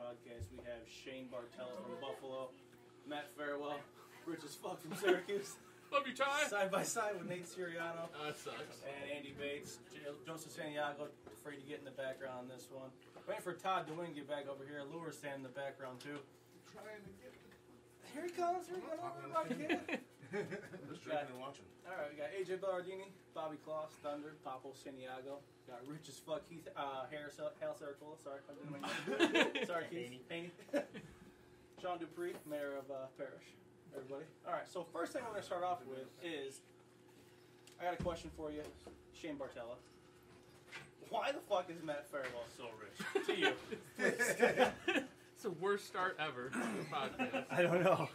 Podcast. We have Shane Bartella from Buffalo, Matt Farewell, rich as fuck from Syracuse. Love you, Ty. Side by side with Nate Siriano. That sucks. And Andy Bates. Joseph Santiago, afraid to get in the background on this one. Waiting for Todd DeWin to get back over here. Lure's standing in the background, too. Trying to get Here he comes. Here he comes. Just drinking and watching. All right, we got AJ Ballardini, Bobby Kloss, Thunder, Papo Santiago. Got rich as fuck Keith Harris, Hal Saracola. Sorry, I didn't mean. Sorry, Keith. Haney. Sean Dupree, Mayor of Parish. Everybody. All right, so first thing we're going to start off with is I got a question for you, Shane Bartella. Why the fuck is Matt Farewell so rich? To you. It's the worst start ever to the podcast. I don't know.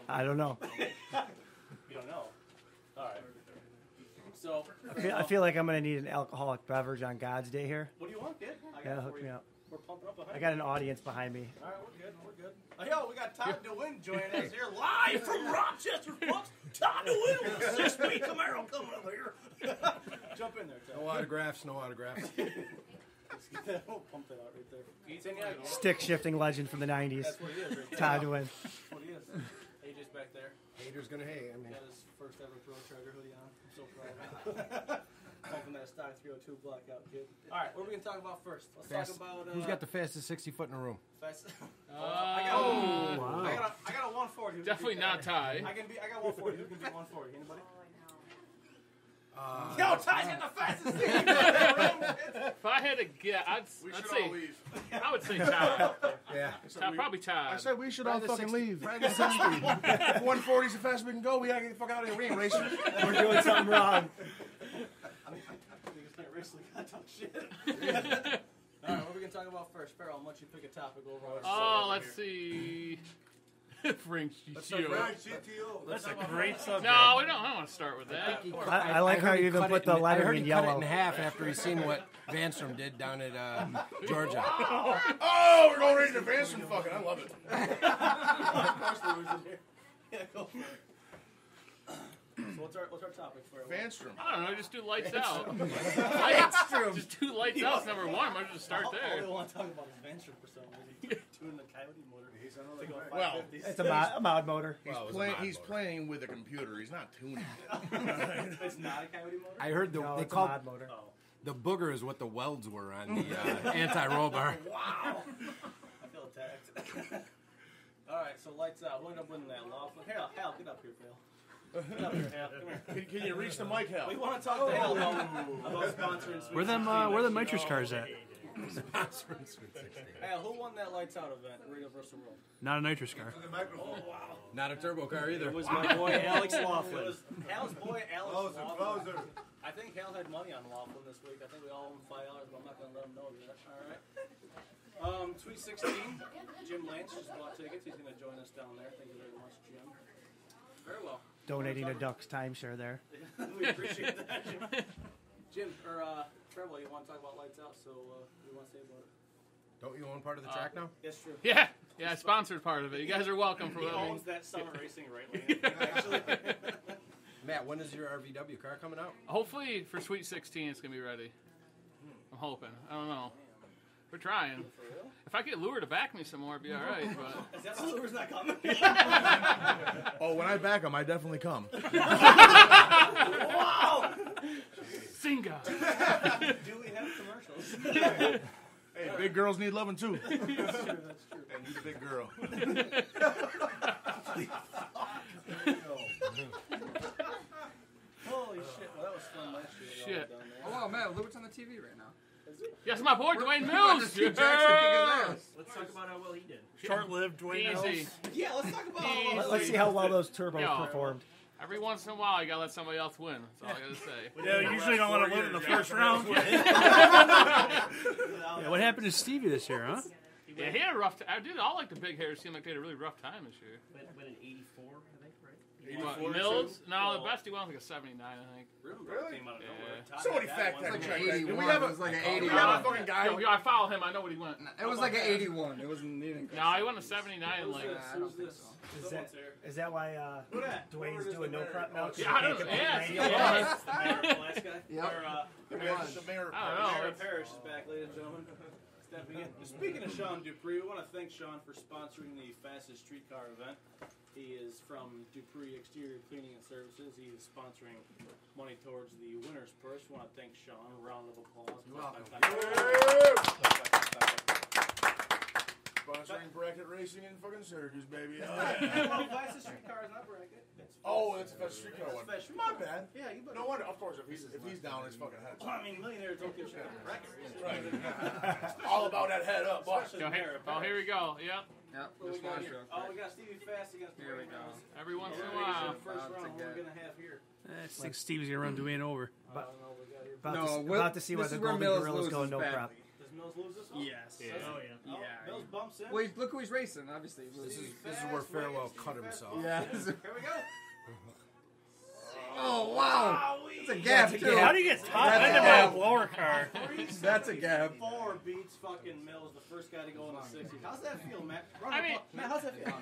I don't know. You don't know. All right. So I feel like I'm going to need an alcoholic beverage on God's Day here. what do you want, kid? I got Yeah, it for hook me you. up. We're pumping up behind I got an audience behind me. All right, we're good. We're good. Oh, yo, we got Todd DeWin joining us here live from Rochester, folks. Todd DeWin with a 6-speed Camaro coming up here. Jump in there, Todd. No autographs, no autographs. We'll pump that out right there. Santiago. Stick shifting legend from the 90s. That's what he is right there. Todd DeWin. That's what he is. AJ's back there. Haters gonna hate. I mean, Got his first ever Pro Trader hoodie on. I'm so proud of him. Pumping that stock 302 blackout, kid. All right, what are we going to talk about first? Let's talk about... who's got the fastest 60-foot in the room? Fast... Wow. I got a 140. Who can Definitely beat not that? Ty. I got 140. Who can beat 140? Anybody? Oh, Yo, Ty's got the fastest thing in the room. If I had to guess, I'd say leave. I would say Ty. Yeah. Probably Ty. I said we should all Try the fucking 60 leave. Try the 60. If 140 is the fastest we can go, we gotta get the fuck out of here. We ain't racing. We're doing something wrong. Shit. All right, what are we going to talk about first? Farrell, why don't you pick a topic overall? Oh, let's see. Frank GTO. That's a great subject. No, I don't want to start with that. I like how you even put the lettering in I heard he cut it yellow. in half after he's seen what Vanstrom did down at Georgia. Oh, we're going right into Vanstrom fucking. I love it. Of course there was in here. Yeah, go for it. So what's our topic for it? Vanstrom. I don't know, just do lights out. Just do lights out, number one. Might as well just start All there. we want to talk about is Venture for some reason. Tuning the Coyote motor. To go Well, 550s. It's a mod motor. He's playing with a computer. He's not tuning it. It's not a Coyote motor? I heard No, they it's a called mod motor. Oh. the booger is what the welds were on the anti-roll bar. Wow. I feel attacked. All right, so lights out. Who ended up winning that? Laughlin? Hal, get up here, Phil. Get up here, Hal. Come here. Can you reach the mic, Hal? We want to talk to Hal about sponsoring Sweet 16. Where the Nitrous cars at? Hal, who won that lights out event, Radio vs. World? Not a Nitrous car. Oh, wow. Not a turbo car either. It was my boy Alex It Laughlin. was Hal's boy, Alex Laughlin. I think Hal had money on Laughlin this week. I think we all won $5, but I'm not going to let him know yet. All right. Sweet 16, Jim Lance just bought tickets. He's going to join us down there. Thank you very much, Jim. Very well. Donating a Ducks timeshare there. We appreciate that, Jim. Jim, or Trevor, you want to talk about lights out, so what do you want to say about it? Don't you own part of the track now? Yes, true. Yeah, I sponsored part of it. You guys are welcome for He letting me. owns that summer racing right lane, actually. Matt, when is your RVW car coming out? Hopefully for Sweet 16 it's going to be ready. I'm hoping. I don't know. We're trying. For real? If I get Lure to back me some more, it'd be all right. But Is that why Lure's not coming? Oh, when I back him, I definitely come. Wow! Singa. Do we have commercials? Hey, big girls need loving too. That's true, that's true. And he's a big girl. Holy shit, well that was fun last year. Shit. Down there. Oh wow, man, look what's on the TV right now. Yes, my boy Dwayne Mills. Steve Jackson kicking ass. Let's talk about how well he did. Short-lived Dwayne Mills. Easy. Yeah, let's talk about Easy. Let's see how well those turbos Yo. performed. Every once in a while, you gotta let somebody else win. That's all I gotta say. Yeah, usually don't let him win in the first round. Yeah, what happened to Stevie this year, huh? Yeah, he had a rough time. Dude, all like the big hairs seem like they had a really rough time this year. Went in 84, I think, right? What, Mills? No, the best he won was like a 79, I think. Really? Came out of nowhere. Yeah. Todd Somebody had that fact one. check Like that. an 81. Do we have It was like an we 81. have a fucking guy. Yo, I follow him. I know what he went. It was like an 81. It wasn't even. No, he won a 79. Like, I don't think so. Is that why Who that? Dwayne's doing no prep now? yeah, I don't know. Yes. Mayor of Alaska? Yep. Or, The mayor. I don't know. Mayor of Parish is back, ladies and gentlemen. stepping in. Speaking of Sean Dupree, we want to thank Sean for sponsoring the fastest streetcar event. He is from Dupree Exterior Cleaning and Services. He is sponsoring money towards the winner's purse. We want to thank Sean. A round of applause. You're welcome. Sponsoring bracket racing in fucking Syracuse, baby. Well, fastest streetcar is not bracket. It's a fast streetcar one. My bad. Yeah, you better. No wonder. Of course, if he's down, his fucking head. Well, I mean, millionaires don't give shit about bracket racing. Right. All about that head up, boss. Go here. Oh, here we go. Yep. Yep. What Just we got one here? show. Oh, we got Stevie Fast against Here we go. Every once in a First while. round, what are we going to have here? I think Stevie's going to run Dwayne over. About to see this whether is where Golden Mills Gorilla's loses going no badly. prop. Does Mills lose this one? Yes. Yeah. Oh, yeah. Oh, Yeah. Mills bumps in. Well, look who he's racing, obviously. This is where Farewell cut himself. Yeah. Here we go. Oh, wow. That's a gap, too. How do you get top That's end a of gap. a blower car? That's a gap. 4 beats fucking Mills, the first guy to go in the 60s. How's that feel, Matt? I mean, Matt, how's that feel?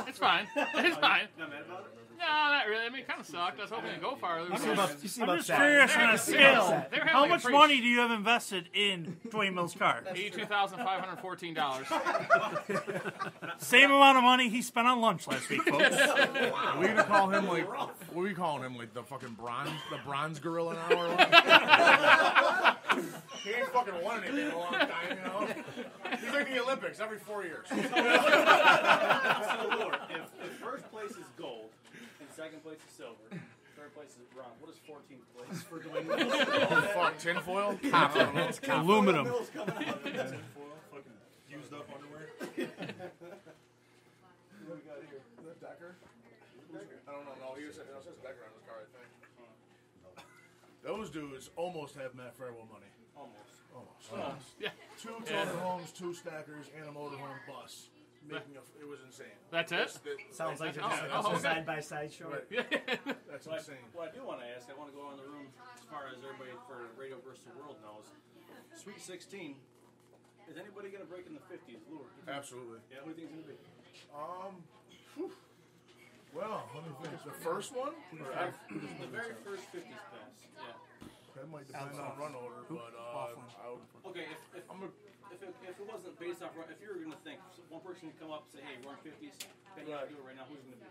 it's fine. It's fine. Not mad about it? No, not really. I mean, it kind of sucked. I was hoping to go farther. You see about I'm just that. curious on a scale. They were How having a much pretty- money do you have invested in Dwayne Mills' car? $82,514. Same amount of money he spent on lunch last week, folks. Are we gonna call him like? What are we calling him? Like the fucking bronze gorilla now or what? He ain't fucking won anything in a long time, you know? He's like the Olympics every 4 years. So, Lord, if first place is gold and second place is silver, third place is bronze, what is 14th place for Dwayne Mills? Fuck, tinfoil? Aluminum. Mills coming out. Tinfoil, fucking used up underwear. What do we got here? Is that Decker? I don't know. No, he says Decker on his car, I think. Those dudes almost have Matt Farewell money. Almost. Yeah. 2 motorhomes, 2 stackers, and a motorhome bus. It was insane. That's it? Sounds like Oh, a okay. side-by-side show. Right. Yeah. That's What insane. I do want to ask, I want to go around the room as far as everybody for Radio versus the World knows. Sweet 16, is anybody going to break in the 50s? Lure. Absolutely. Yeah, who do you think it's going to be? Well, let me think. The first one? The very first 50s pass. Yeah. That might depend on run order, but Okay, if it wasn't based off, if you were going to think, one person would come up and say, hey, run 50s, can you do it right now, who's going to be?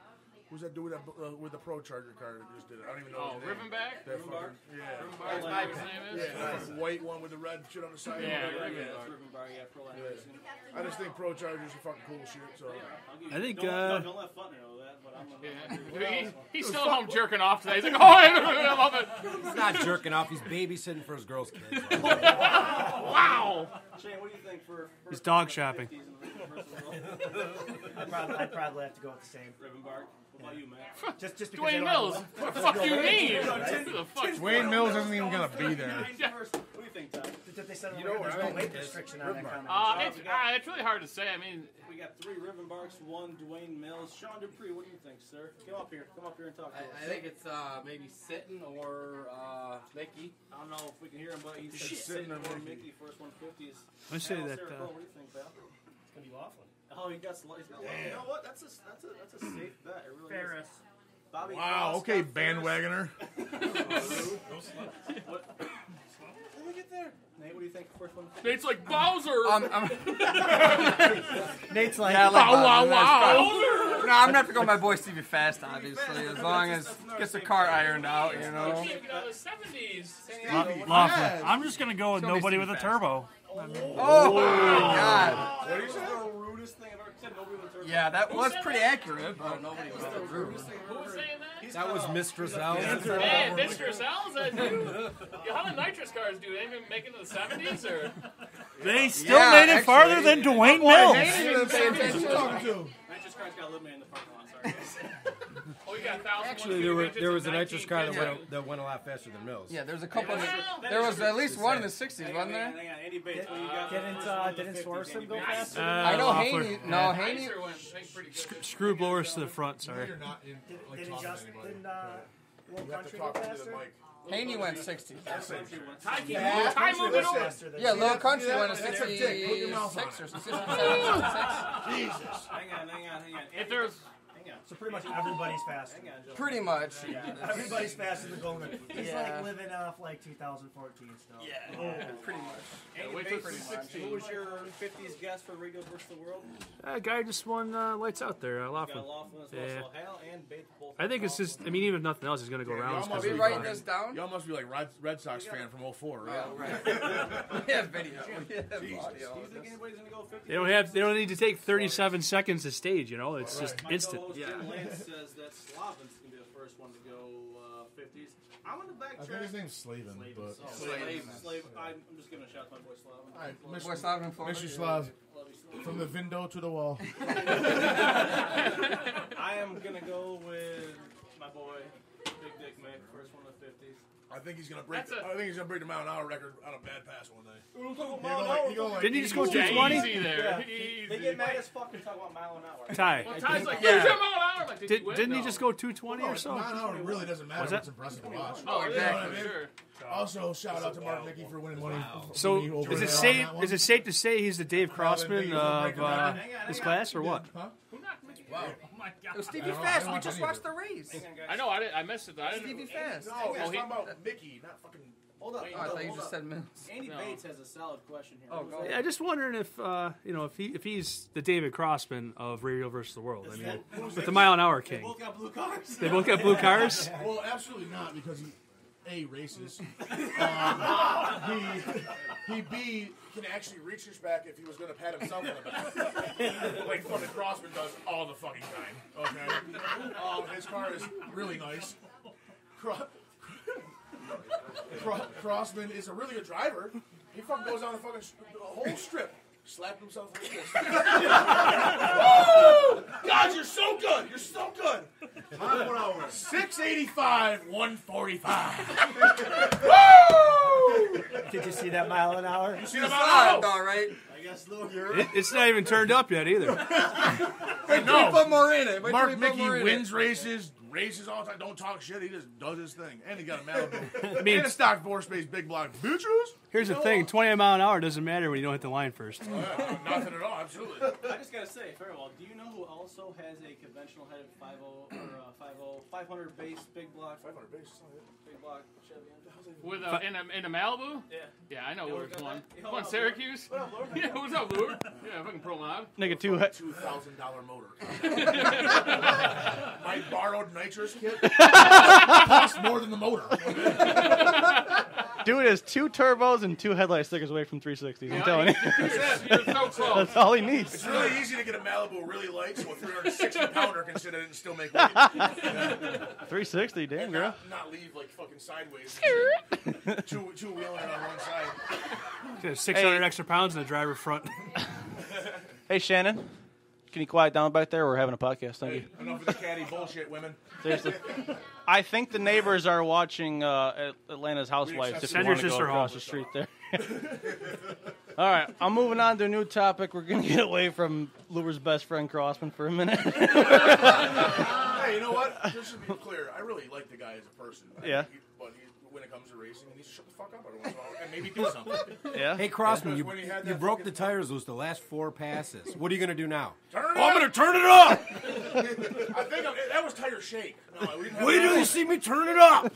who's that dude with the Pro Charger car that just did it? I don't even know Oh, his name. Rivenback? That Rivenbark? fucking- Yeah. Rivenbark, is that what his name is? Yeah, the fucking white one with the red shit on the side. Yeah, Yeah, Rivenbark. that's Rivenbark, yeah, Pro Line Yeah. Racing. I just think Pro Chargers are fucking cool shit. So I'll give you, I think, don't let Futner know that, but I'm Yeah. He's still home jerking off today. He's like, oh, I love it. He's not jerking off. He's babysitting for his girl's kids. Wow. Shane, what do you think for He's dog shopping. 50s and versus the world? I'd probably have to go with the same. Rivenbark. What about you, Matt? Just because Dwayne they don't Mills. have What the fuck do you mean? Who the fuck? Dwayne Mills isn't even gonna be there. What do you think, Tom? Did they said You know there's what I no think weight is restriction on that Rivenbark. comment. It's really hard to say. I mean, We got 3 Rivenbarks, 1 Dwayne Mills. Sean Dupree, what do you think, sir? Come up here and talk to us. I think it's maybe Sitton or Mickey. I don't know if we can hear him, but he said Sitton sitting or or Mickey. Mickey, first 150s. I say Al that, Sarah Cole, what do you think, pal? It's gonna be Laughlin. Oh, he got sliced. You know what? That's a safe bet. It really Ferris. is. Bobby Wow, Cross, okay, Scott Ferris. bandwagoner. What? Let me get there. Nate, what do you think? First one. Nate's like, Bowser. Nate's like, Yeah, I like Wow, wow, Bowser. Nice wow. car. No, I'm gonna have to go with my boy Stevie Fast, obviously, as long as gets the car ironed out, you know. Get out of the 70s. Laughlin. I'm just going to go with Tell me nobody Stevie with a Fast. turbo. Oh my God! What is the rudest thing I've ever said? Nobody would turn. Yeah, that was pretty accurate, but Nobody was The rudest thing Who I've was ever heard. saying that? That was Mistress Al. Man, Mistress Al, is that you? How the Nitrous cars do? They even make it to the 70s? Or? They still Yeah, made it actually, farther than Dwayne Boy, Mills. Haney didn't pay attention. Nitrous car's got a little man in the parking lot. Sorry, guys. Oh, we got 1,000. Actually, there was a nitrous car that went a lot faster than Mills. Yeah, there's a couple. There was at least one in the 60s, wasn't there? Hang on, Andy Bates, what do you got? didn't Swarson go faster? I know Laughlin. Haney. No, Haney. Nicer went, I think, pretty good. Screw blowers to the front, sorry. You're not in, like, Didn't talking just to anybody. didn't Little You have to Country go talk into the faster? mic. Haney went 60. Time moving over. Yeah, Little Country went a That's a dick. Put your mouth on 66 or it. 67. Jesus. Hang on. If there's... Hang on. So pretty much everybody's fast. Pretty much. Everybody's faster than Golden. He's Yeah. like living off like 2014 still. Yeah, pretty much. Wait till 16. Who was your 50s guest for Radio vs. the World? Guy just won Lights Out there, Laughlin. Got Laughlin as well. Yeah. So Hal and Bates both. I think it's just, I mean, even if nothing else, he's going to go rounds. Are we writing this down? Y'all must be like Red Sox fan from 04, right? Yeah, right. We have video. We have audio. Do you think anybody's going to go 50? They don't need to take 37 seconds to stage, you know, it's just instant. My co-host Jim Lance says that Slavin's going to be the first one to go 50s. I'm going to backtrack. I think his name's Slavin, but... Slave. I'm just giving a shout to my boy Slavin. All right, Boy Slavin in Florida. Mr. Slav, Love you, Slav. from the window to the wall. I am going to go with my boy, Big Dick Mick, first one of the 50s. I think he's gonna break. I think he's gonna break the mile-an-hour record on a bad pass one day. Didn't he just go 220? Easy there. Yeah. Easy. They get mad as fuck and talk about mile an hour. Ty. Well, Ty's like, Yeah. "Where's your mile an hour?" Like, did win? Didn't he No. just go 220 or so? Mile-an-hour really doesn't matter. Was that- It's impressive to watch. Oh, You know exactly. what I mean? Sure. Also, shout out to Mark Nicky for winning money. So for me over is it there on safe? that one. Is it safe to say he's the Dave Crossman Hang of on. his class, or what? Huh? Who knocked Mickey? Wow. Oh my It god. was Stevie I don't Fast. know We if just any of watched it. the race. I know. I missed it. I didn't. Stevie Fast. No, he's he- talking about Mickey, not fucking. Hold up. Oh, I thought you just said Mills. Andy No. Bates has a solid question here. Oh, go Yeah, I'm just wondering if if he's the David Crossman of Radio versus the World. I mean, with the mile an hour They king. both got blue cars. They both got blue cars. Well, absolutely not, because he A, racist. He B, can actually reach his back if he was going to pat himself on the back. Like fucking Crossman does all the fucking time. Okay? His car is really nice. Crossman is a really good driver. He fucking goes on the fucking whole strip. Slapped himself in the face. God, you're so good. You're so good. 685, 145. Woo! Did you see that mile an hour? You see the Solid, mile? though, right? I guess Lou. It's not even turned up yet either. Wait till we put more in it. Wait till Mark we put Mickey more in wins it. races all the time. Don't talk shit. He just does his thing. And he got a Malibu. I mean, And a stock 4-space big block. Bitches. here's the thing: 20 mile an hour doesn't matter when you don't hit the line first. Nothing at all. Absolutely. I just gotta say, Farewell, do you know who also has a conventional headed 500 base big block? 500 base. Big block Chevy. With in a Malibu? Yeah. Yeah, I know Yeah, which we got one. that. One Syracuse? Yeah, what's up, Lure? Yeah, fucking pro mod. Nigga, $2,000 motor. My borrowed Nitrous kit cost more than the motor. Dude has 2 turbos and 2 headlight stickers away from 360s. I'm telling you. You're so close. That's all he needs. It's really easy to get a Malibu really light, so a 360-pounder can sit in it and still make weight. 360, damn girl. Not leave like fucking sideways. Two-wheeling it on one side. 600 extra pounds in the driver front. Hey, Shannon, can you quiet down back there? We're having a podcast. Thank you. Enough of the caddy bullshit, women. Seriously. I think the neighbors are watching Atlanta's Housewives. If you Send your want to go sister across home. the street there. All right, I'm moving on to a new topic. We're going to get away from Lure's best friend Crossman for a minute. Hey, you know what? Just to be clear, I really like the guy as a person. Yeah. But when it comes to racing, he needs to shut the fuck up every once in a while and maybe do something. Yeah. Hey, Crossman, Because when he had you that broke fucking- the tires loose the last 4 passes. What are you going to do now? Turn it I'm up! going to turn it up! I think that was tire shake. No, we didn't have Wait that. till you see me turn it up!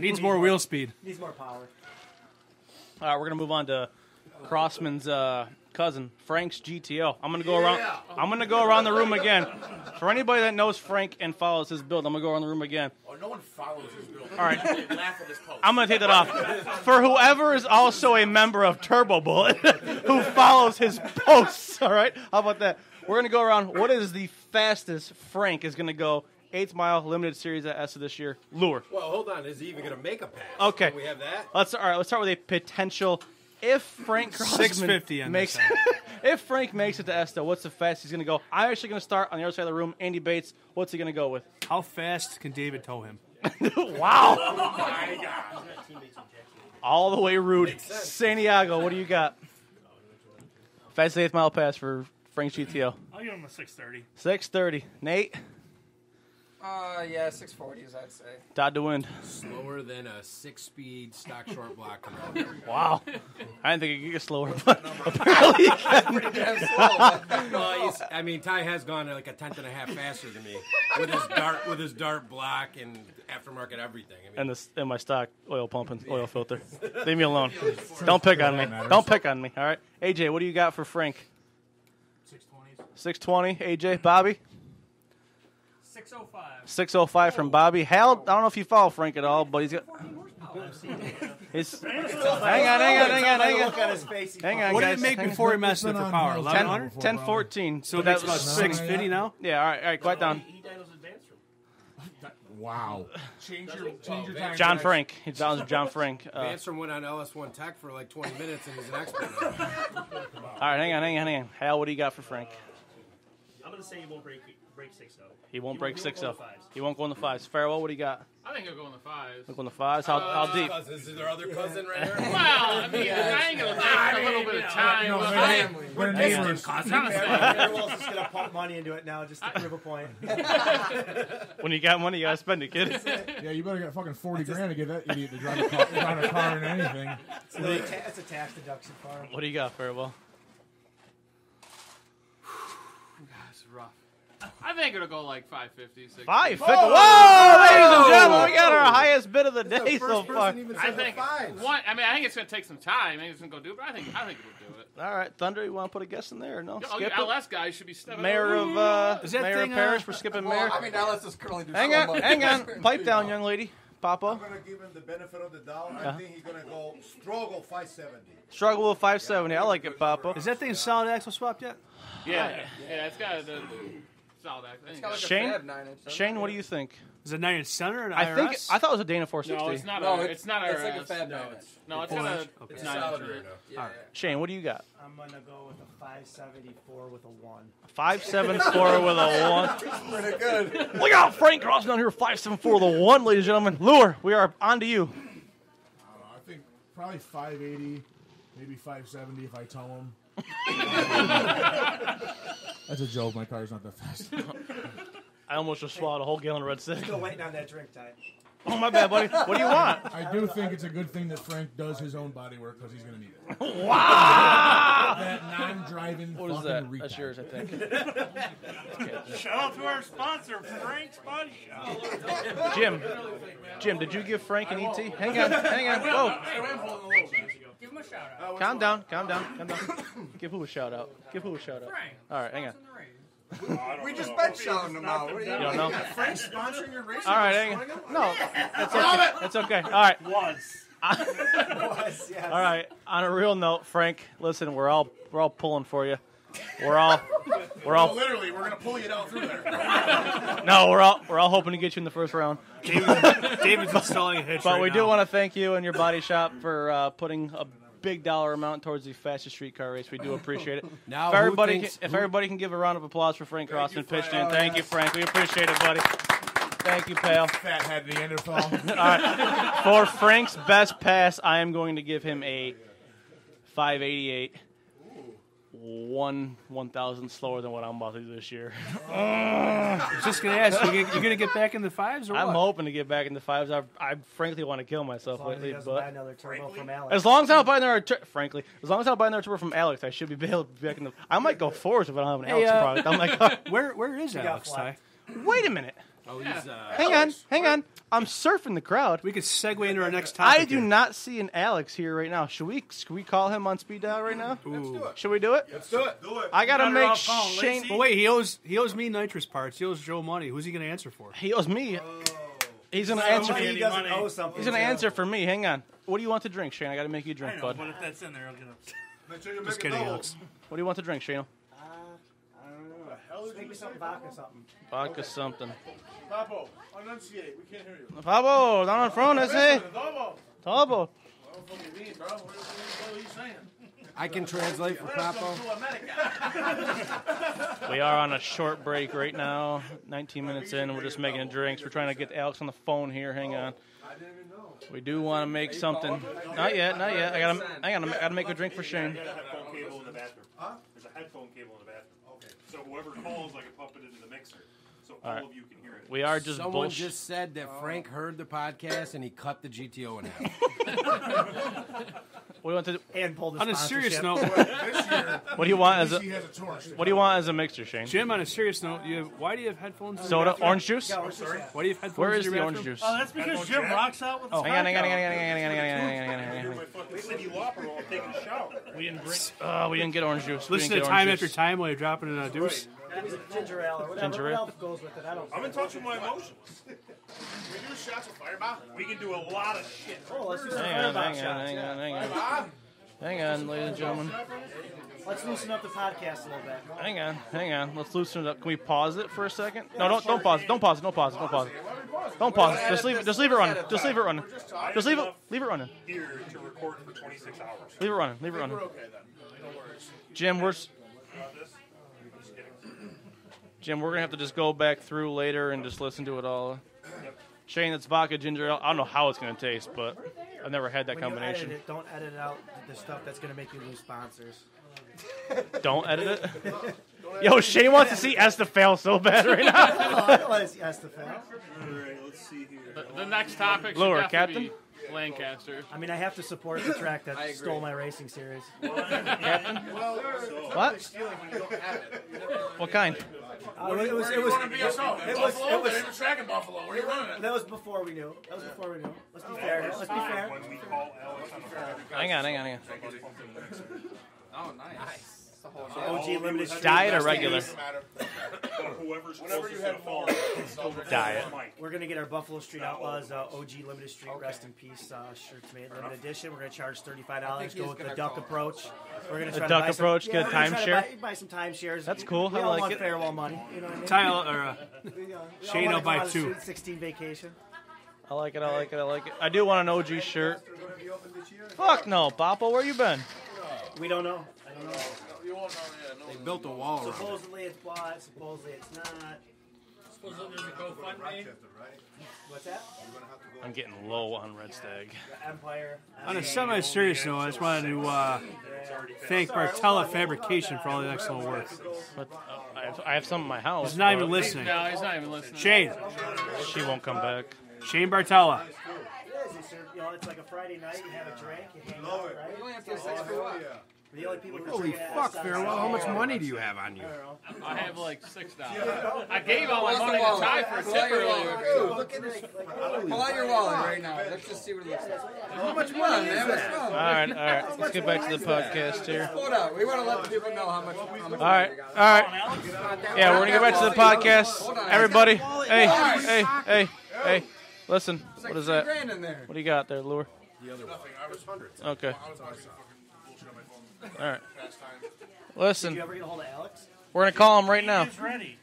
Needs more wheel speed. Needs more power. All right, we're going to move on to Crossman's cousin, Frank's GTO. I'm going to go around. I'm going to go around the room again. For anybody that knows Frank and follows his build, I'm going to go around the room again. Oh, no one follows his build. All right. They laugh at his post. I'm going to take that off. For whoever is also a member of Turbo Bullet who follows his posts, all right? How about that? We're going to go around. What is the fastest Frank is going to go 8th mile limited series at ESTA this year? Lure. Well, hold on. Is he even going to make a pass? Okay. Can we have that? Let's start with a potential. If Frank Crossman 650 on makes this side. if Frank makes it to ESTA, what's the fastest he's going to go? I'm actually going to start on the other side of the room. Andy Bates, what's he going to go with? How fast can David tow him? Wow. Oh, my God. All the way rude. Santiago, what do you got? Fastest 8th mile pass for Frank's GTO. I'll give him a 630. 6:30. Nate? Yeah, 640s, I'd say. Todd DeWind. Slower than a 6-speed stock short block. Wow. I didn't think it could get slower, but apparently you can. Well, I mean, Ty has gone like a tenth and a half faster than me with his dart block and aftermarket everything. I mean, And my stock oil pumping, oil filter. Leave me alone. Don't pick on me. Don't pick on me, all right? AJ, what do you got for Frank? 620. 620. AJ, Bobby? 605. 605 from Bobby. Hal, I don't know if you follow Frank at all, but he's got... Hang on. Look at his face. Hang on, What did guys. it make before he messed it for power? 1100? 1014. So that's about 650 now? Yeah, all right, quiet down. Wow. Change your time. John Frank. He's down to John Frank. Vanstrom went on LS1 Tech for like 20 minutes, and he's an expert now. All right, hang on. Hal, what do you got for Frank? I'm going to say he won't break 6-0. He won't break 6-0. fives. He won't go in the fives. Farewell, what do you got? I think he'll go in the 5s. Look on the fives. How deep? Is there other cousin right here? Well, I mean, I think it'll take a little bit of time. We're neighbors. I'm Everyone's just going to pump money into it now just to prove a point. When you got money, you gotta spend it, kid. Yeah, you better get fucking 40 grand to get that idiot to drive a car in anything. It's a tax deduction for him. What do you got, Farewell? That's rough. I think it'll go like 550, 650. 550. Whoa, ladies and gentlemen, we got our highest bid of the day so far. I think I think it's going to take some time. I think it's going to go do it, but I think it'll do it. All right, Thunder, you want to put a guess in there or no? Oh, Skip yeah, it? LS guys should be stepping Mayor up. of Mayor of Parish, we're skipping Mayor. I mean, LS is currently doing Hang on. Pipe down, young lady. Papo. I'm going to give him the benefit of the doubt. I think he's going to go struggle 570. Struggle with 570. I like it, Papo. Is that thing solid axle swapped yet? Yeah, it's got a solid axle. Shane, what do you think? Is it 9-inch center or an I IRS? thought it was a Dana 460. No, it's not. It's not It's RS. like a fab 9-inch. No, it's got a. It's 9-inch. Yeah. Shane, what do you got? I'm going to go with a 574 with a 1. 574 with a 1. Pretty good. Look out, Frank Cross down here, 574 with a 1, ladies and gentlemen. Lure, we are on to you. I think probably 580, maybe 570 if I tell him. That's a joke. My car's not that fast. I almost just swallowed a whole gallon of Red Stick. Still waiting on that drink time. Oh, my bad, buddy. What do you want? I do think it's a good thing that Frank does his own body work because he's going to need it. Wow! That non-driving What is fucking that? retard. That's yours, I think. Shout out to our sponsor, Frank's Body Shop. Jim, did you give Frank an ET? Hang on. Whoa. Give him a shout out. Calm down. Give who a shout out? All right, hang on. We just been shouting them out. What do You don't know? Frank's sponsoring your racing? All right, hang on. No, it's okay. All right. Yes. All right. On a real note, Frank, listen, we're all pulling for you. We're all literally, we're gonna pull you down through there. No, we're all hoping to get you in the first round. David's installing a hitch. But right we now. do want to thank you and your body shop for putting a big dollar amount towards the fastest street car race. We do appreciate it. Now, if everybody can give a round of applause for Frank Crossman pitched in. Thank you, Frank. We appreciate it, buddy. Thank you, pal. Fathead Neanderthal. All right. For Frank's best pass, I am going to give him a 588. 1,000 slower than what I'm about to do this year. I was just going to ask, you're going to get back in the 5s or what? I'm hoping to get back in the 5s. I frankly want to kill myself lately, Buy but another turbo from Alex. as long as I'm not buying another turbo from Alex, I should be able to be back in the. I might go 4s if I don't have an Alex product. I'm like, where is Alex, Ty? wait a minute. Oh, he's Hang on. I'm surfing the crowd. We could segue into our next topic. I do not see an Alex here right now. Should we call him on speed dial right now? Let's do it. Should we do it? Let's do it. I gotta Better make off calling Shane. Lacey. But wait, he owes me nitrous parts. He owes Joe money. Who's he going to answer for? He owes me. He's gonna answer. He Any doesn't money. owe something. He's gonna answer for me. Hang on. What do you want to drink, Shane? I gotta make you a I drink, know, bud. but if that's in there, I'll get it. Make sure you make Just it kidding, double. Alex. What do you want to drink, Shane? I don't know. Make me something vodka or something. Vodka something. Papo, enunciate. We can't hear you. Pablo, down in front, I say. Double. Tabo. I don't fucking mean, bro. What are you saying? I can translate for Papo. We are on a short break right now. 19 minutes in, we're just making drinks. We're trying to get Alex on the phone here. Hang on. We do want to make something. Not yet. I gotta make a drink for Shane. There's a headphone cable in the bathroom. There's a headphone cable in the bathroom. Okay. So whoever calls, I can pump it into the mixer. so all of you can hear it. We are just Someone just said that Frank heard the podcast and he cut the GTO in half. What do you want to do? And pulled On a serious note, What do you want as a What do you want as a mixture, Shane? Jim, on a serious note, why do you have headphones? In Soda, your bathroom? orange juice. Why do you have headphones? Where in is your the bathroom? orange juice? Oh, that's because Jim rocks out with his Hang on. We said you whopper while I'm taking a shower. We didn't get orange juice. Listen to time after time while you're dropping in a deuce. Ginger ale or whatever. What else goes with it? I don't. I'm in touch with my emotions. Can we do shots of Fireball? We can do a lot of shit. Oh, let's do some Hang Fireball shots. Hang on, ladies and gentlemen. Let's loosen up the podcast a little bit. Hang on. Let's loosen it up. Can we pause it for a second? No, don't pause it. Don't pause it. Don't pause it. Just leave it running. Just leave it running. Leave it running. Here to record for 26 hours. Leave it running. We're okay then. No worries. Jim, we're gonna have to just go back through later and just listen to it all. Shane, it's vodka ginger ale. I don't know how it's gonna taste, but I've never had that When combination. You edit it, don't edit out the stuff that's going to make you lose sponsors. Don't edit it. Yo, Shane wants to see Esther fail so bad right now. I don't want to see Esther fail. All right, let's see here. The next topic should Lure, definitely be Lancaster. I mean, I have to support the track that stole my racing series. Captain? What? What kind? It was tracking Buffalo. Where are you running it? That was before we knew. Let's be fair. When we call Alex on Friday. Hang on. Oh, nice. OG limited street. Diet or regular? Whenever you have fall, Diet. We're going to get our Buffalo Street Outlaws OG limited street rest in peace shirts made. Limited edition. We're going to charge $35. Go with the duck approach. We're going to try The duck to buy approach, some, get a timeshare. Buy some timeshares. That's cool. We I all like want it. Farewell money. You know what I mean? Tyler, Shane will buy Sweet 2. 16 vacation. I like it. I do want an OG shirt. Fuck no, Papo, where you been? We don't know. I don't know. They built a wall around it. Supposedly it's bought. Supposedly it's not. Supposedly there's a GoFundMe. What's that? I'm getting low on Red Stag. Empire. On a semi-serious note, I just wanted to thank Bartella Fabrication for all the excellent work. But I have some in my house. He's not even listening. No, he's not even listening. Shane. She won't come back. Shane Bartella. You know, it's like a Friday night. You have a drink. You hang out, right? You only have to have 6 for what? The only people who are Holy drinking at fuck, Sunset- Farewell. How much money do you have on you? I don't know. I have like $6. I gave all my money to Ty for a tip earlier. Look at this. Pull out your wallet right now. Let's just see what it looks like. How much money is Man, that? All right. Let's get back to the podcast here. Hold on. We want to let the people know how much. All right. Yeah, we're gonna get back to the podcast. Everybody, hey. Listen, what is that? $grand in there. What do you got there, Lure? Nothing. I was hundreds. Okay. I was bullshit on my phone. All right. Past time. Did Listen, you ever get a hold of Alex? we're gonna call him right now. He's ready.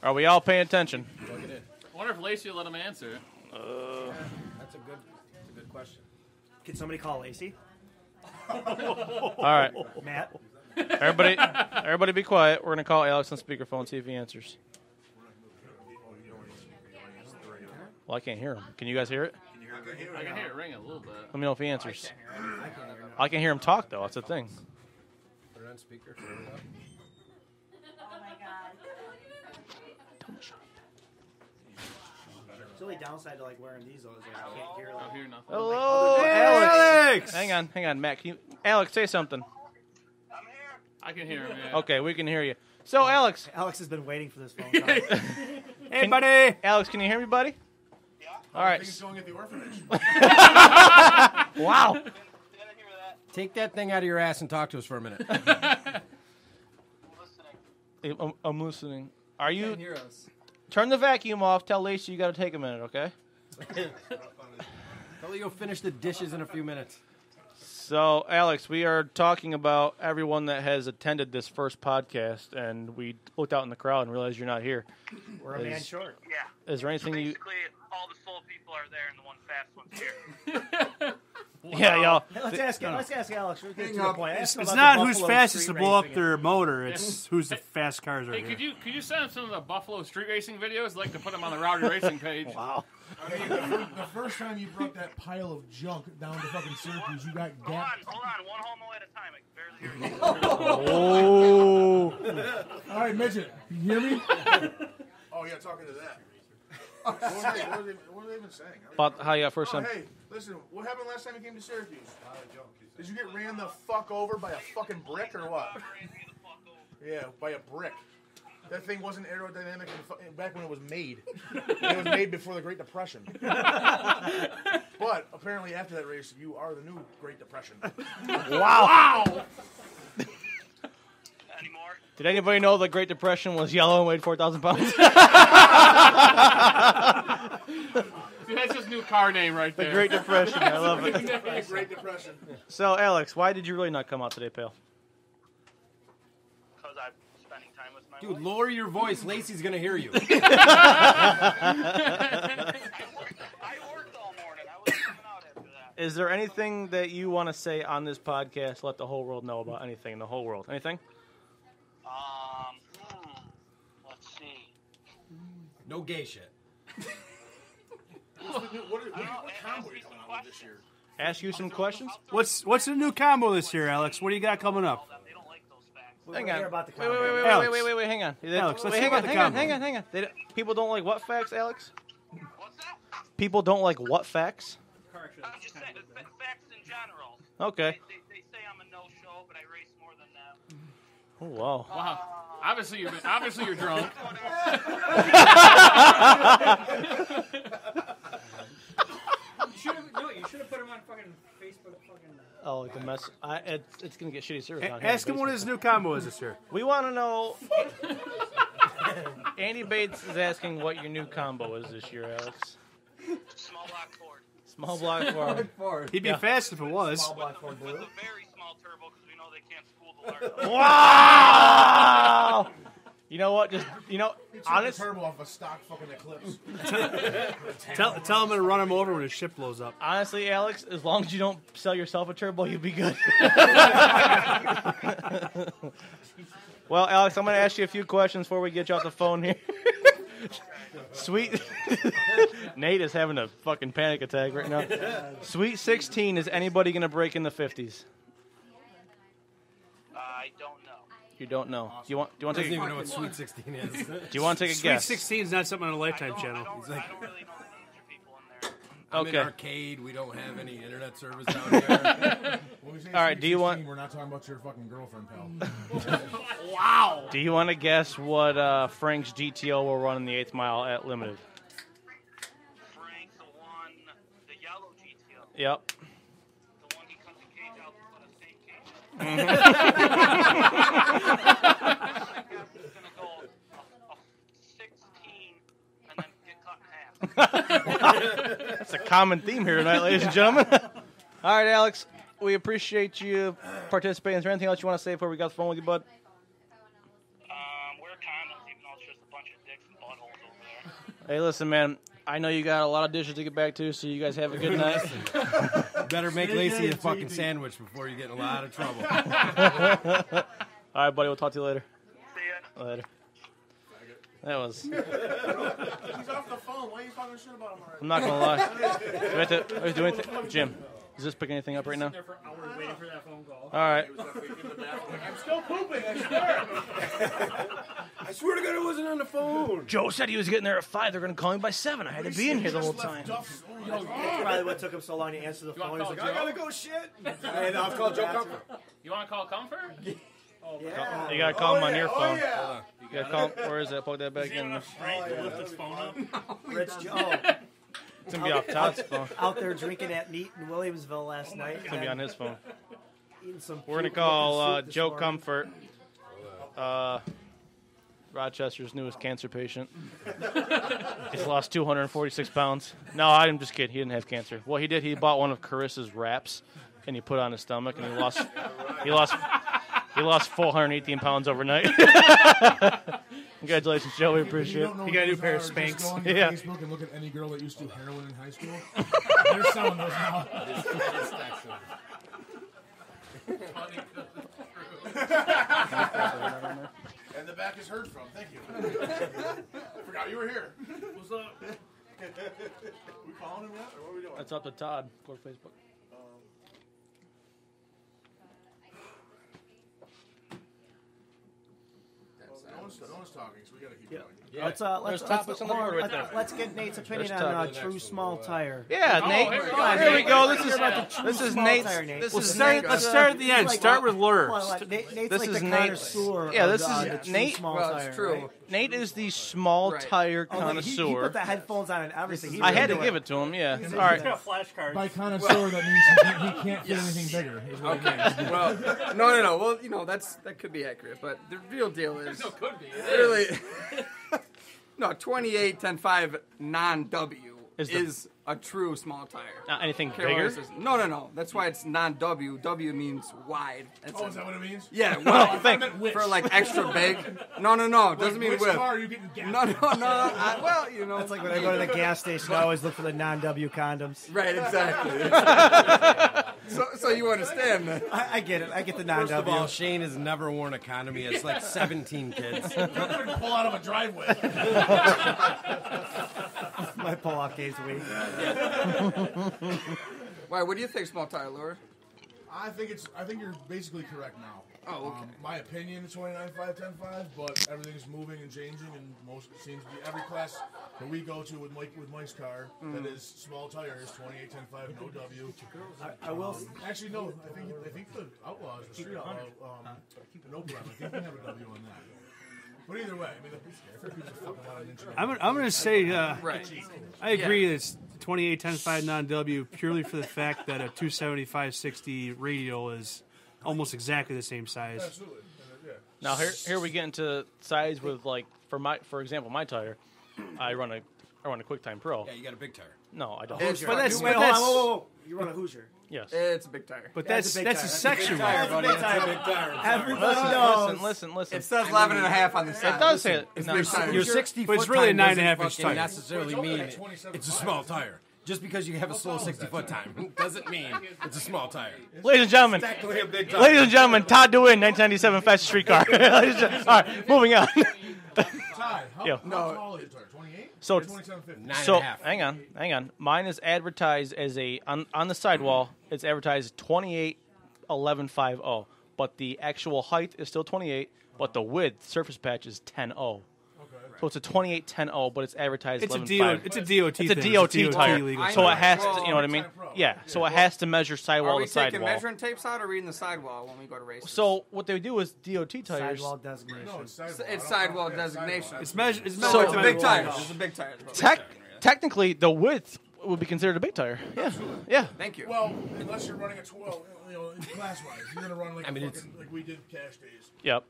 Are we all paying attention? I wonder if Lacey will let him answer. That's a good question. Can somebody call Lacey? All right. Matt? Everybody be quiet. We're gonna call Alex on speakerphone, see if he answers. Well, I can't hear him. Can you guys hear it? I can hear it ring a little bit. Let me know if he answers. I can hear him talk though. That's the thing. Put it on speaker. The only downside to like wearing these though is like I can't hear. I hear nothing. Hello, Alex. Hang on, Matt. Can you, Alex, say something. I can hear him. Yeah. Okay, we can hear you. So, Alex. Alex has been waiting for this phone call. Hey, buddy. Alex, can you hear me, buddy? Yeah. All right. He's going at the orphanage. Wow. Take that thing out of your ass and talk to us for a minute. I'm listening. Are you? Hear us. Turn the vacuum off. Tell Lacey you got to take a minute, okay? Tell you go finish the dishes in a few minutes. So, Alex, we are talking about everyone that has attended this first podcast, and we looked out in the crowd and realized you're not here. We're a man short. Yeah. Is there anything you? Basically, all the slow people are there, and the one fast one's here. Yeah, y'all. Let's ask Alex. We'll get to the point. Ask him It's about not the who's Buffalo fastest to street blow up racing. their motor. It's who's the fast cars are Hey, here. could you send some of the Buffalo street racing videos? I'd like to put them on the Rowdy Racing page. Wow. I mean, the first time you brought that pile of junk down to fucking Syracuse, you got Hold gapped. on. One hole at a time. I can barely hear you. Oh. All right, midget, you hear me? Oh, yeah, talking to that. What were they even saying? About how you got first time. Hey, listen, what happened last time you came to Syracuse? Did you get ran the fuck over by a fucking brick or what? Yeah, by a brick. That thing wasn't aerodynamic back when it was made. It was made before the Great Depression. But apparently after that race, you are the new Great Depression. Wow! Any more? Did anybody know the Great Depression was yellow and weighed 4,000 pounds? See, that's his new car name right there. The Great Depression. I love it. Great Depression. So, Alex, why did you really not come out today, pal? Because I'm spending time with my Dude, wife. lower your voice. Lacey's going to hear you. I worked all morning. I was coming out after that. Is there anything that you want to say on this podcast, let the whole world know about anything in the whole world? Anything? Let's see. No gay shit. What combo are you coming out with this year? Ask you some questions? What's the new combo this year, Alex? What do you got coming up? Hang on. About the Wait, Alex. hang on. Alex, let's Wait, hear about the combo. hang on. People don't like what facts, Alex? What's that? People don't like what facts? I'm just saying, facts in general. Okay. They say I'm a no-show, but I race more than them. Oh, wow. Wow. Obviously you're drunk. You should have put him on fucking Facebook. Oh, like a mess. It's going to get shitty service on here. Ask him what his new combo is this year. We want to know. Andy Bates is asking what your new combo is this year, Alex. Small block Ford. Small block Ford. He'd be fast if it was. With a very small turbo because we know they can't spool the large. Wow! You know what? Honest. Turbo off a stock fucking Eclipse. Tell him to run him over when his ship blows up. Honestly, Alex, as long as you don't sell yourself a turbo, you'll be good. Well, Alex, I'm going to ask you a few questions before we get you off the phone here. Sweet. Nate is having a fucking panic attack right now. Sweet 16, is anybody going to break in the 50s? I don't know. You don't know. Do you want to take? Doesn't even know what Sweet 16 is. Do you want to take a guess? Sweet 16 is not something on a Lifetime channel. I don't really know the names of people in there. I'm Okay. in arcade. We don't have any internet service down here. All right. Do you want? We're not talking about your fucking girlfriend, pal. Wow. Do you want to guess what Frank's GTO will run in the 8th mile at Limited? Frank, the one, the yellow GTO. Yep. The one he cut the cage out to put a same cage. Mhm. He's gonna go a 16 and then get cut in half. That's a common theme here tonight, ladies and gentlemen. All right, Alex. We appreciate you participating. Is there anything else you want to say before we got the phone with you, bud? Wear condoms, even though it's just a bunch of dicks and buttholes over there. Hey, listen, man. I know you got a lot of dishes to get back to, so you guys have a good night. Better make Lacey a fucking sandwich before you get in a lot of trouble. All right, buddy. We'll talk to you later. See ya. Later. That was. He's off the phone. Why are you talking shit about him already? I'm not gonna lie. Do we have to do anything? Jim, is this picking anything up right now? There for hours waiting for that phone call. All right. I'm still pooping, I swear. I swear to God, I wasn't on the phone. Joe said he was getting there at 5. They're gonna call me by 7. I had to be in here the whole time. That's probably what took him so long to answer the phone. He's like, I gotta go shit. Hey, no, I'll call Joe Comfort. You want to call Comfort? Yeah. You gotta call him on your phone. Yeah. You gotta call. Where is that? Plug that back in. Frank to lift his phone up. Rich Joe. It's gonna be off Todd's phone. Out there drinking at Neat in Williamsville last night. It's gonna be on his phone. Eating some We're gonna puke call looking soup this Joe morning. Comfort, Rochester's newest cancer patient. He's lost 246 pounds. No, I'm just kidding. He didn't have cancer. What he did, he bought one of Carissa's wraps, and he put it on his stomach, and he lost 418 pounds overnight. Congratulations, Joe. We appreciate it. You got a new pair of Spanx. Just go on Yeah. Facebook and look at any girl that used to do heroin in high school. They're selling those now. And the back is heard from. Thank you. I forgot you were here. What's up? We calling him yet, or what are we doing? That's up to Todd. Go to Facebook. The only one's talking, so we gotta keep going. Yeah. There's topics on the board right there. Let's get Nate's opinion on true small tire. Yeah, Nate. Here we go. This is Nate's. Let's start at the end. Start with lures. This is Nate's. Yeah, this is Nate. Well, it's true. Nate is the small tire connoisseur. He put the headphones on and everything. I had to give it to him. Yeah. All right. By connoisseur, that means he can't fit anything bigger. Okay. Well, no. Well, that could be accurate, but the real deal is really no 28 10.5 non-W is a true small tire. Not anything bigger? No. That's why it's non-W. W means wide. Is that what it means? Yeah, well, for like extra big. No. It doesn't mean which width. car are you getting gas? No. Well, It's like when I go to the gas station, I always look for the non-W condoms. Right, exactly. So you understand that. I get it. I get the non-W. First of all, Shane has never worn a condom. He has like 17 kids. Pull out of a driveway. My pull-off game's weak. Why? What do you think, small tire lure? I think you're basically correct now. Oh, okay. My opinion is 29.5, 10.5, but everything is moving and changing, and most seems to be every class that we go to with Mike's car that is small tires, 28, 10.5, no W. I will actually no. I think the Outlaws, the Street Outlaw, no problem. I think we have a W on that. But either way, I'm going to say I agree. It's 28 10.5 non-W purely for the fact that a 275/60 radial is almost exactly the same size. Absolutely. Now here we get into size with for example my tire, I run a QuickTime Pro. Yeah, you got a big tire. No, I don't. Whoa. You run a Hoosier. Yes. It's a big tire. But that's a section. That's a big tire. Everybody knows. Listen. It says 11.5 on the side. It does say it. It's No, big tire. Your 60 But foot it's really a time 9.5 inch doesn't tire. necessarily mean it's a small tire. Just because you have a slow 60-foot time doesn't mean it's a small tire. Ladies and gentlemen, Technically a big tire. Todd DeWin, 1997 Fastest Streetcar. All right, moving on. Ty, how tall is your tire? 28? So, 27.50. hang on. Mine is advertised as on the sidewall. It's advertised 28.11.50, but the actual height is still 28, but the width surface patch is 10.0. So it's a 28.10.0, but it's advertised 11.5. It's a DOT. It's a thing. DOT It's tire, legal. so it has to. You know what I mean? Yeah. So it has to measure sidewall Are we to taking sidewall. measuring tapes out or reading the sidewall when we go to races? So what they do is DOT tires. Sidewall designation. No, It's sidewall designation. It's measured. So it's a big tire. It's a big tire. Technically, the width would be considered a big tire. Yeah. Thank you. Well, unless you're running a 12, class-wise, you're gonna run like like we did cash days. Yep.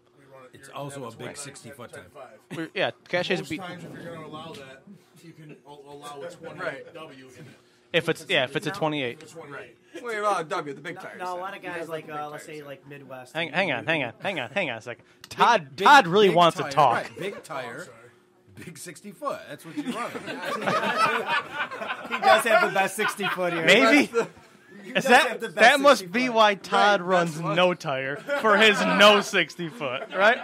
It's also a big 60-foot time. Yeah, cash days Most be. times, if you're gonna allow that, you can allow a 28 W in it. If it's a 28. Well, you're allowed W, the big tires. No, a lot of guys let's say like Midwest. Hang on a second. Todd really wants to talk. Right, big tire, big 60-foot. That's what you're running. He does have the best 60-foot here. Maybe. That must be why Todd runs no tire for his no 60-foot, right?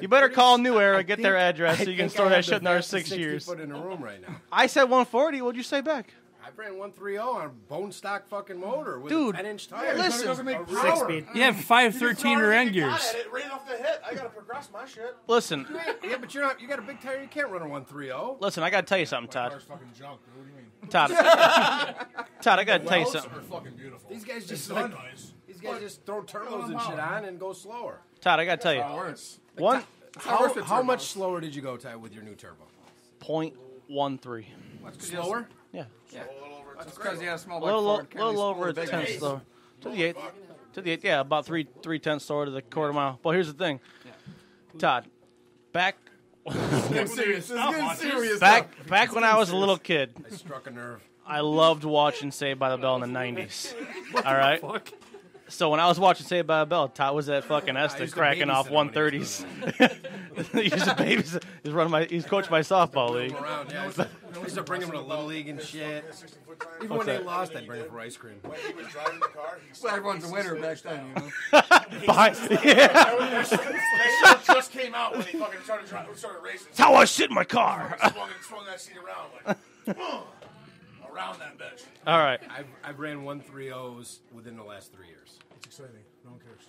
You better call New Era, get their address, so you can store that shit in our 6 years. 60-foot in a room right now. I said 140. What'd you say back? I ran 130 on a bone stock fucking motor with Dude, a 10-inch tire. Listen, doesn't make power. 6-speed. You have 513 or end gears. It ran off the hit. I gotta progress my shit. Listen, Yeah, but you got a big tire. You can't run a 130. listen. I gotta tell you something, My Todd. car's fucking junk. Dude. What do you mean? Todd, I gotta tell you Wells something. are fucking beautiful. These guys just It's nice. throw turbos and shit on and go slower. Todd, I gotta tell you. One How much slower did you go, Ty, with your new turbo? 0.13. Slower? Yeah. That's because you had a small Little over a tenth slower. To the eighth. Yeah, about 3/10 slower to the quarter mile. But here's the thing, Todd. Back getting serious. back when I was a little kid, I struck a nerve. I loved watching Saved by the Bell in the 90s. All right? So when I was watching Saved by the Bell, Todd was at fucking Esther cracking off 130s. He's coached my softball league. I used to bring him to Little League and shit. Even when they lost, I'd bring him for ice cream. When he was driving the car, Well, everyone's a winner back then, you know. That shit just came out when he fucking started racing. That's how I sit in my car. Swung that seat around like around that bitch. All right. I've ran 130s within the last 3 years. It's exciting. No one cares.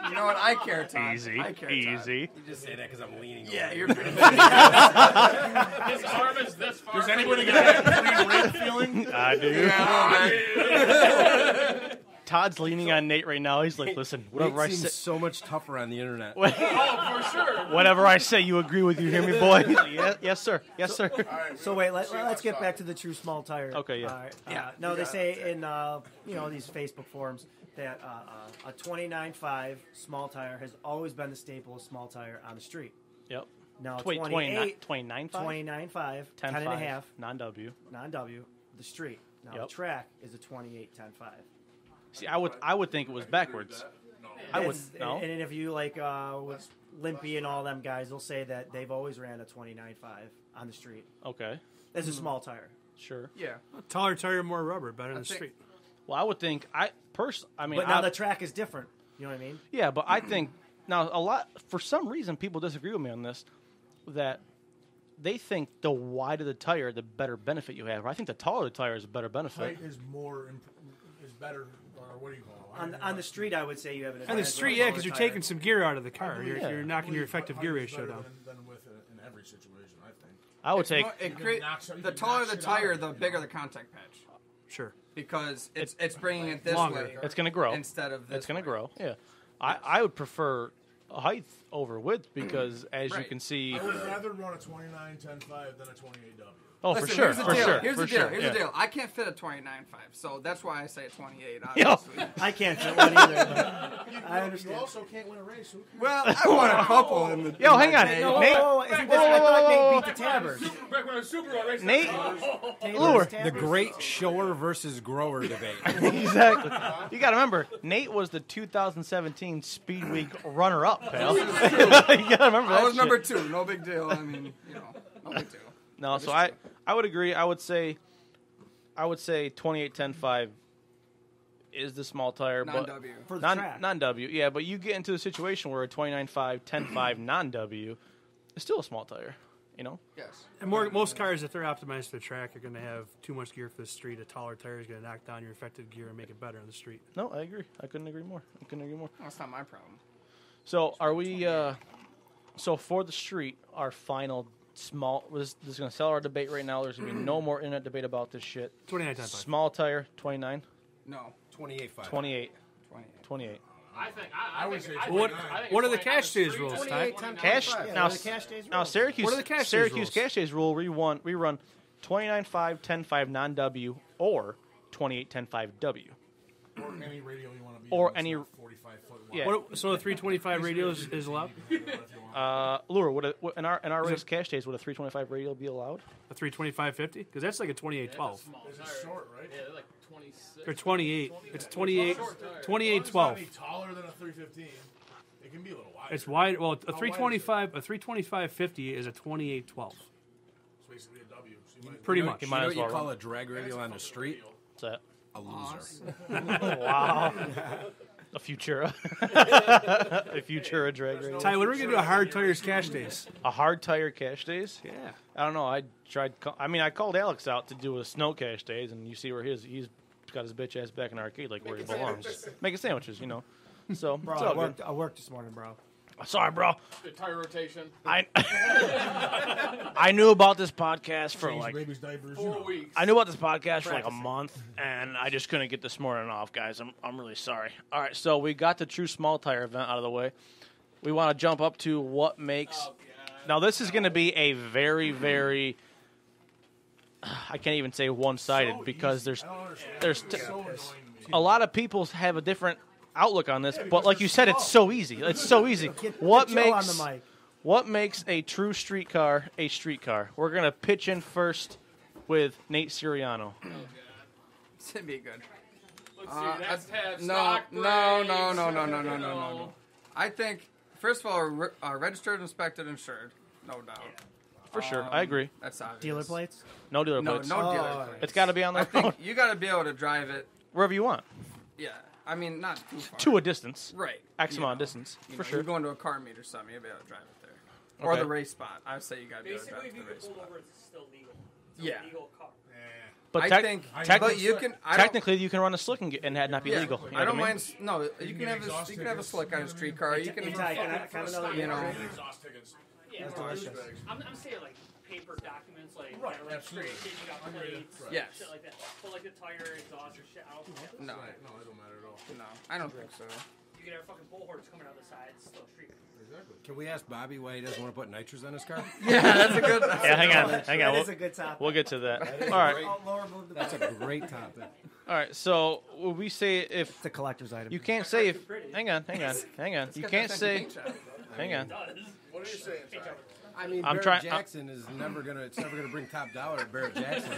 You know what? I care, Todd. Easy. I care, easy. You just say that because I'm leaning. Yeah, over. you're. His arm is this far. Does anybody get that clean rape feeling? I do. Yeah, Todd's leaning on Nate right now. He's like, listen, whatever I Nate say. seems so much tougher on the internet. Oh, for sure. Whatever I say, you agree with. You hear me, boy? Yes, sir. Yes, sir. So wait, let's get back to the true small tire. Okay, yeah. All right. No, they say in these Facebook forums that a 29.5 small tire has always been the staple of small tire on the street. Yep. Now 29.5? 29.5, 10.5 non-W. Non-W, the street. Now the track is a 28.10.5. See, I would think it was backwards. I would no. And if you with Limpy and all them guys, they'll say that they've always ran a 29.5 on the street. Okay. It's a small tire. Sure. Yeah. A taller tire, more rubber, better than the street. Well, I would think But now the track is different. You know what I mean? Yeah, but I think now for some reason people disagree with me on this, that they think the wider the tire, the better benefit you have. I think the taller the tire is a better benefit. Height is better. Or what do you call it? On the street, I would say you have an On the street, yeah, because you're taking some gear out of the car. You're knocking your effective gear ratio down. Than with in every situation, I think. I would take the taller the tire, the bigger the contact patch. Sure. Because it's bringing it this longer. way. It's going to grow instead of this. It's going to grow. Yeah, I would prefer height over width because, as you can see, I would rather run a 29.10.5 than a 28W. Oh, Listen, for sure. Here's the deal. Here's the deal. I can't fit a 29.5, so that's why I say a 28. Obviously. I can't fit one either. I understand. You also can't win a race. Well, I won a couple in the. Hang on. Day. Nate. I thought Nate beat the Tabbers. Nate. Lure. The great shower versus grower debate. Exactly. You got to remember, Nate was the 2017 Speed Week runner-up, pal. You got to remember that. I was number 2. No big deal. I mean, no big deal. No, so I would agree. I would say 28.10.5 is the small tire, non-W. For the track. Non-W, yeah. But you get into a situation where a 29.5, 10.5 non-W is still a small tire. Yes. And most cars, if they're optimized for the track, are going to have too much gear for the street. A taller tire is going to knock down your effective gear and make it better on the street. No, I agree. I couldn't agree more. That's not my problem. So are we? So for the street, our final. This is going to sell our debate right now. There's going to be no more internet debate about this shit. 29.5. Small tire, 29. No. 28.5. 28. I would say what are the cash days rules, Ty? Cash now. Now Syracuse. What are the cash Syracuse days cash days rule. We run 29.5, 10.5 non-W or 28.10.5 W. Or any radio you want to be. Or on, any. 45-foot wide. Yeah. So the 325 radio is allowed? Lure, in our race cash days, would a 325 radio be allowed? A 325/50? Because that's like a 28.12. It's short, right? Yeah, they're like 26. They're 28. It's 28. It's 28.12. not any taller than a 315. It can be a little wider. It's wide. Well, a 325/50 is a 28.12. It's basically a W. So Pretty much. You know what you call a drag radio on the street? What's that? A loser. Wow. A Futura. A Futura drag radio. Ty, when are we going to do a hard tires cash days? A hard tire cash days? Yeah. I don't know. I called Alex out to do a snow cash days, and you see where he's got his bitch ass back in the arcade like where he belongs. Making sandwiches, So, bro, I worked this morning, bro. Sorry, bro. The tire rotation. I knew about this podcast for Change baby's diapers, 4 weeks. I knew about this podcast for like a month, and I just couldn't get this morning off, guys. I'm really sorry. All right, so we got the true small tire event out of the way. We want to jump up to what makes. Now this is going to be a very, very. I can't even say one-sided because there's a lot of people have a different outlook on this, but like you said, it's so easy. It's so easy. What makes a true street car a street car? We're gonna pitch in first with Nate Siriano. It's gonna be good. Let's see. That's No. I think first of all, registered, inspected, insured, no doubt. For sure, I agree. That's obvious. Dealer plates? No dealer plates. No dealer plates. It's got to be on the I road. think you got to be able to drive it wherever you want. Yeah. I mean, not too far. To a distance. Right. X amount of distance, for sure. You're going to a car meet or something, you'll be able to drive it there. Or Okay. the race spot. I would say you got to be able to drive Basically, if the you race get pulled spot. over, it's still legal. It's Yeah. a legal car. But I think, but you can technically you can run a slick and not be legal. You know I don't what mean? mind. No, you can have a slick on a street car. You can, you know. Yeah, That's delicious. I'm saying like paper documents, like Right, registration, absolutely. you got plates, Yes. shit like that. But like the tire, exhaust, or shit out. No, it don't matter at all. No, I don't think so. You can have fucking bullhorns coming out the sides, still street. Exactly. Can we ask Bobby why he doesn't want to put nitrous on his car? Yeah, that's a good. Yeah, hang on. That is a good topic. We'll get to that. That is All right. great. That's a great topic. All right. So will we say if it's a collector's item? You can't say if. Hang on. You can't say. Hang on. What are you saying, Ty? I mean, I'm Barrett trying- Jackson is never gonna bring top dollar to Barrett Jackson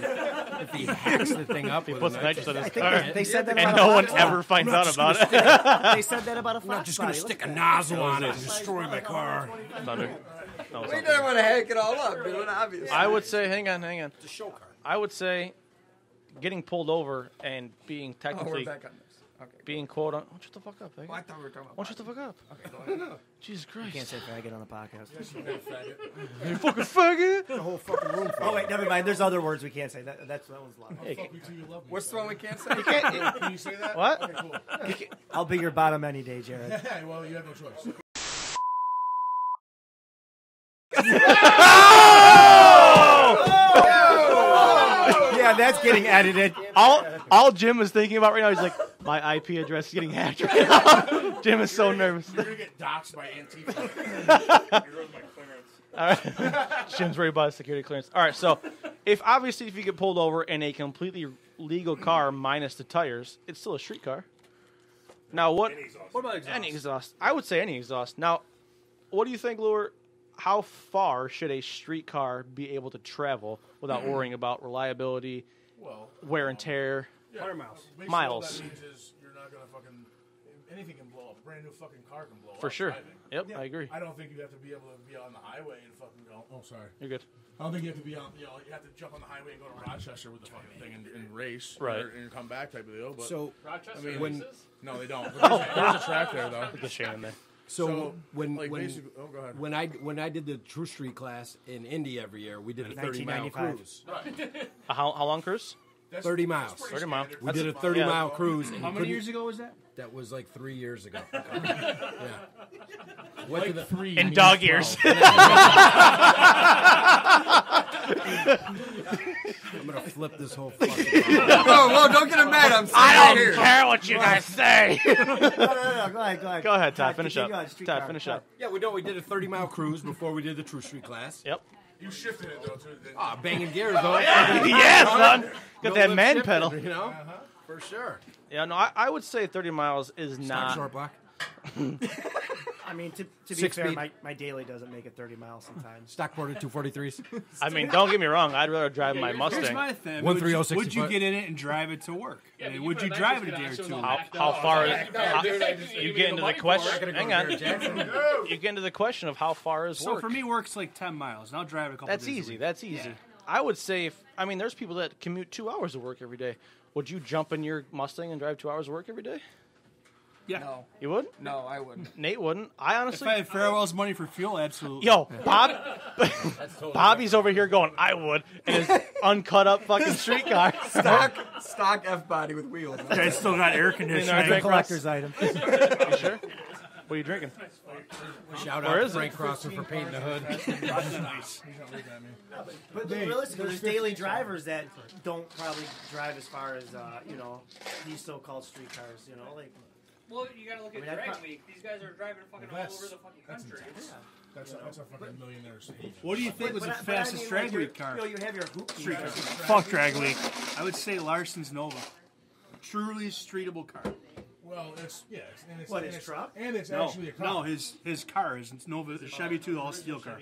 if he hacks the thing up. He with puts a nitrous on his I think car. they said that and about no a one Fox ever body. finds out about it. They said that about a Fox I'm not just gonna body. stick a Look. nozzle on it and destroy my car. Thunder. No, We didn't want to hack it all up, dude. Obviously. I would say, hang on. It's a show car. I would say getting pulled over and being Oh, we're technically back on this. Okay. being quote on. Shut the fuck up, Oh, I thought we were talking about. Why shut the fuck up? Okay, go ahead. Jesus Christ. You can't say faggot on the podcast. You fucking faggot. The whole fucking room. Oh wait, never mind. There's other words we can't say. That one's loud. Hey, Fuck you till you love me. What's the one we can't say? you can't. Can you say that? What? Okay, cool. I'll be your bottom any day, Jared. Yeah, well, you have no choice. Yeah, that's getting edited. All Jim is thinking about right now, he's like, my IP address is getting hacked right now. Jim is so nervous. You're gonna get doxxed by Antifa. All right. Jim's worried about his security clearance. All right, so if you get pulled over in a completely legal car minus the tires, it's still a street car. Now what about exhaust? Any exhaust. I would say any exhaust. Now, what do you think, Lure? How far should a street car be able to travel without worrying about reliability, wear and tear? 100 miles. Basically, Miles. All that means is you're not gonna fucking anything can blow up. A brand new fucking car can blow up. For sure. Driving. Yep, I agree. I don't think you have to be able to be on the highway and fucking go. Oh, sorry. You're good. I don't think you have to be on. You have to jump on the highway and go to Rochester with the fucking thing and race, Right. and come back type of deal. But So, I mean, when- no, they don't. But there's a track there though. Put the shame in there. So when like when basically, oh, go ahead. when I did the True Street class in Indy every year, we did a 30-mile 1995. cruise. How long cruise? 30 miles. 30 miles. We did a 30-mile cruise. and How you many couldn't- years ago was that? That was like 3 years ago. Yeah. Went to the In dog years. I'm gonna flip this whole fucking. Whoa, don't get him mad. I'm saying I don't here. care what you guys say. No, go ahead. Go ahead, Todd. Finish continue up. on, street Todd, car. finish up. Yeah, we did a 30-mile cruise before we did the True Street class. Yep. You shifted it though too. didn't you? Ah, banging gears though. Yeah, son. Got that lip man shifting, pedal. you know, for sure. Yeah, no, I would say 30 miles is Stock not. short block. I mean, to be 6 fair, speed. my daily doesn't make it 30 miles sometimes. Stockboarded 243s. I mean, don't get me wrong. I'd rather drive my Here's Mustang. my thing. 13060 Would you foot. get in it and drive it to work? Yeah, And but would you you put a drive it a nitrous day or on two? that. How far? You You get get into the question. Hang on. Jackson. You get into the question of how far is So work. for me, work's like 10 miles. And I'll drive it a couple That's days a easy. week. That's easy. I would say there's people that commute 2 hours to work every day. Would you jump in your Mustang and drive 2 hours to work every day? Yeah. No, You would? no, I wouldn't. Nate wouldn't. I If honestly. I had Farewell's money for fuel, absolutely. Yo, Bobby's over here going, I would, in his uncut up fucking street car. Stock F body with wheels. I still got air You conditioning. know, It's a collector's item. You sure? What are you drinking? Shout Where out is to it? Frank Crosser for painting the hood. He's not looking at me. But realistically, there's daily drivers that don't probably drive as far as these so-called street cars. You know, like Well, you gotta look at I mean, drag that- week. These guys are driving fucking all over the fucking country. That's a fucking millionaire stage. What do you think was the But I fastest mean, drag like, week car? you have your hoop Street car. cars. Fuck drag week. I would say Larson's Nova. Truly streetable car. Well, it's What, his truck? And it's No, actually a car. no, his car is Nova, the Chevy 2 all steel car.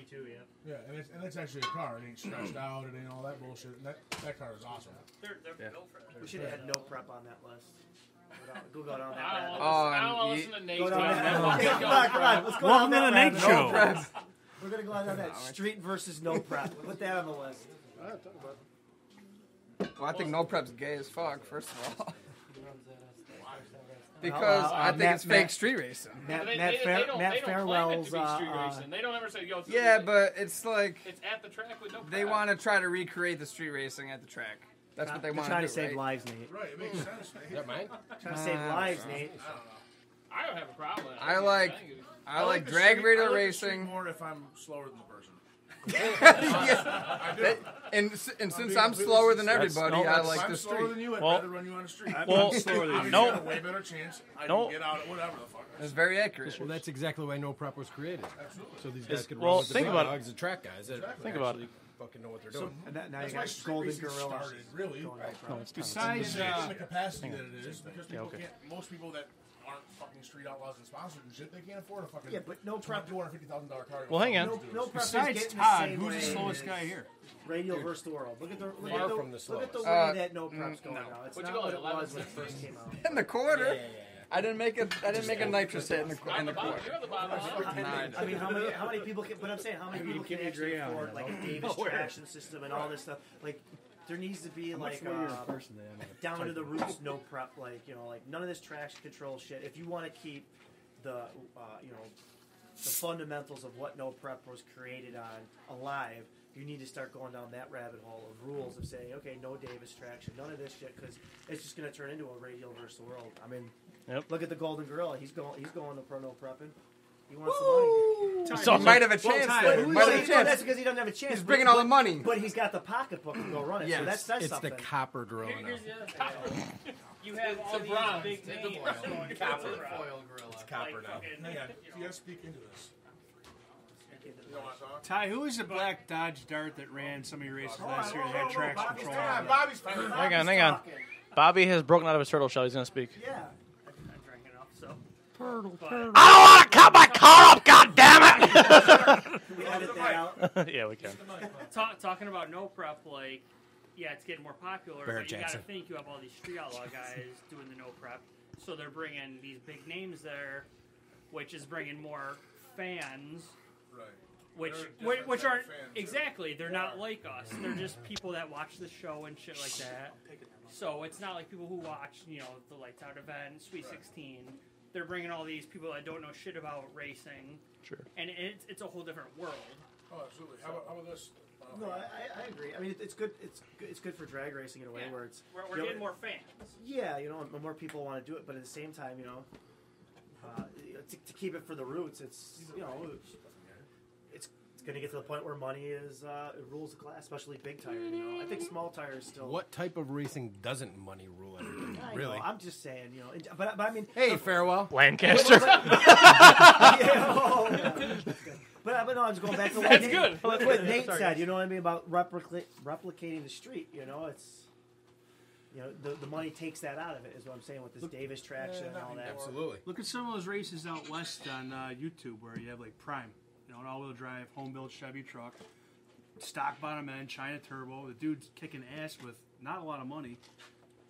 Yeah, and it's actually a car. It ain't stretched out. It ain't all that bullshit. And that car is awesome. They're built for that. We should have had no prep on that list. Go down that I rabbit. don't want to listen to Nate. Go down talk that about rabbit. that. Come on, let's go Welcome down to the that Nate rabbit. Show. We're gonna go on that street versus no prep. Put that on the list. Well, I think no prep's gay as fuck. First of all, because I think it's fake street racing. Matt They don't claim it to be Farewell's. street racing. They don't ever say, yo, it's Yeah, but it's like it's at the track with no they crowd. want to try to recreate the street racing at the track. That's what they want trying to to save right? lives, Nate. Right, it makes sense, Nate. Is that mine? Trying to save lives, Nate. I don't have a problem with it. I like the drag street- I radio like the street racing. more if I'm slower than the person. Yeah. I do. And since being I'm completely slower than sincere. everybody, I If like I'm the slower street. than you, I'd Well- rather run you on the street. Well, I'm slower than you. obviously No. got a way better chance. I No. can get out of whatever the fuck. It's very accurate. Well, that's exactly why no prep was created. Absolutely. So these It's- guys could well, run with the think big about it. dogs and track guys that Think about actually fucking know what they're So doing. And now that's you why got street golden racing gorilla. started, really. No, it's Besides, in the capacity that it is, because Yeah, people okay. can't. Most people that aren't fucking street outlaws and sponsors and shit, they can't afford a fucking. Yeah, but no prep. $250,000 car. Well, hang on. No prep is besides getting Todd, the same who's the way slowest as guy here? Radio versus the world. Look at the Far from the look at the slowest. way that no prep's going no. now. It's What'd not you what go, it 11? was when it first came out. In the quarter. Yeah. I didn't make a nitrous hit in the quarter. You're the bottom. I mean, how many people can? But I'm saying, how many people can actually afford like a Davis traction system and all this stuff? Like, there needs to be like down to the roots, no prep. Like, you know, like none of this traction control shit. If you want to keep the the fundamentals of what no prep was created on alive, you need to start going down that rabbit hole of rules of saying, okay, no Davis traction, none of this shit, because it's just going to turn into a radial versus the world. I mean, look at the Golden Gorilla. He's going to pro no prepping. He wants the money. He might have a chance there. Might have a chance. That's because he doesn't have a chance. He's bringing all the money. But he's got the pocketbook to go run it. Yes. So that says It's something. the copper gorilla now. Here's the other thing. You have all these big names going to Copper the prep. foil gorilla. It's copper now. Hang on, you gotta speak into this. You don't want to talk? Ty, who is the black Dodge Dart that ran some of your races last year that had traction control Hang on on, it? Bobby's fine. Hang on. Bobby has broken out of his turtle shell. He's going to speak. Yeah. I drank enough, so. I don't want to cut my car up, goddammit! Can we edit that out? Yeah, we can. Talking about no prep, like, yeah, it's getting more popular, Barrett but you Jackson. got to think you have all these street outlaw guys doing the no prep, so they're bringing these big names there, which is bringing more fans. Right. Which They're different which type of aren't fans, exactly they're not like us. They're just people that watch the show and shit like that. So it's not like people who watch, you know, the Lights Out event, Sweet 16. They're bringing all these people that don't know shit about racing. Sure. And it's a whole different world. Oh, absolutely. How about this? No, I agree. I mean, it's good. It's good for drag racing in a way Yeah. where it's We're getting more fans. Yeah, you know, more people want to do it, but at the same time, you know, to keep it for the roots, it's it's going to get to the point where money is it rules the class, especially big tire. You know, I think small tires still. What type of racing doesn't money rule everything? I Really? know, I'm just saying, you know, but I mean, Hey, Farewell. Lancaster. But no, I was going back to what That's Nate, good. what Nate said. You know what I mean about replicating the street. You know, it's the money takes that out of it. Is what I'm saying with this Davis traction and all that. Absolutely. Look at some of those races out west on YouTube where you have like Prime, you know, an all-wheel drive, home-built Chevy truck, stock bottom end, China turbo. The dude's kicking ass with not a lot of money.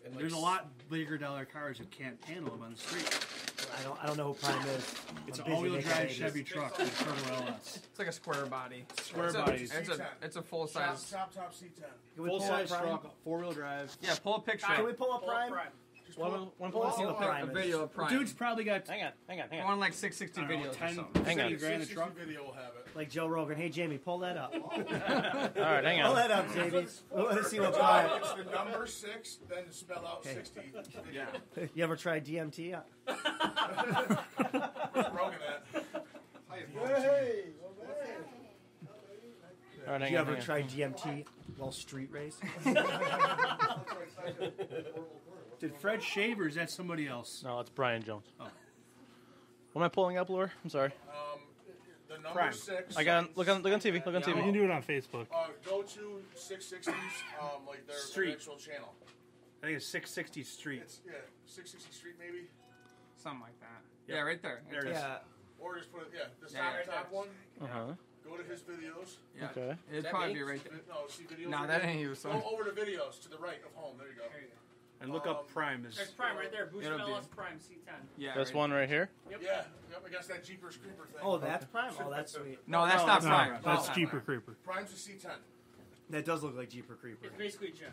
And there's a lot bigger dollar cars who can't handle them on the street. I don't know who Prime is. It's I'm an busy all-wheel making drive babies. Chevy truck with a turbo LS. It's like a square body. Square body. It's a full size. Top C10. Can we pull Full up size Prime? truck, 4-wheel drive. Yeah, pull a picture. Can we pull up Pull up Prime? Prime. One Pull up a video of Prime. Dude's probably got Hang on. One like 660 I don't know, videos or 10, something. Hang on. 50 grand a 60 truck. video will have it. Like Joe Rogan. Hey, Jamie, pull that up. All right, hang Pull on. that up, Jamie. Let's see what Prime. It's the number 6, then spell out 60. Yeah. You ever tried DMT? Rogan that. All right, Did hang you on. ever hang on. try DMT while street race? Did Fred shave or is that somebody else? No, it's Brian Jones. Oh. What am I pulling up, Lure? I'm sorry. The number Prime. 6. I got look on TV. Look on You can TV. do it on Facebook. Go to 660's, like their Street. actual channel. I think it's 660 Street. It's 660 Street maybe, Something like that. Yeah, right there. There it is. Yeah. or just put it. Yeah, the Yeah, top one. Uh-huh. Go to his videos. Yeah. Okay. It'd probably be right there. No, see videos. Nah, right that there? ain't you, son. Go over to videos to the right of home. There you go. And look up Prime. There's Prime right there. Boost It'll be- LS Prime C10. Yeah. This right one right here. Yep. Yeah, I guess that Jeepers Creeper thing. Oh, that's Prime? Oh, that's sweet. No, that's not No, Prime. that's No. Jeeper Creeper. Prime's a C10. That does look like Jeeper Creeper. It's basically Jim.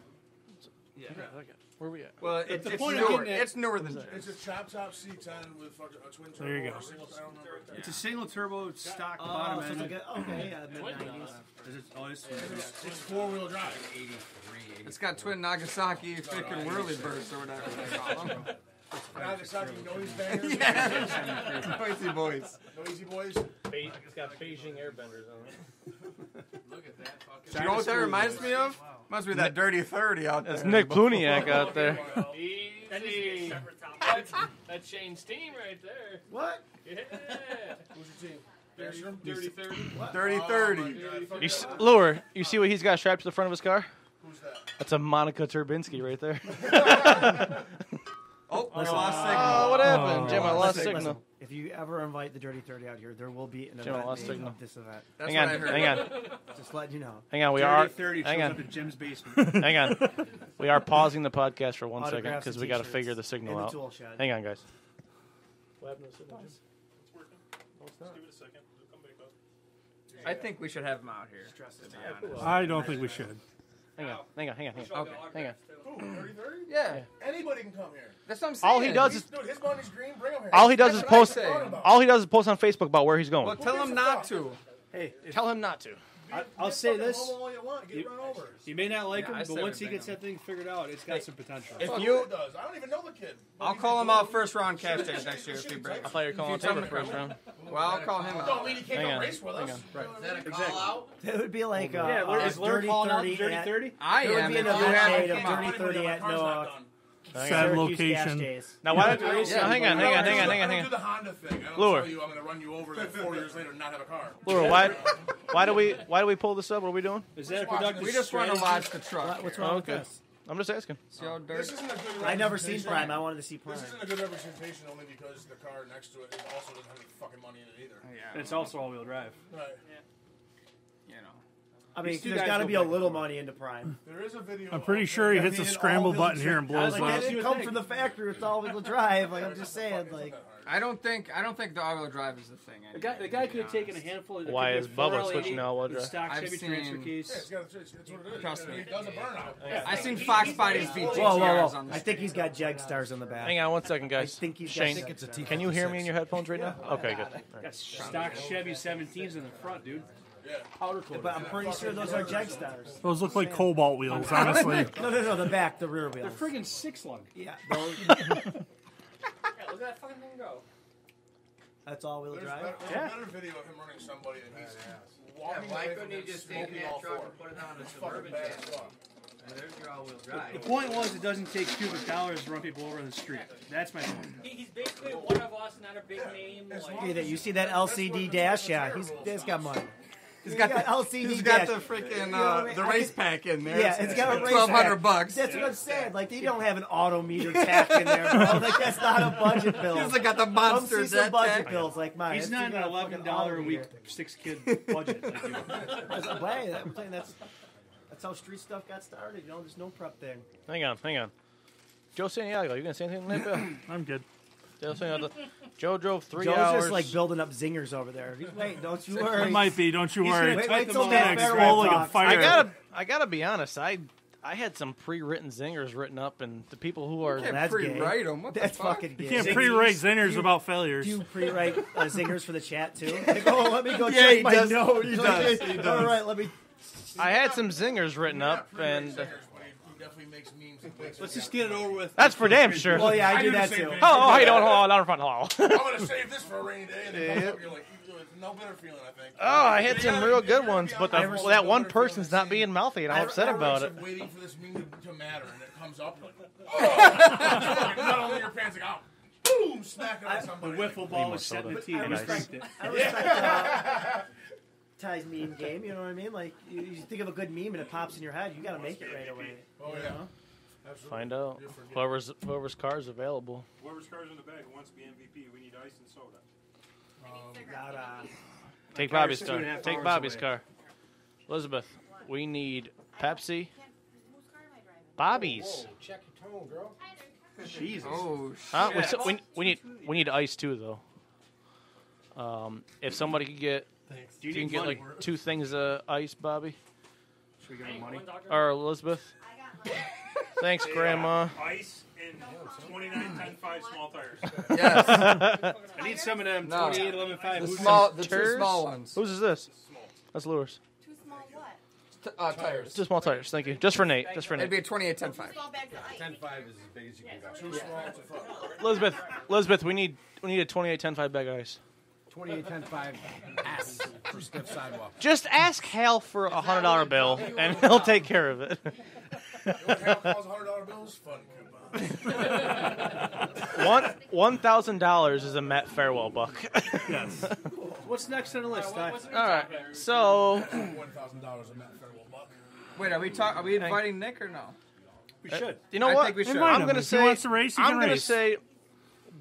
Yeah. Okay, I like it. Where are we at? Well, The it's point of newer. getting it- It's newer than It's a chop top C10 with a twin turbo. There you go. or a single, I don't remember. It's a single turbo stock Oh, bottom so end. it's like okay, yeah, mid-90s. Is it? Oh, it's It's four-wheel drive. It's got twin Nagasaki freaking whirly bursts or whatever they call them. Nagasaki noise bangers. Yeah. Noisy boys. Noisy boys. It's got Beijing airbenders on it. Look at that fucking. Do you know what that reminds me of? Reminds me of that Dirty 30 out there. That's Nick Pluniak out there. Easy. That's Shane's team right there. What? Yeah. Who's your team? Dirty 30. Dirty 30. Lure, you see what he's got strapped to the front of his car? Who's that? That's a Monica Turbinsky right there. Oh, we lost signal. Oh, what happened? Jim, I lost Listen, signal. if you ever invite the Dirty 30 out here, there will be an Jim, I event lost named signal. of this event. That's Hang on, what I heard. hang on. Just letting you know. Hang on, we Dirty are. 30 Hang shows on. up in Jim's basement. Hang on. We are pausing the podcast for 1 second Autographs because and we got to t-shirts figure the signal in the out. tool shed. Hang on, guys. It's working. Let's give it a second. It'll come back up. I think we should have him out here. To be honest. I don't think we should. Hang on. Okay, Hang on. Who? 30-30? Yeah. Anybody can come here. That's what I'm saying. All he does is Dude, his money's green. Bring him here. all he does is That's what post. I say. All he does is post on Facebook about where he's going. Well, tell him not to. Hey, Tell him not to. I'll say Fucking this. homo all you want. Get run over. You may not like Yeah, I him, said but once he everything gets that thing figured out, it's got some potential. If Fuck you, who does. I don't even know the kid. But I'll he call can him go- out first round cash days next year if he breaks. I thought you were calling If you tell him him the to first come. round. Well, I'll call him Don't out. mean he can't Hang go on. race with us. Hang on. Is that a call out? It would be like Is Lure Dirty calling out 30 Dirty at- 30? I There would am. be If an you event have made him of come Dirty out. 30 at no Sad Syracuse location. Gas days. Now, why don't Yeah. hang on. I don't Hang do on. the Honda thing. I don't Lure. tell you I'm going to run you over, then 4 years later not have a car. Lure, why do we pull this up? What are we doing? Is that a productive We just want to strategy? watch the truck. What's here. wrong Okay. with this? I'm just asking. See how dirty? This isn't a good I never seen representation. Prime. I wanted to see Prime. This isn't a good representation only because the car next to it also doesn't have any fucking money in it either. Yeah. And it's also all-wheel drive. Right. You know. I mean, These two there's guys got to go be a back little and forth. money into Prime. There is a video. I'm pretty of sure he that hits a being scramble all-wheel button here and blows Like, up. that didn't come from the factory with all-wheel drive. Like I'm just saying, like I don't think the all-wheel drive is the thing. Anyway, The guy could have taken a handful of. Why is Bubba switching to all-wheel the drive? stock I've Chevy seen- transfer Yeah, case. it's what it is. Trust me. He does a burnout. I seen Fox Bodies beat whoa, GTRs whoa, on whoa! the I think he's got Jag stars on the back. Hang on 1 second, guys. I think he's got Shane, Jag stars. can you hear me in your headphones right now? Okay, good. All right. Got stock Chevy 17s in the front, dude. Yeah. Powder coated. But I'm pretty sure those are Jag stars. Those look like cobalt wheels, honestly. No, the back, the rear They're wheels. friggin' 6-lug. Yeah, those, Yeah, look at that fucking thing go. that's all-wheel There's drive. a better video of him running somebody and he's walking Why away couldn't from he it, just take smoking that all truck four. and put it on a It's Suburban fucking bad chassis? as fuck. And there's your all-wheel The drive. point was, it doesn't take cubic dollars to run people over the street. That's my point. He's basically one of us, not a big name. Like, Look at that. You see that LCD dash? Yeah, he's got money. He's got the LCD He's got dash. the freaking You know what I mean? the I race could- pack in there. Yeah, it's got a race $1,200 pack. bucks. That's what I'm saying. Like, they don't have an autometer tack in there, bro. Like, that's not a budget bill. He's got the monster Come see debt some budget tack. bills like mine. He's That's not an got a fucking $11 a week autometer. 6-kid budget. Like you. Hey, I'm saying that's how street stuff got started. You know, there's no prep thing. Hang on. Joe Santiago, you gonna say anything on that, Bill? I'm good. Joe drove 3 Joe's hours. just like building up zingers over there. Wait, don't you worry. It might be. Don't you worry. Wait till It's Matt gonna Fairweather explode like a talks. fire. I gotta be honest. I had some pre-written zingers written up, and the people who are can't That's gay. pre-write them. What That's the fuck? fucking gay. You can't Zingers. pre-write zingers about failures. Do you pre-write zingers for the chat too? Like, oh, let me go Yeah, check he my does. notes. He does. He does. All right, let me. I had some zingers written up, and He definitely makes memes. Let's just get it over with. that's for damn sure. Well, yeah, I do the that same too. thing. Oh, how you doing? Hold on, down in front. Hello. I'm going to save this for a rainy day, and then comes up, you're like, no better feeling, I think. Oh, I had some real good ones, but that one person's not being mouthy, and I'm upset about it. Waiting for this meme to matter, and it comes up, you're like, oh! Not only your pants like, oh, boom, smack it on The somebody. wiffle ball was set in the tee. I and I respect franked it. I respect Ty's meme game. You know what I mean? Like, you think of a good meme and it pops in your head, you got to make it right away. Oh, you yeah. know? Absolutely. Find out whoever's car is available. Whoever's car's in the bag who wants to be MVP, we need ice and soda. Take car Bobby's is car. 2.5 Take hours Bobby's away. car. Elizabeth, we need Pepsi. Bobby's. Check your tone, girl. Jesus. Oh, Huh? shit. We need ice too though. If somebody could get, Do if you can need get money? like 2 things of ice, Bobby Should we give him money? or Elizabeth. Thanks, Grandma. Ice and 29.10.5 small tires. Yes. I need some of them 28.11.5. The two small ones. Whose is this? That's Lures. Two small what? Tires. Two small tires. Thank you. Just for Nate. Just for Nate. It'd be a 28.10.5. 10.5 is as big as you can go. Elizabeth, we need a 28.10.5 bag of ice. 28.10.5 S for stiff sidewalk. Just ask Hal for a $100 bill, and he'll take care of it. Hal calls $100 bills fun coupon. $1,000 is a Matt Farewell buck. Yes. What's next on the list? All right. So. $1,000 a Matt Farewell buck. Wait, are we inviting Nick or no? We should. You know I what? think we should. I'm going to If say. he wants to race, he I'm can going to race. say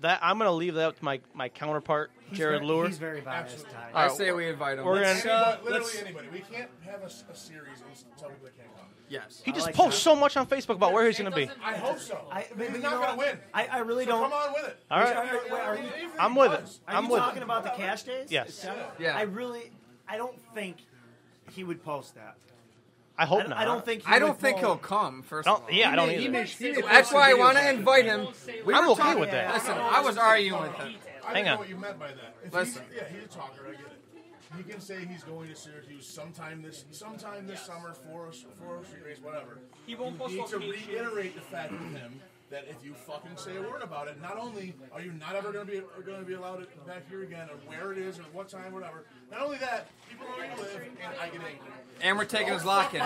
that I'm going to leave that up to my counterpart, Jared Lure. He's very biased. I say we invite him. We're gonna. Literally anybody. We can't have a series and tell people they can't come. Yes. He just posts so much on Facebook about where he's going to be. I hope so. Maybe He's not going to win. I really So don't. come on with it. All right. I'm with it. Are you talking about the cash days? Yes. Yeah. I don't think he would post that. I hope not. I don't think. I don't think he'll come. First of all, Yeah, I don't either. That's why I want to invite him. I'm were okay talking- with that. Listen, I was arguing with him. I Hang don't know on. what you meant by that. If Listen. he's a talker. I get it. He can say he's going to Syracuse sometime this summer for a street race, whatever. He won't post You need to location. reiterate the fact with him that if you fucking say a word about it, not only are you not ever going to be allowed it back here again, or where it is, or what time, whatever. Not only that, people know where you live, and I get angry. And we're taking his lock in.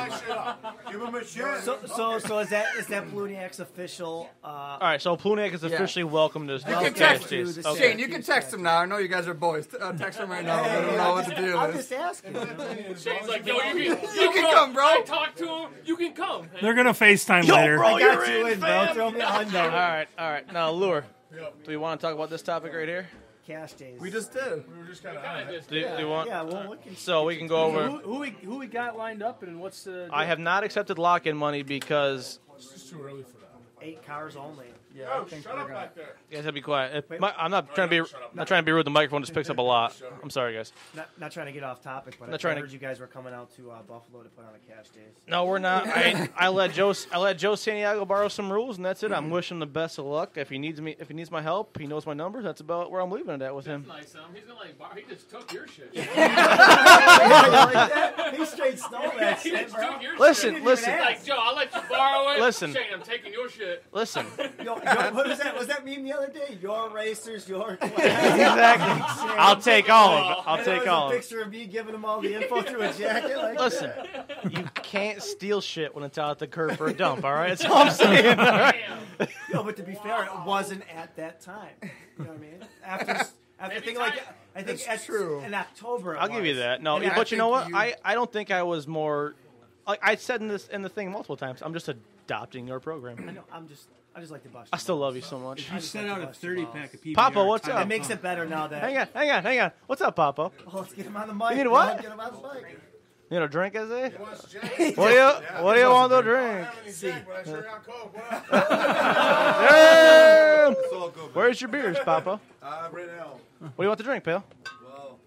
Give him a shit. So is that Pluniak's official? All right, so Pluniak is officially welcomed as You can text Shane, you can text him now. I know you guys are boys. Text him right now. I don't know what the deal I'm is. just asking. Shane's like, yo, You can come, bro. I talked to him. You can come. They're gonna FaceTime Yo, later. bro, I got you in, bro. Throw me on All there. right. Now, Lure, do we want to talk about this topic right here? Cash days. We just did. We were just kind of on it. Do you want? Yeah, well, we can. So we can go over. Who we got lined up and what's the? I have not accepted lock-in money because It's just too early for that. 8 cars only. Yeah, Oh, shut up back there. you guys have to be quiet. I'm not trying to be rude. The microphone just picks up a lot. I'm sorry, guys. Not trying to get off topic, but Not I trying to- heard you guys were coming out to Buffalo to put on a cash days. No, we're not. I let Joe Santiago borrow some rules, and that's it. I'm wishing him the best of luck. If he needs my help, he knows my numbers. That's about where I'm leaving it at with him. Nice, he's gonna he just took your shit. He straight stole that He shit, just bro. took your Listen, shit. listen. Like, Joe, I'll let you borrow it. Listen. Shane, I'm taking your shit. Listen. What was that? Was that meme the other day? Your racers, your. Exactly. I'll take all of it. I'll take all a of it. picture of me giving him all the info through a jacket. Like Listen, you can't steal shit when it's out at the curb for a dump, all right? That's all I'm saying. All right? No, but to be fair, it wasn't at that time. You know what I mean? After thinking like, I think That's true. in October. I'll give you that. No, Yeah, but I you know think what? you- I don't think I was more. Like I said in the thing multiple times. I'm just adopting your program. I know. I just like to bust. I still love you so much. You sent out a 30-pack of PBR. Papa, what's up? It makes it better now that. Hang on. What's up, Papa? Oh, let's get him on the mic. You need bro. what? Get him on the mic. You know, drink, is it? He wants Jack. What do you want to drink? I don't have any Jack, but I sure got Coke. What Damn! It's all good. Where's your beers, Papa? Right now. What do you want to drink, pal? Well,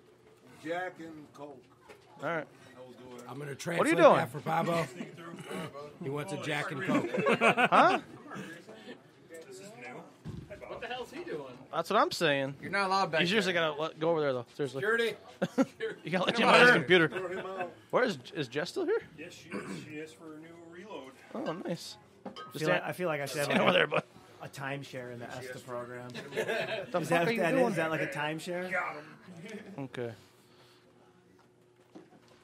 Jack and Coke. All right. I'm going to What are you translate doing? that for Pablo. He wants a Jack and Coke. Huh? What the hell's he doing? That's what I'm saying. You're not allowed back You seriously there. gotta go over there though. Seriously. Security. You gotta let him on his computer. Where is Jess still here? Yes, she is for a new reload. Oh, nice. I feel like I should have stand over there, bud. a timeshare in the ESTA program. The Is fuck that, are you that doing? is that like a timeshare? Okay.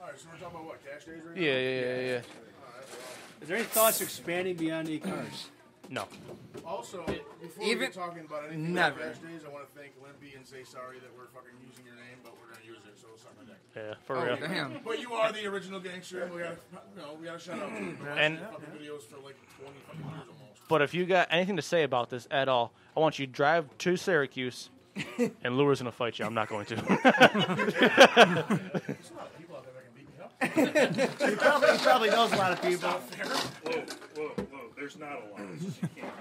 All right, so we're talking about what, cash days right Yeah. Is there any thoughts expanding beyond 8 cars? No. Also, before Even- we get talking about anything never. about cash days, I want to thank Limpy and say sorry that we're fucking using your name, but we're going to use it, so suck my dick. Yeah, for Oh, real. damn. But you are the original gangster, and we got to shout out to you. And- fucking videos for like 20 fucking years almost. But if you got anything to say about this at all, I want you to drive to Syracuse, and Lure's gonna fight you. I'm not going to. There's a lot of people out there that can beat me up. He probably knows a lot of people. Whoa. There's not a lot.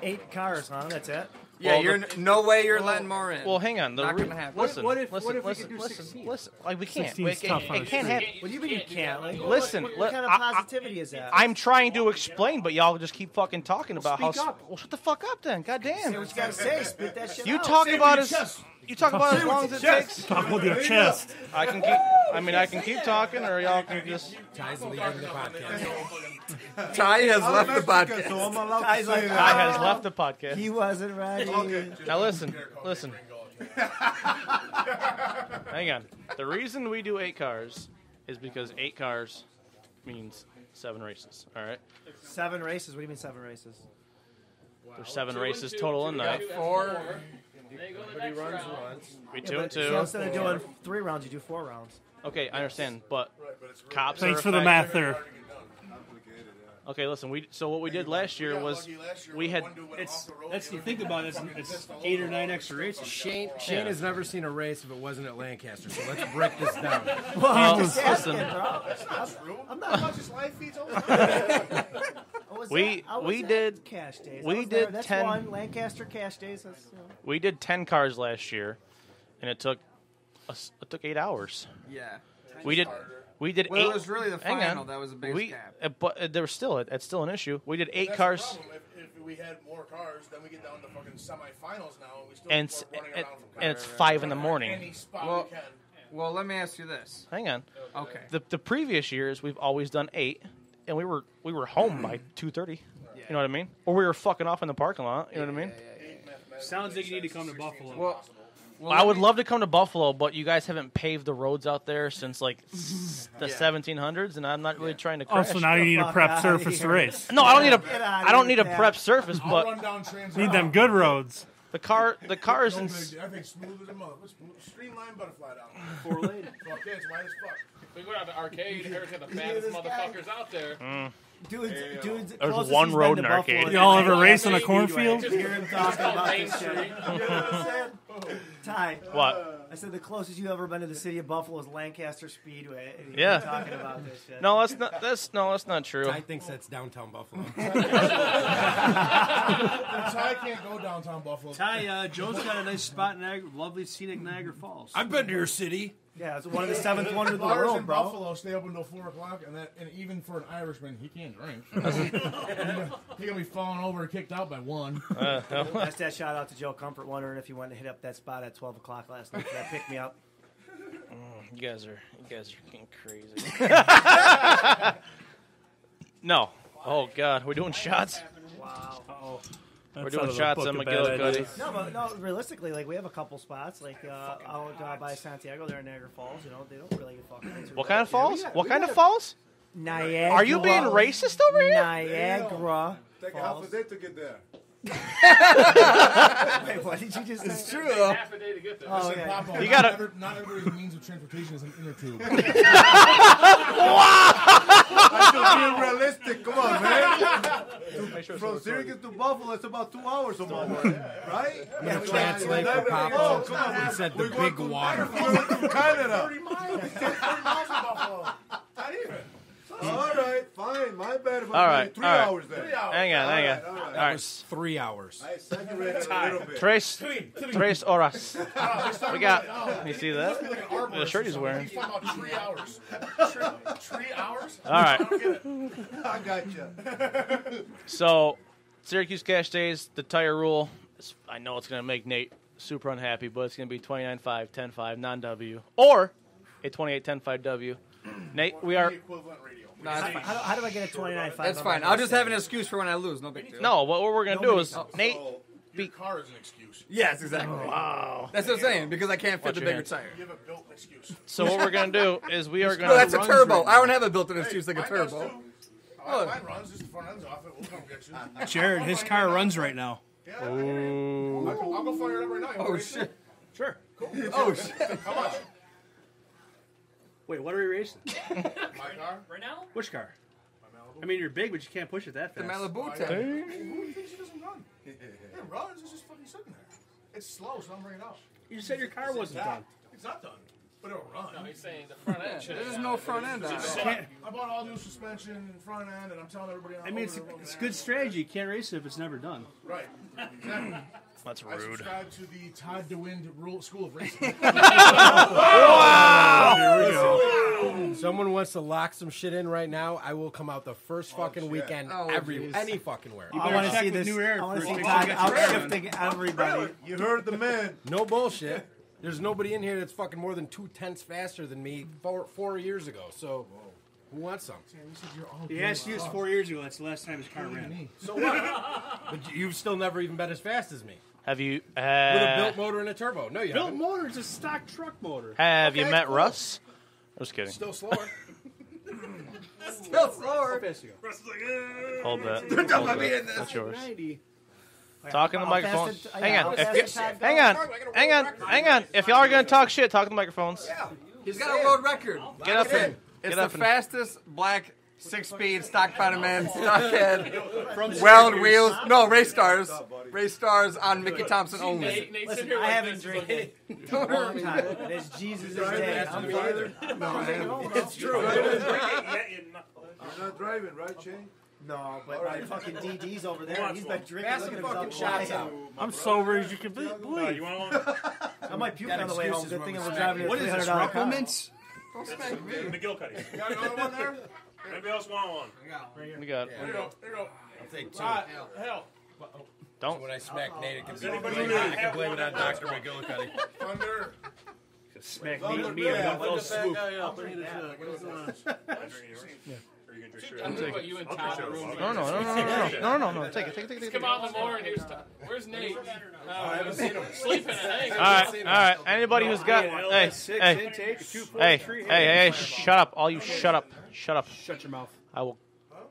8 cars, huh? That's it. Yeah, no way you're letting more in. Well, hang on. Not gonna happen. Listen, What if listen. we could do 16? Listen. Like we can't. 16's tough on It the can't street. happen. What do you mean you can't? Like, Listen, what kind of positivity is that? I'm trying to explain, but y'all just keep fucking talking about how. speak up. Well, shut the fuck up then. God damn. Say what you gotta say. Spit that shit You out. talk Say it about with as your chest. you talk about Say as it long with as it your takes. chest. Talk with your chest. I can keep. I mean, I can keep talking, or y'all can just. Ty's leaving the podcast. Ty has left the podcast. Ty's like, Ty has left the podcast. He wasn't ready. Now listen. Hang on. The reason we do 8 cars is because 8 cars means 7 races. All right. 7 races. What do you mean 7 races? There's 7 races total in night. 4. But he runs once. We Yeah, 2 and but 2. so instead of doing 3 rounds, you do 4 rounds. Okay, I understand, but cops. Thanks are for the a math factor. there. Okay, listen. So what we did last year was we had. That's you think about it. It's 8 or 9 extra races. Shane has never seen a race if it wasn't at Lancaster, so let's break this down. Well, listen. I'm not watching live feeds all the time. We did cash days. we did That's 10 one Lancaster cash days. That's, We did 10 cars last year, and it took 8 hours. Yeah. We did 8. Well, it was really the hang final on. that was the biggest gap. But there was still it's still an issue. We did 8 That's cars. the problem. If we had more cars, then we get down to fucking semifinals now, and we still And are running around from and it's 5 in the morning. any spot Well, we can. well, let me ask you this. Hang on. Okay. The previous years we've always done 8, and we were home by 2:30. You know what I mean? Or we were fucking off in the parking lot. You know what I mean? Sounds like you need to come to Buffalo. Well, I would love to come to Buffalo, but you guys haven't paved the roads out there since like the 1700s, and I'm not really trying to crash. Also, now you need a prep surface to race. No, I don't need a prep surface, I'll but run down Trans. Need them good roads. the car is in. I think smooth as a mother. Streamline butterfly down. 4-lane. Fuck yeah, it's wide as fuck. We go down to arcade. Eric's got the fattest motherfuckers out there. dudes, There's closest one he's road been in to arcade. Buffalo Y'all is ever race on a Speedway. cornfield? Just hear him talking about Main this shit. Street. You know what I'm saying? Ty. What? I said the closest you ever been to the city of Buffalo is Lancaster Speedway. And Yeah. Talking about this shit. No, that's not true. Ty thinks that's downtown Buffalo. Ty can't go downtown Buffalo. Ty, Joe's got a nice spot in lovely scenic Niagara Falls. I've been to your city. Yeah, it's one of the 7th wonders of the Bars world, in bro. Buffalo stay open until 4 o'clock, and even for an Irishman, he can't drink. He's gonna be falling over and kicked out by 1. That's that shout out to Joe Comfort, wondering if you wanted to hit up that spot at 12 o'clock last night. That picked me up. You guys are getting crazy. No. Oh God, we're doing shots. Wow. Uh-oh. We're doing shots on McGillicuddy. No, realistically, like we have a couple spots, like out by Santiago, there in Niagara Falls. You know, they don't really get fucking into What kind of falls? What kind of falls? Niagara. Are you being racist over here? Niagara. Take half a day to get there. Wait, what did you just say? It's true, though. Half a day to get there. Oh, Listen, okay. Papa, You gotta- not everybody's means of transportation is an inner tube. I'm being realistic. Come on, man. From Syracuse to Buffalo, it's about 2 hours or more, right? I'm going to translate for Papa. He said the big water. We're going to Canada. 30 miles. 30 miles to Buffalo. Not even. All right, fine. My bad. If All right, 3 all right. hours then. 3 hours. Hang on. All That right. was 3 hours. I exaggerated a little bit. Tres horas. We got. You see that? Like an arborist The shirt he's or something. wearing. He's talking about 3 hours. 3 hours? All right. I don't get it. I got you. So, Syracuse Cash Days, the tire rule. I know it's going to make Nate super unhappy, but it's going to be 29.5, 10.5, non-W, or a 28, 10.5 W. Nate, we are. Equivalent radio. No, that's fine. How do I get a 29.5? That's fine. I'll just have an excuse for when I lose. No big deal. No, what we're going to do is Nate. Your car is an excuse. Yes, exactly. Wow. That's what I'm saying, because I can't fit Watch the your bigger hands. tire. You have a built excuse. So what we're going to do is we are going No, to. that's a turbo. I don't have a built-in excuse like a Mine does turbo. too. Mine runs, just the front end's off it. We'll come get you. Jared, his car runs right now. Yeah, I'll go fire it up right now. You want Oh, to race shit. it? Sure. Cool. Oh, shit. How much? Wait, what are we racing? My car? Right now? Which car? I mean, you're big, but you can't push it that The fast. Malibu Who tank. thinks it doesn't run? It runs, it's just fucking sitting there. It's slow, so I'm bringing it up. You said your car wasn't done. It's not done, but it'll run. No, he's saying the front end should. There's no front end on it. I bought all new suspension and front end, and I'm telling everybody. I mean, it's good strategy. You can't race it if it's never done. Right. Exactly. That's I rude. subscribe to the Todd DeWind School of Racing. Wow! Here we go. Someone wants to lock some shit in right now. I will come out the first fucking weekend any fucking where. I want to see this. I want to see Todd outshifting everybody. You heard the man. No bullshit. There's nobody in here that's fucking more than 2/10 faster than me 4 years ago. So, who wants some? He asked you 4 years ago. That's the last time his car ran. So what? But you've still never even been as fast as me. Have you with a built motor and a turbo? No, you built haven't. motor is a stock truck motor. Have you met Russ? I was kidding. Still slower. Still slower. Hold that. Don't Hold let me that. in this. That's yours. 90. Talk in the microphone. Hang on. Hang on. If y'all are gonna talk shit, talk in the microphones. Yeah. He's got a road record. Get up in. It's Get up the and- fastest black 6-speed stock Poneman stockhead weld wheels. No, race stars. Race stars on Mickey Thompson only. Listen, I haven't drank it in a long time. It is Jesus' day. I'm fine. It's true. You're not driving, right, Shane? No, but my fucking DD's over there. He's been drinking. Pass Look some at fucking himself. shots out. I'm sober as you can believe. You want one? I might puke on the way home. Good thing I was What driving a What is this, $300 car. Rucklements? Don't smack me. McGillicuddy. You got another one there? Anybody else want one? We got. There you go. There you go. I'll take two. Hell. Don't. When I smack Nate, it can be anybody blame, really I can have blame one it on of Dr. those? McGillicuddy. Thunder. Smack Thunder, me and yeah, one fell swoop. Are you gonna drink yours? I'm taking you and Todd in the room. No. Take it. Come out in the morning. Here's Todd. Where's Nate? I haven't seen him. Sleeping. All right. Anybody who's got. Hey. Shut up. All you shut up. Shut your mouth. I will.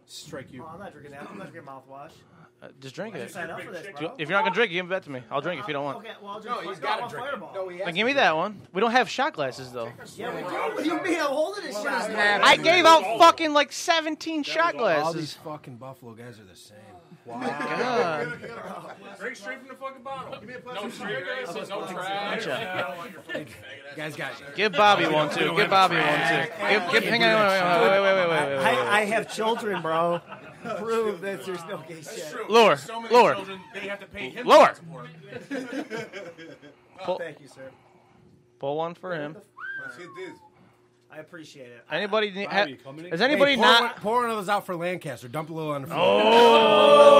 Strike you. Oh, I'm not drinking that. I'm not drinking mouthwash. Just drink I it. didn't sign up for this, bro. If you're not gonna drink, give it back to me. I'll drink if you don't want. Okay, well, I'll drink. he's got to drink it. Fireball. No, he has Then give me that one. We don't have shot glasses though. Yeah, we do. What do you mean? I'm holding this shot. I gave out fucking like 17 shot All these glasses. fucking Buffalo guys are the same. God. Drink straight from the fucking bottle. No triggers, no trash. You guys got Give Bobby one too. Give Bobby one too. Hang on. Wait. I have children, bro. Prove that there's no gay shit. Lower. They have to pay him. Lower. Thank you, sir. Pull one for him. See this. I appreciate it. Anybody? Bobby, coming in. Is anybody not? pour one of those out for Lancaster. Dump a little on the floor. Oh,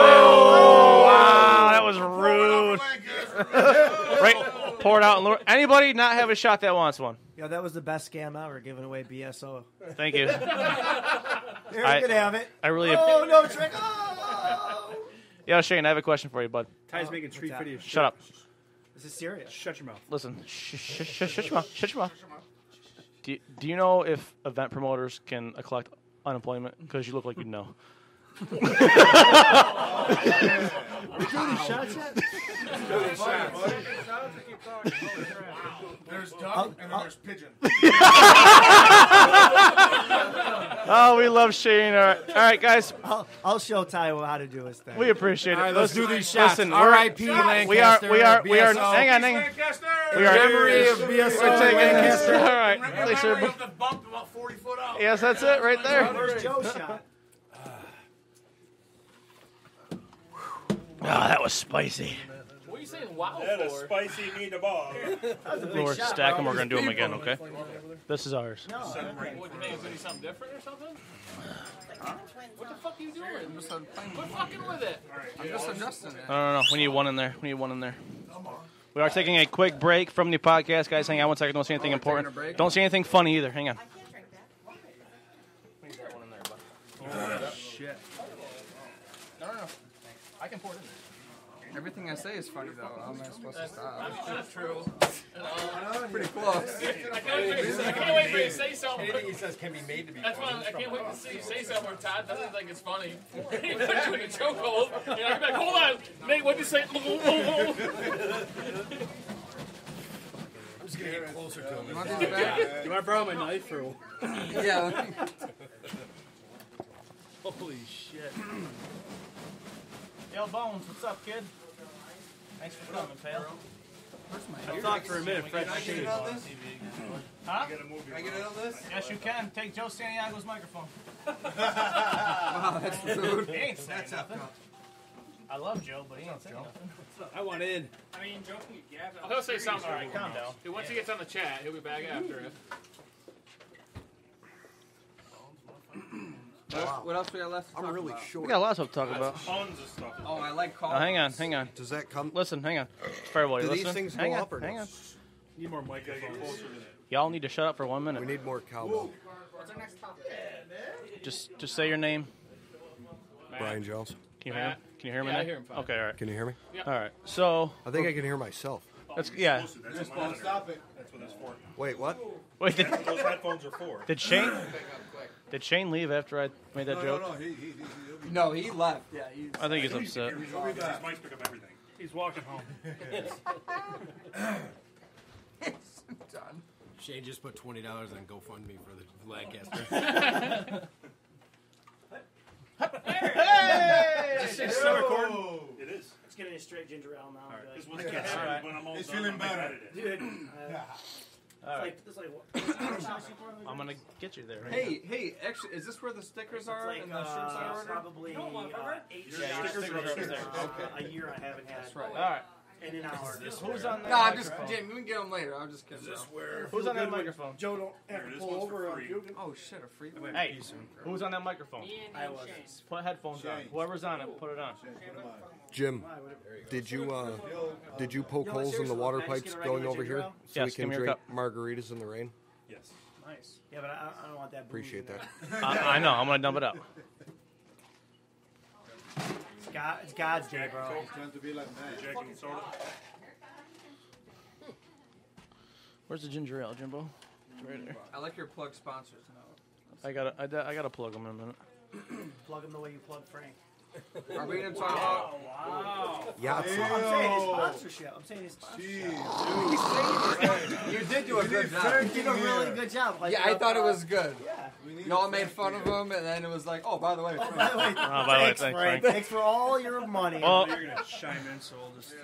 wow, that was rude. Right, pour it out and lower. Anybody not have a shot that wants one? Yo, that was the best scam ever, giving away BSO. Thank you. Here, you can have it. I really. Oh, no, trick. Oh. Yo, Shane, I have a question for you, bud. Ty's making street videos. Shut up. This is serious. Shut your mouth. Listen. Shut your mouth. Shut your mouth. Do you know if event promoters can collect unemployment? Because you look like you know. There's duck and then there's pigeon. Oh, we love Shane. All right, guys. I'll show Ty how to do his thing. We appreciate it. All right, let's do these shots. Listen, R.I.P. Lancaster. We are. BSO. Hang on. We are. Memory of BSO Lancaster. All right. Thanks, everybody. Bump about 40 foot out. Yes, that's it right there. Where's Joe's shot? Ah, that was spicy. What are you saying wow That is for? spicy meatball. Lord, stack them. We're gonna do them again, okay? This is ours. What, you think it's gonna be something different or something? What the fuck are you doing? Quit fucking with it. I'm just adjusting it. No. We need one in there. We are taking a quick break from the podcast, guys. Hang on 1 second. Don't say anything important. Don't say anything funny either. Hang on. Shit. No. I can pour it in there. Everything I say is funny, though. How am I supposed to stop? That's true. Pretty close. I can't wait for you to say something. Anything he says can be made to be. That's why I can't wait to see you say something where Todd doesn't think it's funny. He puts you in a chokehold. And I'm like, hold on. Nate, what'd you say? I'm just going to get closer to him. You want these back? You want to borrow my knife or? Yeah. Holy shit. Yo, Bones, what's up, kid? Thanks for coming, pal. I thought for a minute Fred Shane. Huh? Can I get in on this? Yes, you can. Take Joe Santiago's microphone. Wow, that's rude. He ain't saying nothing. I love Joe, but he ain't saying nothing. I want in. I mean, Joe can get gabbed. He'll say something. All right, calm down. Once he gets on the chat, he'll be back after it. What else we got left to talk really about? short. We got lots of talk about. Tons of stuff. Oh, I like Oh, calling. hang on. Does that come? Listen, hang on. For everybody, Do these listen. things hang go on, up or hang no? on. Need more microphones. Y'all need to shut up for 1 minute. We need more cowbell. What's our next topic? Just say your name. Brian Jones. Can you hear him? Can you hear me? Yeah, I now? hear him fine. Okay, all right. Can you hear me? Yep. All right. So I think I can hear myself. yeah. Just won't stop it. That's what it's for. Wait, what? Wait, Those headphones are for. did Shane leave after I made that joke? No, he left. Yeah, I think he's upset. These mics pick up everything. He's walking home. done. Shane just put $20 on GoFundMe for the Vladcaster. Hey! Is still recording? It is. Let's get in a straight ginger ale now. This was canceled when I'm all He's done. feeling I'm better. excited. Dude, All right. it's like what? I'm gonna get you there. Hey, actually, is this where the stickers are Like, and the shirts are ordered? probably 8 Yeah, stickers stickers are upstairs. a year I haven't had. That's right. All right. In an hour. Who's on that No, I'm just microphone? kidding. We can get them later. I'm just kidding. Who's on that microphone? Joe don't have to pull over on puking. Oh shit, a free one. Hey, who's on that microphone? I was. Put headphones on. Whoever's on it, put it on. Jim, did you poke holes in the water pipes going over here so we Yes, can give me your drink margaritas in the rain? Yes. Nice. Yeah, but I don't want that. Appreciate that. I know. I'm gonna dump it out. It's God's day, bro. Jack and soda. Where's the ginger ale, Jimbo? It's right there. I like your plug sponsors now. I gotta plug them in a minute. Plug him the way you plug Frank. Are we gonna talk about? Wow. Yeah. I'm saying his sponsorship. I'm saying his sponsorship. You did do a good job. You did a really good job. Like, Yeah, I thought it was good. Yeah. Y'all made fun of him, and then it was like, oh, by the way. By the way, thanks, Frank. Thanks for all your money. Well, You're gonna chime in, so I'll just.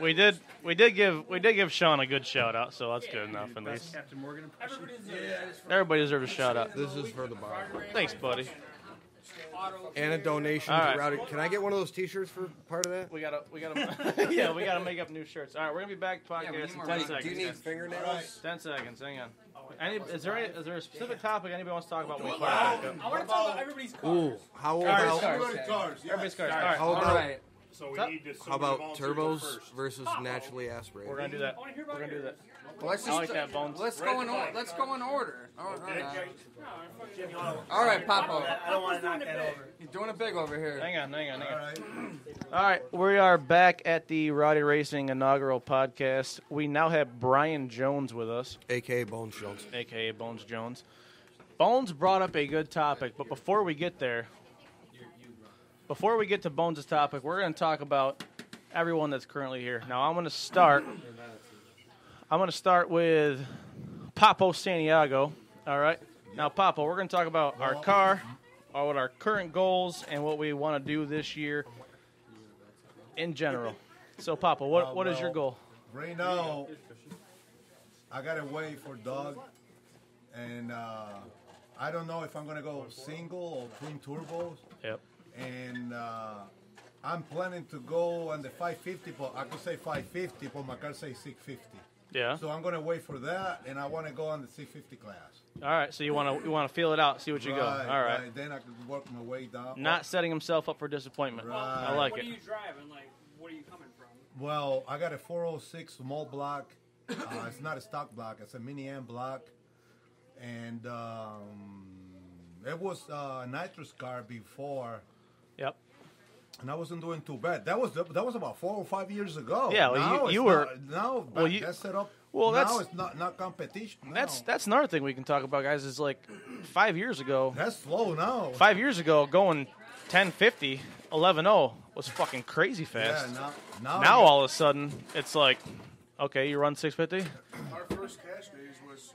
we did give Sean a good shout out, so that's good enough at least. Captain Morgan impression. Everybody deserves a shout out. This is for the bar. Thanks, buddy. And a donation All to right. Rowdy. Can I get one of those T-shirts for part of that? We gotta yeah, we gotta make up new shirts. All right, we're gonna be back to podcast in 10 seconds. Do you need fingernails? 10 seconds. Hang on. Is there a specific topic anybody wants to talk about when we fire back up? I want to talk about everybody's cars. Ooh, how Cars. about Everybody's cars. All right. how about So we need to. how about turbos versus naturally aspirated? We're gonna do that. We're gonna do that. Well, let's I like that, Bones. Let's go in order. All right, Papa. I don't want to knock that over. You're doing it big over here. Hang on. All right, we are back at the Rowdy Racing Inaugural Podcast. We now have Brian Jones with us, AKA Bones Jones. a.k.a. Bones Jones. Bones brought up a good topic, but before we get there, before we get to Bones' topic, we're going to talk about everyone that's currently here. Now, I'm going to start with Papo Santiago, all right? Now, Papo, we're going to talk about our car, what our current goals, and what we want to do this year in general. So, Papo, what is your goal? Right now, I gotta wait for Doug, and I don't know if I'm gonna go single or twin turbos. Yep. And I'm planning to go on the 550, but I could say 550, but my car says 650. Yeah. So I'm gonna wait for that, and I want to go on the 650 class. All right, so you want to feel it out, see what you go. All right. Then I can work my way down. Not setting himself up for disappointment. Right. I like What it. are you driving? Like, what are you coming from? Well, I got a 406 small block. It's not a stock block. It's a mini M block, and it was a Nitrous car before. Yep. And I wasn't doing too bad. That was about 4 or 5 years ago. Yeah, well, now you it's were. not, now well, you, that set up. Well, now that's it's not competition. Now. That's another thing we can talk about, guys. Is like 5 years ago. That's slow now. 5 years ago, going 1050, 11.0 was fucking crazy fast. Yeah, now now all of a sudden it's like, okay, you run 650. Our first cash days was.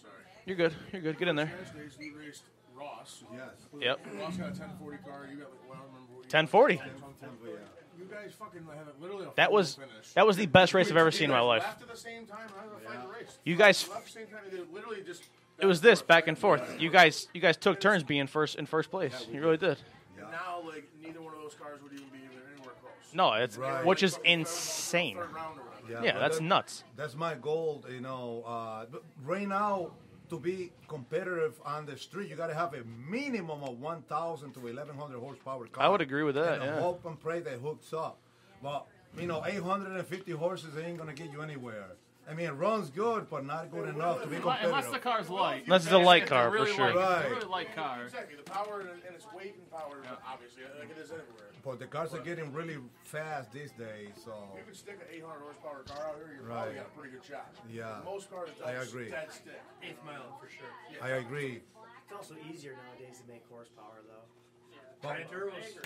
Sorry. You're good. Get in there. Cash days we raced Ross. Yes. Yep. Ross got a 1040 car. You got like, well, I don't remember what 1040. You guys fucking had literally a That full was finish. the best race I've ever seen in my life. Left at the same time. I don't know if I raced. You guys. Left at the same time. They literally just. It was this back and forth. You guys took turns being in first place. You really did. And now, like, neither one of those cars would even be anywhere close. No, it's Right. which is insane. Yeah, but that's nuts. That's my goal, you know. But right now, to be competitive on the street, you got to have a minimum of 1,000 to 1,100 horsepower car. I would agree with that, And yeah. hope and pray that hooks up. But, you know, 850 horses ain't going to get you anywhere. I mean, it runs good, but not good enough to be competitive. Unless the car's light. Unless it's a light It's car, really for sure. Light, it's a really light car. Exactly. The power and its weight and power, obviously, like it is everywhere. But the cars are getting really fast these days, so... You can stick an 800 horsepower car out here, you're Right. probably got a pretty good shot. Yeah. Most cars, I agree. dead stick. 8th mile for sure. I agree. It's also easier nowadays to make horsepower, though. Giant turbos.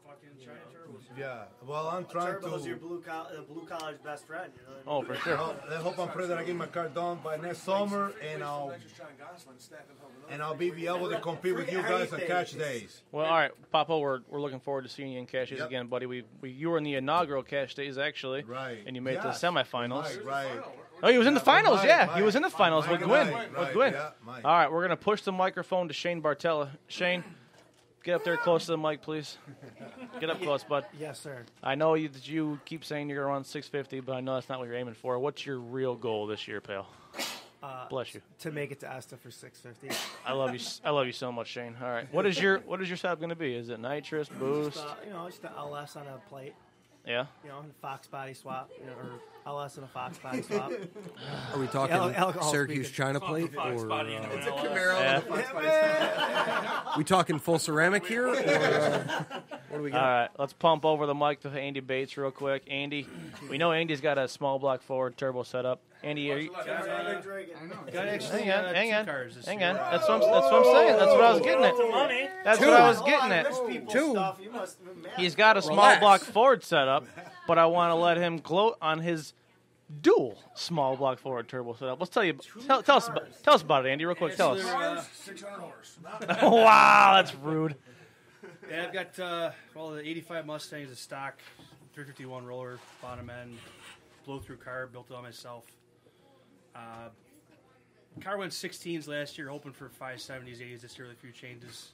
Fucking giant turbos. Yeah. Well, I'm trying Turbo's to... your blue collar's best friend. You know Oh, for sure. Well, I hope and pray that I get my car done by next summer, and I'll be able to compete with you guys at catch days. Well, all right, Papa, we're looking forward to seeing you in cash days Yep. again, buddy. You were in the inaugural cash days actually, Right. And you made Yes. the semifinals. Right. Oh, he was in the finals. Mike, Yeah, Mike. he was in the finals with Mike, Gwyn. Mike, With Gwyn. yeah, Mike. All right, we're gonna push the microphone to Shane Bartella. Shane, get up there close to the mic, please. Get up close, bud. Yes, sir. I know that you keep saying you're gonna run 650, but I know that's not what you're aiming for. What's your real goal this year, pal? Bless you. To make it to ESTA for 650. I love you. I love you so much, Shane. All right, what is your setup gonna be? Is it nitrous, boost? Just the LS on a plate. Yeah. Fox body swap, or LS and a Fox body swap. Are we talking Alcohol Syracuse speaking. China plate or? It's a Camaro. Yeah. We talking full ceramic here, or what do we got? All right, let's pump over the mic to Andy Bates real quick. Andy, we know Andy's got a small block forward turbo setup. Andy, are you? Hang on. That's what I'm saying. That's what I was getting at. That's what I was getting at. He's got a small block forward setup, but I want to let him gloat on his dual small block forward turbo setup. Let's tell us about it, Andy, real quick. Tell us. 600 horse. Wow, that's rude. Yeah, I've got the 85 Mustang is a stock 351 roller, bottom end, blow-through car, built it all myself. Car went 16s last year, hoping for 570s, 80s this year with a few changes.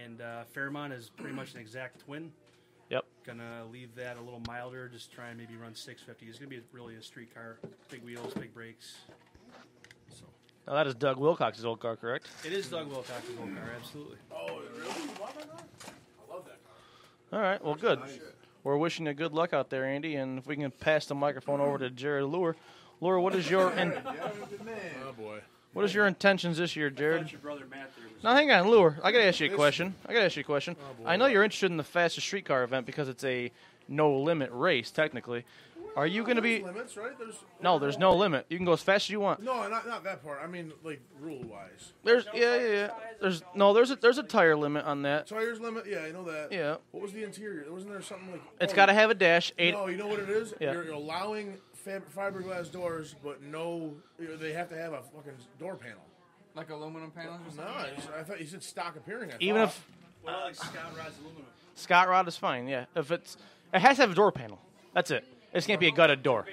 And Fairmont is pretty much an exact twin. Yep. Gonna leave that a little milder, just try and maybe run 650. It's gonna be really a street car, big wheels, big brakes. So. Now that is Doug Wilcox's old car, correct? It is Doug Wilcox's old car, absolutely. Oh, really? You want that car? I love that car. All right, well, good. We're wishing you good luck out there, Andy, and if we can pass the microphone over to Jared Lure. Lure, what is your Oh, boy. what is your intentions this year, Jared? Your brother Matt there was Now, hang on, Lure. I gotta ask you a question. I know you're interested in the fastest street car event because it's a no-limit race, technically. Are you going to be... Limits, right? No, there's no limit. You can go as fast as you want. No, not that part. I mean, like, rule-wise. There's There's a tire limit on that. Tires limit? Yeah, I know that. Yeah. What was the interior? Wasn't there something like... It's got to have a dash. No, you know what it is? Yeah. You're allowing fiberglass doors, but no... They have to have a fucking door panel. Like aluminum panels or No, something? I thought you said stock appearing. Even if... Well, like Scott Rod's aluminum. Scott Rod is fine, yeah. If it has to have a door panel. That's it. It can't be a gutted door.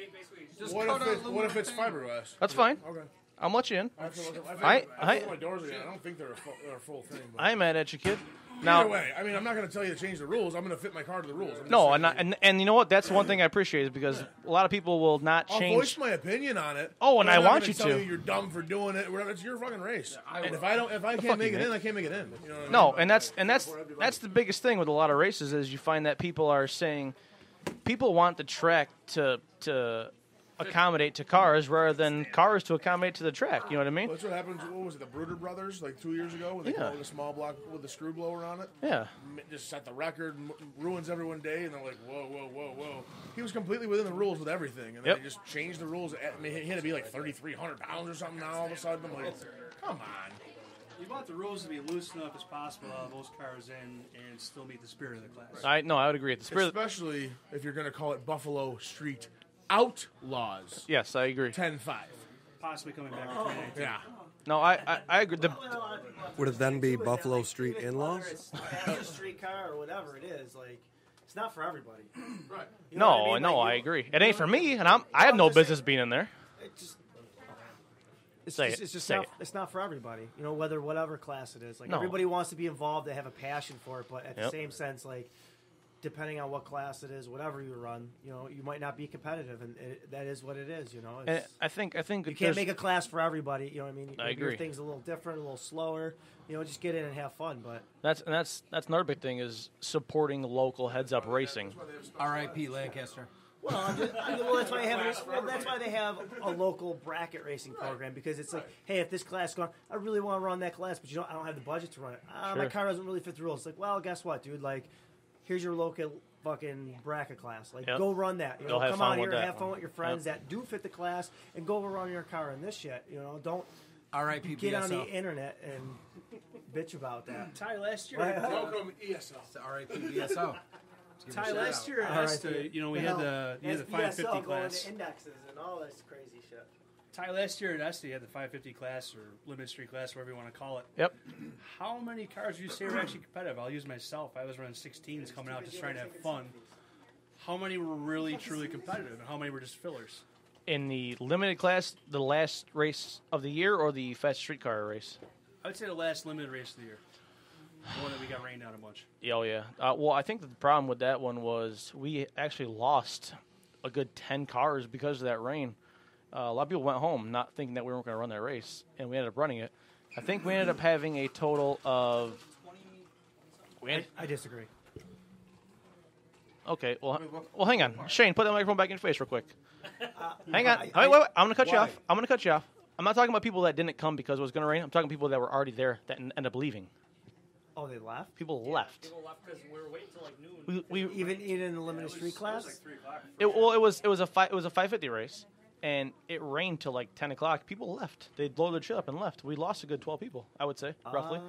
What if it's fiberglass? That's fine. Okay. I'll let you in. I have to look at I my doors again. I don't think they're a full thing. But I'm mad at you, kid. Now, either way, I mean, I'm not going to tell you to change the rules. I'm going to fit my car to the rules. No, and you know what? That's one thing I appreciate is because a lot of people will not change. I'll voice my opinion on it. Oh, and but I I'm not want gonna you tell to. You're dumb for doing it. Whatever. It's your fucking race. And if I fuck can't make you, it in, man. I can't make it in. You know what I mean? No, and that's the biggest thing with a lot of races is you find that people are saying people want the track to accommodate to cars rather than cars to accommodate to the track. You know what I mean? Well, that's what happened. What was it? The Bruder brothers, like 2 years ago, when they called it a small block with the screw blower on it. Yeah. Just set the record, ruins everyone's day, and they're like, whoa. He was completely within the rules with everything, and then they just changed the rules. I mean, he had to be like 3,300 pounds or something now. All of a sudden, I'm like, come on. You want the rules to be loose enough as possible out of those cars in and still meet the spirit of the class. I would agree with the spirit. Especially if you're going to call it Buffalo Street Outlaws. Yes, I agree. 10-5. Possibly coming back. For 2019. Yeah. No, I agree. Would it then be Buffalo Street In-Laws? It's a street car or whatever it is. Like, it's not for everybody. Right. You know what I mean? I agree. It ain't for me, and I have no business being in there. It's not for everybody. You know, whatever class it is. Like No. everybody wants to be involved. They have a passion for it, but at the same sense, like depending on what class it is, whatever you run, you know, you might not be competitive, and that is what it is. You know, And I think you can't make a class for everybody. You know what I mean? I agree. Things a little different, a little slower. You know, just get in and have fun. But that's another big thing is supporting local heads-up racing. R.I.P. Lancaster. Well, that's why they have a local bracket racing program, because it's like, hey, if this class is going, I really want to run that class, but I don't have the budget to run it. My car doesn't really fit the rules. It's like, well, guess what, dude? Like, here's your local fucking bracket class. Like, go run that. You know, come out here and have fun with your friends that do fit the class, and go run your car in this shit. You know, don't get on the internet and bitch about that. Ty, last year, welcome ESL. R.I.P. ESL. Ty, last year at ESTA, you know, we had the 550 class. Going to indexes and all this crazy shit. Ty, last year at ESTA, you had the 550 class or limited street class, whatever you want to call it. Yep. How many cars would you say were actually competitive? I'll use myself. I was running 16s coming out just trying to have fun. How many were really, truly competitive, and how many were just fillers? In the limited class, the last race of the year, or the fast streetcar race? I would say the last limited race of the year. The one that we got rained out a bunch. Oh, yeah. Well, I think that the problem with that one was we actually lost a good 10 cars because of that rain. A lot of people went home not thinking that we weren't going to run that race, and we ended up running it. I think we ended up having a total of... I disagree. Okay, well, hang on. Shane, put that microphone back in your face real quick. Hang on. Wait. I'm going to cut you off. I'm not talking about people that didn't come because it was going to rain. I'm talking people that were already there that ended up leaving. Oh, they left? People left. People left because we were waiting till like noon. We even in the limited street class? It was a 550 race, and it rained till like 10 o'clock. People left. They loaded shit up and left. We lost a good 12 people, I would say, roughly.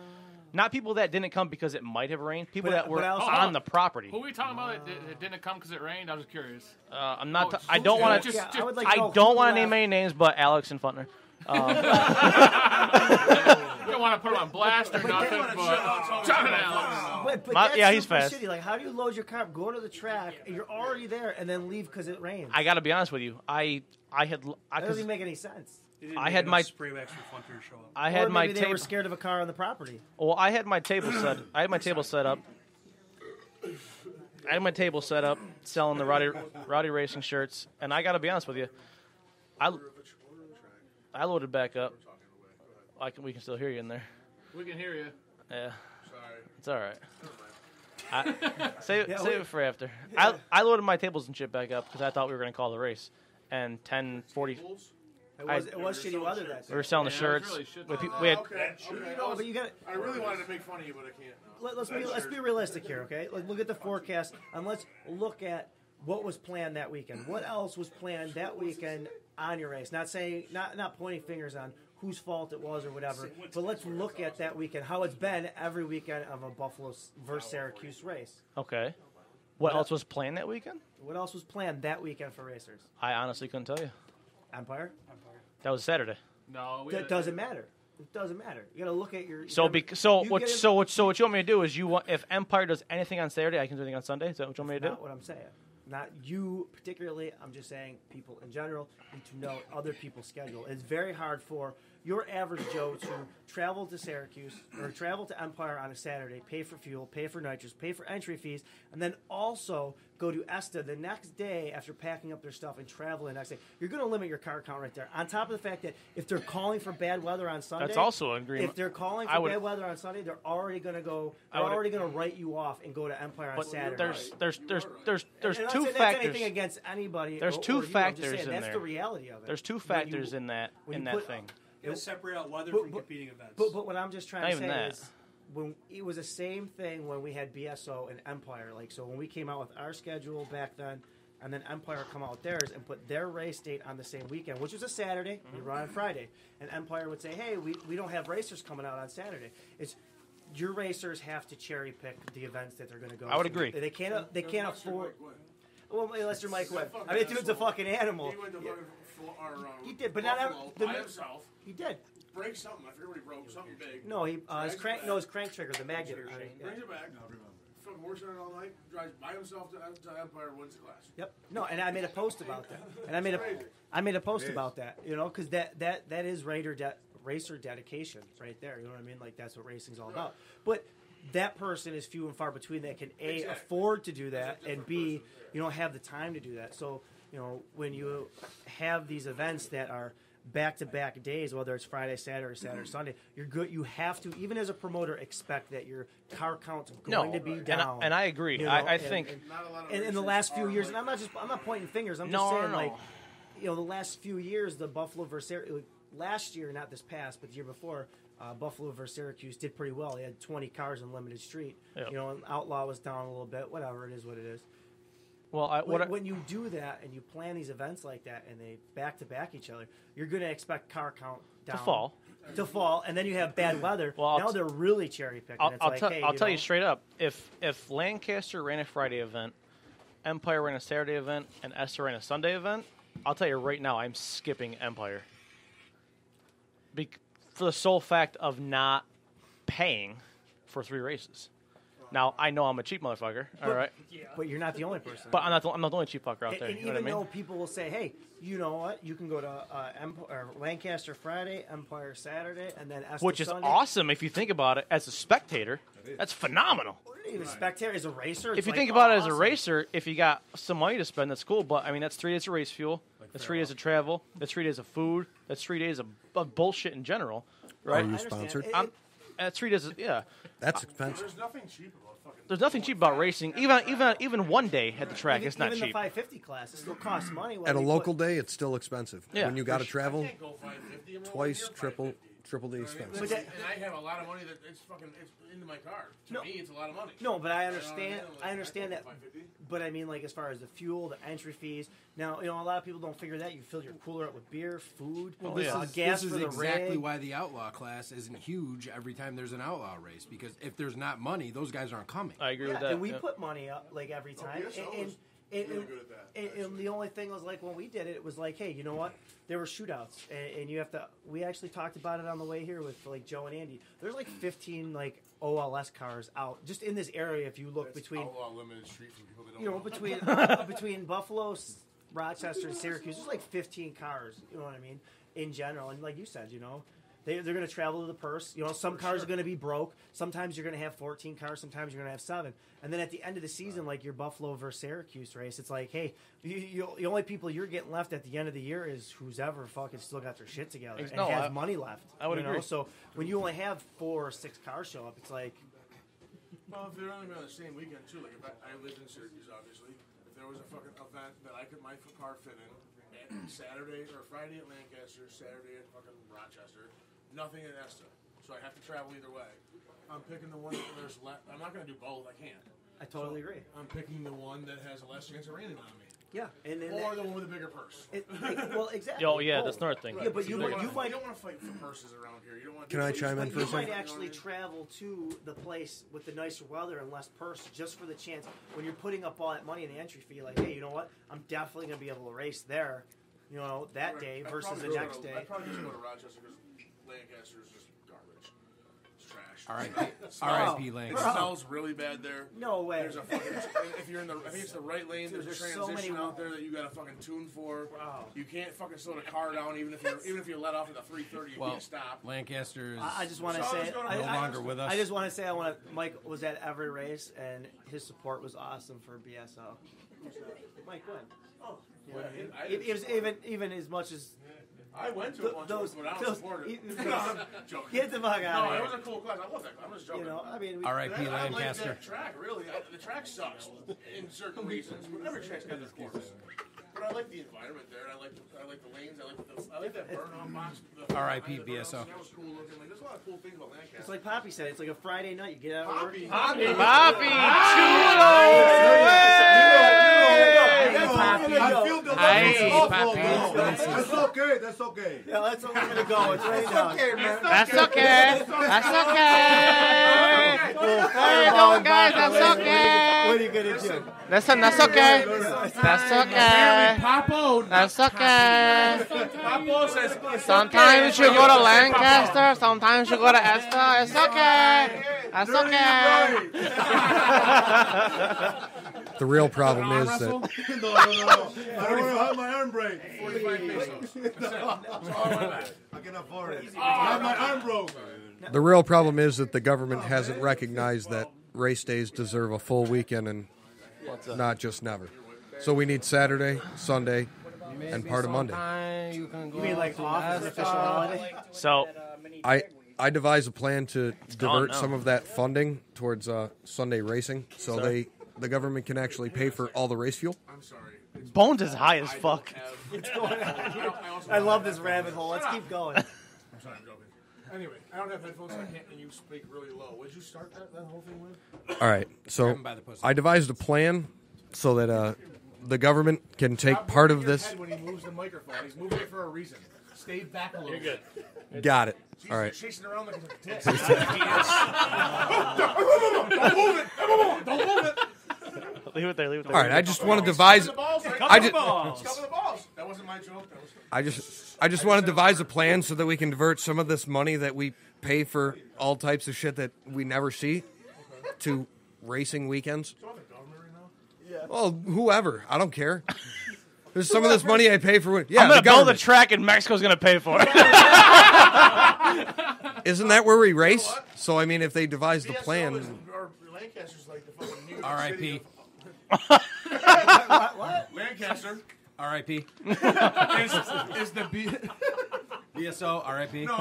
Not people that didn't come because it might have rained. People that were on the property. Who are we talking about that didn't come because it rained? I was curious. I'm not. I don't want to. I don't want to name any names, but Alex and Funtner. You don't want to put him on blast or nothing, but John and Alex. But yeah, he's fast. Shitty. Like, how do you load your car, go to the track, and you're already there, and then leave because it rains? I got to be honest with you. That doesn't make any sense. I had my spray wax for Funter to show up. I had or my maybe they were scared of a car on the property. Well, I had my table set. I had my table set up. Selling the Rowdy Racing shirts, and I got to be honest with you. I loaded back up. We can still hear you in there. We can hear you. Yeah. Sorry. It's all right. Save it for after. I loaded my tables and shit back up because I thought we were going to call the race. And 10:40. It was shitty weather that day. We were selling the shirts. We had. But you got. I really wanted to make fun of you, but I can't. Let's be realistic here, okay? Let's look at the forecast and let's look at what was planned that weekend. What else was planned that weekend on your race? Not pointing fingers on whose fault it was or whatever, but let's look at that weekend, how it's been every weekend of a Buffalo versus Syracuse race. Okay. What else was planned that weekend? What else was planned that weekend for racers? I honestly couldn't tell you. Empire? That was Saturday. No, that doesn't matter. It doesn't matter. You got to look at your. What you want me to do is if Empire does anything on Saturday, I can do anything on Sunday. Is that what you want me to do? Not what I'm saying. Not you particularly. I'm just saying people in general need to know other people's schedule. It's very hard for your average Joe to travel to Syracuse or travel to Empire on a Saturday, pay for fuel, pay for nitrous, pay for entry fees, and then also go to ESTA the next day after packing up their stuff and travel the next day. You're going to limit your car count right there. On top of the fact that if they're calling for bad weather on Sunday, that's also an agreement. If they're calling for bad weather on Sunday, they're already going to go. They're already going to write you off and go to Empire on Saturday. There's two factors. That's anything against anybody. There's two factors in there. That's the reality of it. There's two factors in that thing. You gotta separate out weather from competing events. But what I'm just trying to say is, when it was the same thing when we had BSO and Empire. Like, so when we came out with our schedule back then, and then Empire come out with theirs and put their race date on the same weekend, which was a Saturday, we run on Friday, and Empire would say, hey, we don't have racers coming out on Saturday. It's your racers have to cherry pick the events that they're going to go to. I would agree. They can't afford. Well, unless you're Mike Webb. I mean, dude's a fucking animal. He did, but not by himself. He did. Break something. I forget what he broke. Something big. No, his crank trigger, the magnet. Brings it back. Fucking works on it all night. Drives by himself to Empire, wins the class. Yep. No, and I made a post about that. And I made a post about that. You know, because that is racer dedication right there. You know what I mean? Like, that's what racing's all about. But that person is few and far between that can A, afford to do that, and B, have the time to do that. So, when you have these events that are back-to-back days, whether it's Friday, Saturday, Sunday, you're good. You have to, even as a promoter, expect that your car count's going to be down. And I agree. I think in the last few years, and I'm not pointing fingers. I'm just saying, the last few years, the Buffalo versus last year, not this past, but the year before, Buffalo versus Syracuse did pretty well. They had 20 cars in limited street. Yep. And Outlaw was down a little bit. Whatever, it is what it is. Well, when you do that and you plan these events like that and they back-to-back each other, you're going to expect car count down. To fall, and then you have bad weather. Well, now they're really cherry-picking. I'll tell you straight up, if Lancaster ran a Friday event, Empire ran a Saturday event, and Esther ran a Sunday event, I'll tell you right now, I'm skipping Empire. For the sole fact of not paying for 3 races. Now, I know I'm a cheap motherfucker, all right? But you're not the only person. But I'm not the only cheap fucker out there. And even though people will say, hey, you know what? You can go to Lancaster Friday, Empire Saturday, and then Esther Which is Sunday. awesome if you think about it as a spectator. That's phenomenal. Even a spectator, as a racer. If you think about it as a racer, if you got some money to spend, that's cool. But, I mean, that's 3 days of race fuel. That's 3 days of travel. That's 3 days of food. That's 3 days of bullshit in general. Right? Are you sponsored? That's 3 days. Yeah, that's expensive. There's nothing cheap about fucking. There's nothing cheap about racing. Even one day at the track, it's not even cheap. the 550 class, it still costs money. At a local day, it's still expensive. Yeah. When you got to travel, twice, triple the expense. And I have a lot of money that it's into my car. To me, it's a lot of money. No, but I understand that. But I mean, like, as far as the fuel, the entry fees. Now, a lot of people don't figure that. You fill your cooler up with beer, food, gas this for is the exactly rig. why the Outlaw class isn't huge every time there's an Outlaw race. Because if there's not money, those guys aren't coming. I agree with that. And we put money up, like, every time. And the only thing was, like, when we did it, it was like, hey, you know what? There were shootouts, and you have to. We actually talked about it on the way here with like Joe and Andy. There's like 15 like OLS cars out just in this area. If you look between Outlaw limited street for people that don't know. between Buffalo, Rochester, and Syracuse, there's like 15 cars. You know what I mean? In general, and like you said, they're going to travel to the purse. Some cars are going to be broke. Sometimes you're going to have 14 cars. Sometimes you're going to have 7. And then at the end of the season, like your Buffalo versus Syracuse race, it's like, hey, the only people you're getting left at the end of the year is who's ever fucking still got their shit together and has money left. I would agree. So when you only have 4 or 6 cars show up, it's like. Well, if they're only on the same weekend too, like if I lived in Syracuse, obviously, if there was a fucking event that I could my car fit in, Saturday or Friday at Lancaster, Saturday at fucking Rochester. Nothing at Esta, so I have to travel either way. I'm picking the one that there's less. I'm not going to do both. I can't. I totally agree. I'm picking the one that has a less chance of raining on me. Yeah, or the one with a bigger purse. Well, exactly. Oh yeah, that's another thing. Right. Yeah, but you don't want to fight for purses around here. You don't want. Can I chime in for a second? You might actually travel to the place with the nicer weather and less purse just for the chance when you're putting up all that money in the entry fee. Like, hey, you know what? I'm definitely going to be able to race there. That day versus the next day. I'd probably just go to Rochester because Lancaster is just garbage. It's trash. R.I.P. Lancaster. It smells really bad there. No way. There's a fucking, if you're in the, I think it's the right lane. There's a transition out there that you got to fucking tune for. Wow. You can't fucking slow the car down even if you're let off at the 330. You can't stop. Lancaster is. I just want to say no longer with us. I just want to say Mike was at every race and his support was awesome for BSO. Mike went. Oh. Even as much as I went to a bunch of but I don't support it. I'm joking. Get the fuck out of here. No, it was a cool class. I love that class. I'm just joking. R.I.P. Lancaster. I like that track, really. The track sucks in certain reasons, but every track's got its course. But I like the environment there. I like the lanes. I like that burn-on box. R.I.P. BSO. That was cool looking. Like, there's a lot of cool things about Lancaster. It's like Poppy said. It's like a Friday night. You get out of work. Poppy, That's okay. That's okay. Yeah, that's where we're gonna go. It's right now. Okay, man. That's okay. That's okay. How you doing, guys? That's okay. What are you gonna do? Listen, that's okay. That's okay. That's okay. Sometimes you go to Lancaster. Sometimes you go to Esta. It's okay. That's okay. the real problem is that no. I don't want to have my arm break. 45 pesos. I can afford it. I have my arm broke. the real problem is that the government hasn't recognized that race days deserve a full weekend and not just never. So we need Saturday, Sunday, and part of Monday. You mean like off as an official holiday? So I devised a plan to divert some of that funding towards Sunday racing, so the government can actually pay for all the race fuel. I'm sorry. Bones is high as fuck. What's going on here? I love this rabbit hole. Let's keep going. I'm sorry, I'm joking. Anyway, I don't have headphones, so I can't, and you speak really low. What did you start that whole thing with? All right, so I devised a plan so that the government can take part of this. When he moves the microphone, he's moving it for a reason. Stay back a little. You're good. Got it. All right. Chasing around like a dick. Don't move it. Don't move it. Leave it there. Leave it there. All right. I just want to devise. That wasn't my joke. I just want to devise a plan so that we can divert some of this money that we pay for all types of shit that we never see to racing weekends. Well, whoever. I don't care. There's some of this money I pay for. Yeah, I'm going to build a track and Mexico's going to pay for it. Isn't that where we race? So, I mean, if they devise the plan. Lancaster's like the fucking New York R.I.P. What? Lancaster. R.I.P. is the B. BSO, R.I.P. No.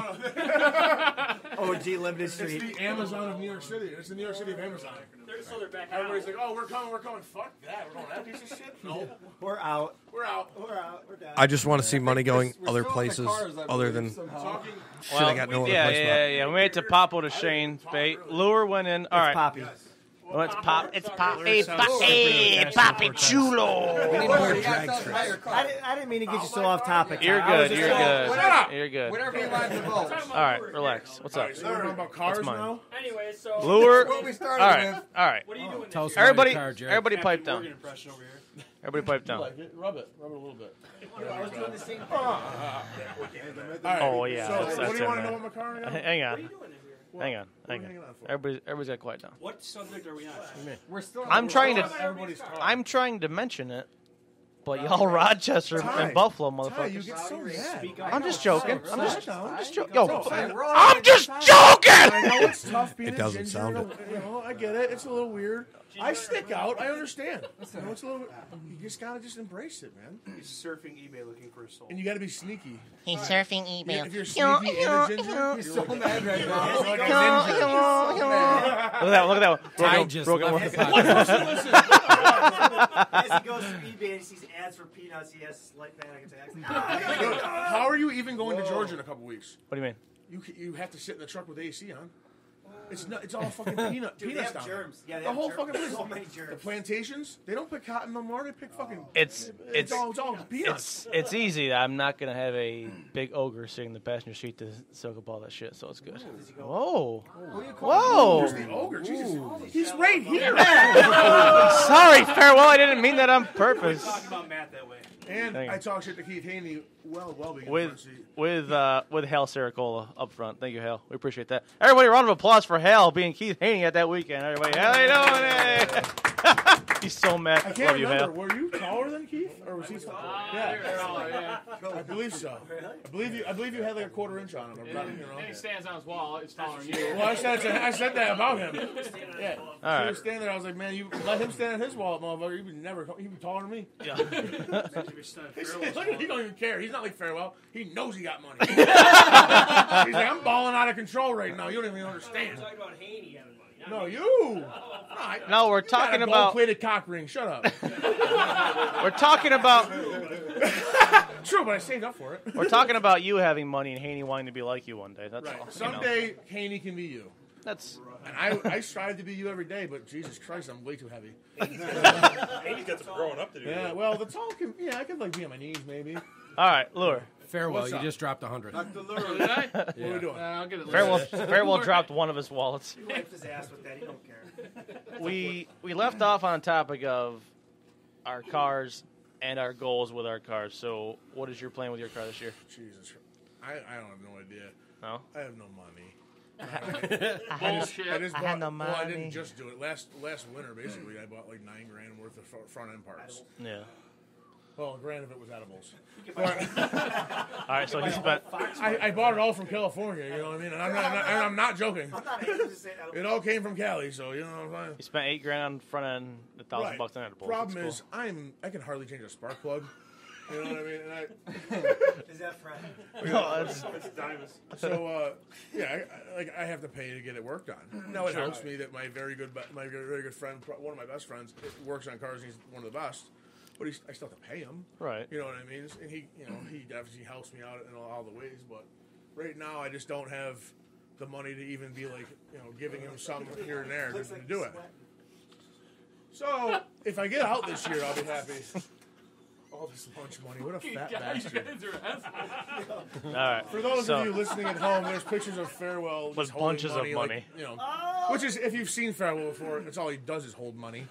OG Limited Street. It's the Amazon of New York City. It's the New York City of Amazon. They're back. Everybody's like, oh, we're coming. Fuck that. We're going that piece of shit? No. We're out. We're done. I just want to see money going other places other than shit I got no other place. Yeah. We made it to Papo to Shane. Bait. Lure went in. All right. Poppy. Oh, it's Pop. It's Pop. Hey, Papi Chulo. We need more drag strips. I didn't mean to get you so off topic. You're good. You're good. Whatever you like to vote. All right, relax. What's up? So we're talking about cars now? Anyway, so Lure. What we started All right. What are you doing? Tell us Everybody, about your car, everybody pipe down. Impression over here. Everybody pipe down. Rub it a little bit. I was doing the same thing. Oh yeah. So, what do you want to know about my car now? Hang on. What are you doing in here? Hang on. Everybody's got quiet down. What subject are we on? We're still. I'm trying to mention it, but y'all Rochester and Buffalo motherfuckers. You get so mad. I'm just joking. I'm just joking. Yo, I'm I'm just joking. I know it's tough being It doesn't a ginger, sound it. You know, I get it. It's a little weird. I stick out. I understand. You know, it's a little. You just gotta embrace it, man. He's surfing eBay looking for a soul. And you gotta be sneaky. He's surfing eBay. Yeah, if you're sneaky and a ginger, He's so mad right now. Look at that one. Ty just left the As he goes to eBay and he sees ads for peanuts, he has slight panic attacks. How are you even going to Georgia in a couple weeks? What do you mean? You have to sit in the truck with AC on. It's all fucking peanuts They down have there. germs. Yeah, they The have whole germs. fucking place. So many The germs. plantations, they don't pick cotton no more. They pick fucking. It's all peanuts. it's easy. I'm not gonna have a big ogre sitting in the passenger seat to soak up all that shit, so it's good. Whoa. Whoa. Where's the ogre? Jesus. He's right here. Sorry, farewell. I didn't mean that on purpose. Talk about Matt that way. And Hang on. I talk shit to Keith Haney well before With Hal Saracola up front. Thank you, Hal. We appreciate that. Everybody, a round of applause for Hal being Keith Haney at that weekend. Everybody, how you doing? Hey. He's so mad. I can't Love you, Hal. remember. Were you taller than Keith, or was he taller? Yeah. I believe so. I believe you had like a quarter inch on him. And he stands on his wall. It's taller than you. Well, I said that about him. Yeah. All right. He was standing there. I was like, man, you let him stand on his wall, motherfucker. He'd be taller than me. Yeah. He don't even care. He's not like Farewell. He knows he got money. He's like, I'm balling out of control right now. You don't even understand. Talking about Haney having money. No, you. No, we're talking about gold-plated cock ring. Shut up. we're talking about True, but I saved up for it. we're talking about you having money and Haney wanting to be like you one day. That's all. Someday, Haney can be you. That's. And I strive to be you every day, but Jesus Christ, I'm way too heavy. Haney's got some growing up to do. Yeah, well, the tall can. Yeah, I could like be on my knees maybe. All right, Lure. Farewell, What's you up? just dropped 100. Did I? What are we doing? I'll get it Farewell dropped one of his wallets. He wiped his ass with that. He don't care. We left off on a topic of our cars and our goals with our cars. So, what is your plan with your car this year? Jesus, I don't have no idea. No? I have no money. Bullshit. I had no Well, I didn't money. just do it. Last winter, basically, I bought like $9,000 worth of front end parts. Yeah. Well, $1,000 if it was edibles. All right, so he spent. I bought it all from California. You know what I mean? And I'm not joking. It all came from Cali, so you know what I'm saying. You spent $8,000 on front end, $1,000 bucks on edibles. Problem That's is, I can hardly change a spark plug. You know what I mean? And Is that Fred? No, that's Dimas. So yeah, I have to pay to get it worked on. Now it Sure. helps me that my very good friend, one of my best friends, works on cars. And he's one of the best, but I still have to pay him. Right. You know what I mean? And he obviously helps me out in all the ways. But right now, I just don't have the money to even be like giving him some here and there to do it. So if I get out this year, I'll be happy. All this lunch money. What a fat bastard. All right. For those of you listening at home, there's pictures of Farewell with just holding bunches money, of money. Like, which is, if you've seen Farewell before, it's all he does is hold money.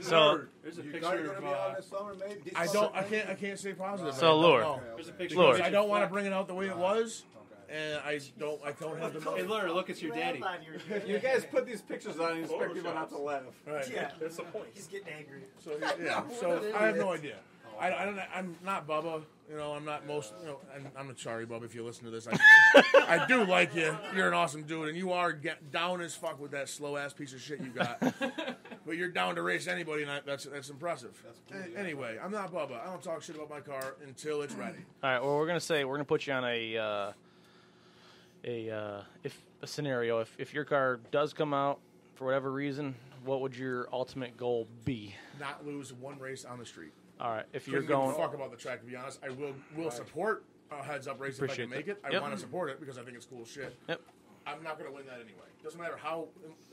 So there's a picture of. I can't say positive. So Lure. There's a picture. Because I don't want to bring it out the way it was. And I don't have the money. Hey, Lure, look, it's your daddy. You guys put these pictures on and you expect people not to laugh. Right. Yeah, That's the point. he's getting angry. So I have no idea. I'm not Bubba. I'm not most. And I'm sorry, Bubba, if you listen to this. I do like you. You're an awesome dude, and you are down as fuck with that slow ass piece of shit you got. But you're down to race anybody, and that's impressive. Anyway, I'm not Bubba. I don't talk shit about my car until it's ready. All right. Well, we're gonna put you on a scenario. If your car does come out for whatever reason, what would your ultimate goal be? Not lose one race on the street. All right. If Couldn't you're going, give a fuck about the track, to be honest. I will support a heads up race if I can make it. I want to support it because I think it's cool shit. Yep. I'm not going to win that anyway. Doesn't matter how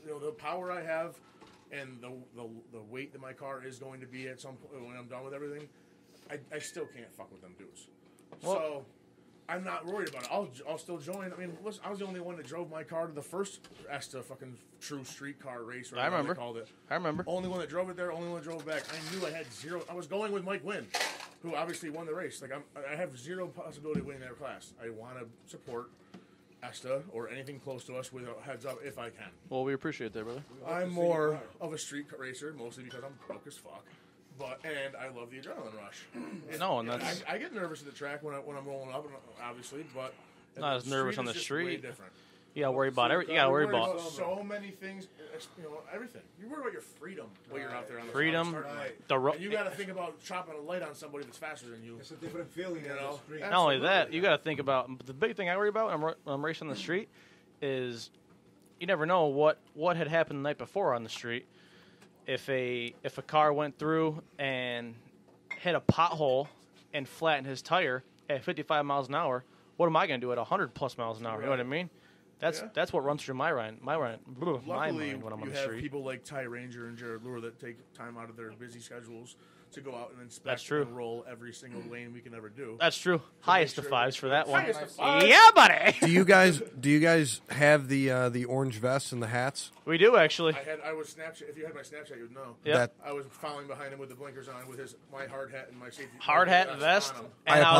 the power I have and the weight that my car is going to be at some point when I'm done with everything. I still can't fuck with them dudes. So I'm not worried about it. I'll still join. I mean, listen, I was the only one that drove my car to the first ESTA fucking true street car race. Or I remember. They called it. I remember. Only one that drove it there. Only one that drove it back. I knew I had zero. I was going with Mike Wynn, who obviously won the race. Like I have zero possibility of winning that class. I want to support ESTA or anything close to us with a heads up if I can. Well, we appreciate that, brother. I'm more of a street racer, mostly because I'm broke as fuck. And I love the adrenaline rush. And I get nervous at the track when I'm rolling up, obviously, but not as nervous on the street. Way different. You gotta worry about everything. You gotta worry about so many things. Everything. You worry about your freedom while you're out there on the freedom. And you got to think about chopping a light on somebody that's faster than you. It's a different feeling. Not only that, you got to think about the big thing I worry about when I'm racing on the street is you never know what had happened the night before on the street. If a car went through and hit a pothole and flattened his tire at 55 miles an hour, what am I going to do at 100 plus miles an hour? Right. You know what I mean? That's what runs through my mind when I'm on the street. You have people like Ty Ranger and Jared Lure that take time out of their busy schegules to go out and inspect and roll every single lane we can ever do. That's true. Highest of fives for that one. Yeah, buddy. Do you guys have the orange vests and the hats? We do actually. I was Snapchat. If you had my Snapchat, you'd know. Yeah. I was following behind him with the blinkers on, with my hard hat and my safety. Hard hat and vest, and I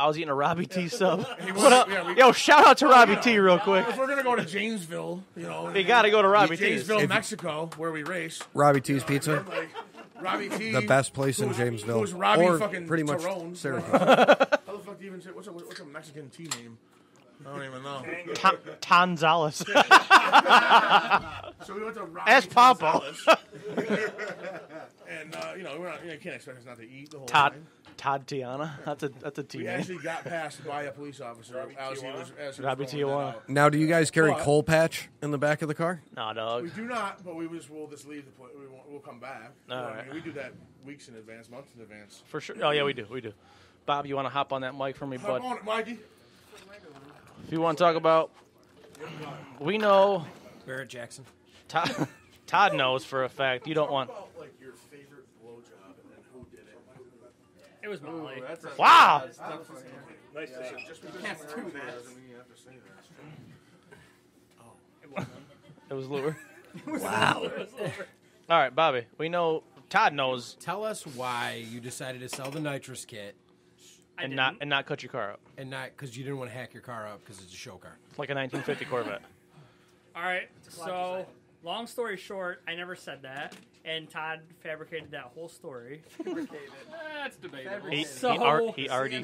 was eating a Robbie T sub. What what up? Yo, shout out to Robbie T real quick. If we're gonna go to Janesville, we got to go to Robbie T's. Janesville, Mexico, where we race. Robbie T's Pizza. Robbie T, the best place in Jamesville, who's Robbie or fucking pretty much Tyrone. Syracuse. How the fuck do you even say what's a Mexican tea name? I don't even know. Tonzales. So we went to Robbie Es Pampo. And you can't expect us not to eat the whole time. Todd Tiana. That's a team We name. actually got passed by a police officer as he was Robbie Tijuana. Now, do you guys carry coal patch in the back of the car? No, dog. We do not, but we'll just leave the place. We'll come back. Right. We do that weeks in advance, months in advance. For sure. Oh yeah, we do. Bob, you want to hop on that mic for me, bud? Hop on it, Mikey. If you want to talk about, we know. Barrett Jackson. Todd knows for a fact you don't want. Like your favorite blowjob and then who did it? It was Molly. Wow. Nice to see. Just because Can't it's do Molly that. doesn't mean you have to say that. It wasn't. It was Lure. Wow. All right, Bobby. We know. Todd knows. Tell us why you decided to sell the Nitrous kit and not cut your car up. And not because you didn't want to hack your car up because it's a show car. It's like a 1950 Corvette. All right. So, long story short, I never said that, and Todd fabricated that whole story. That's debatable. He already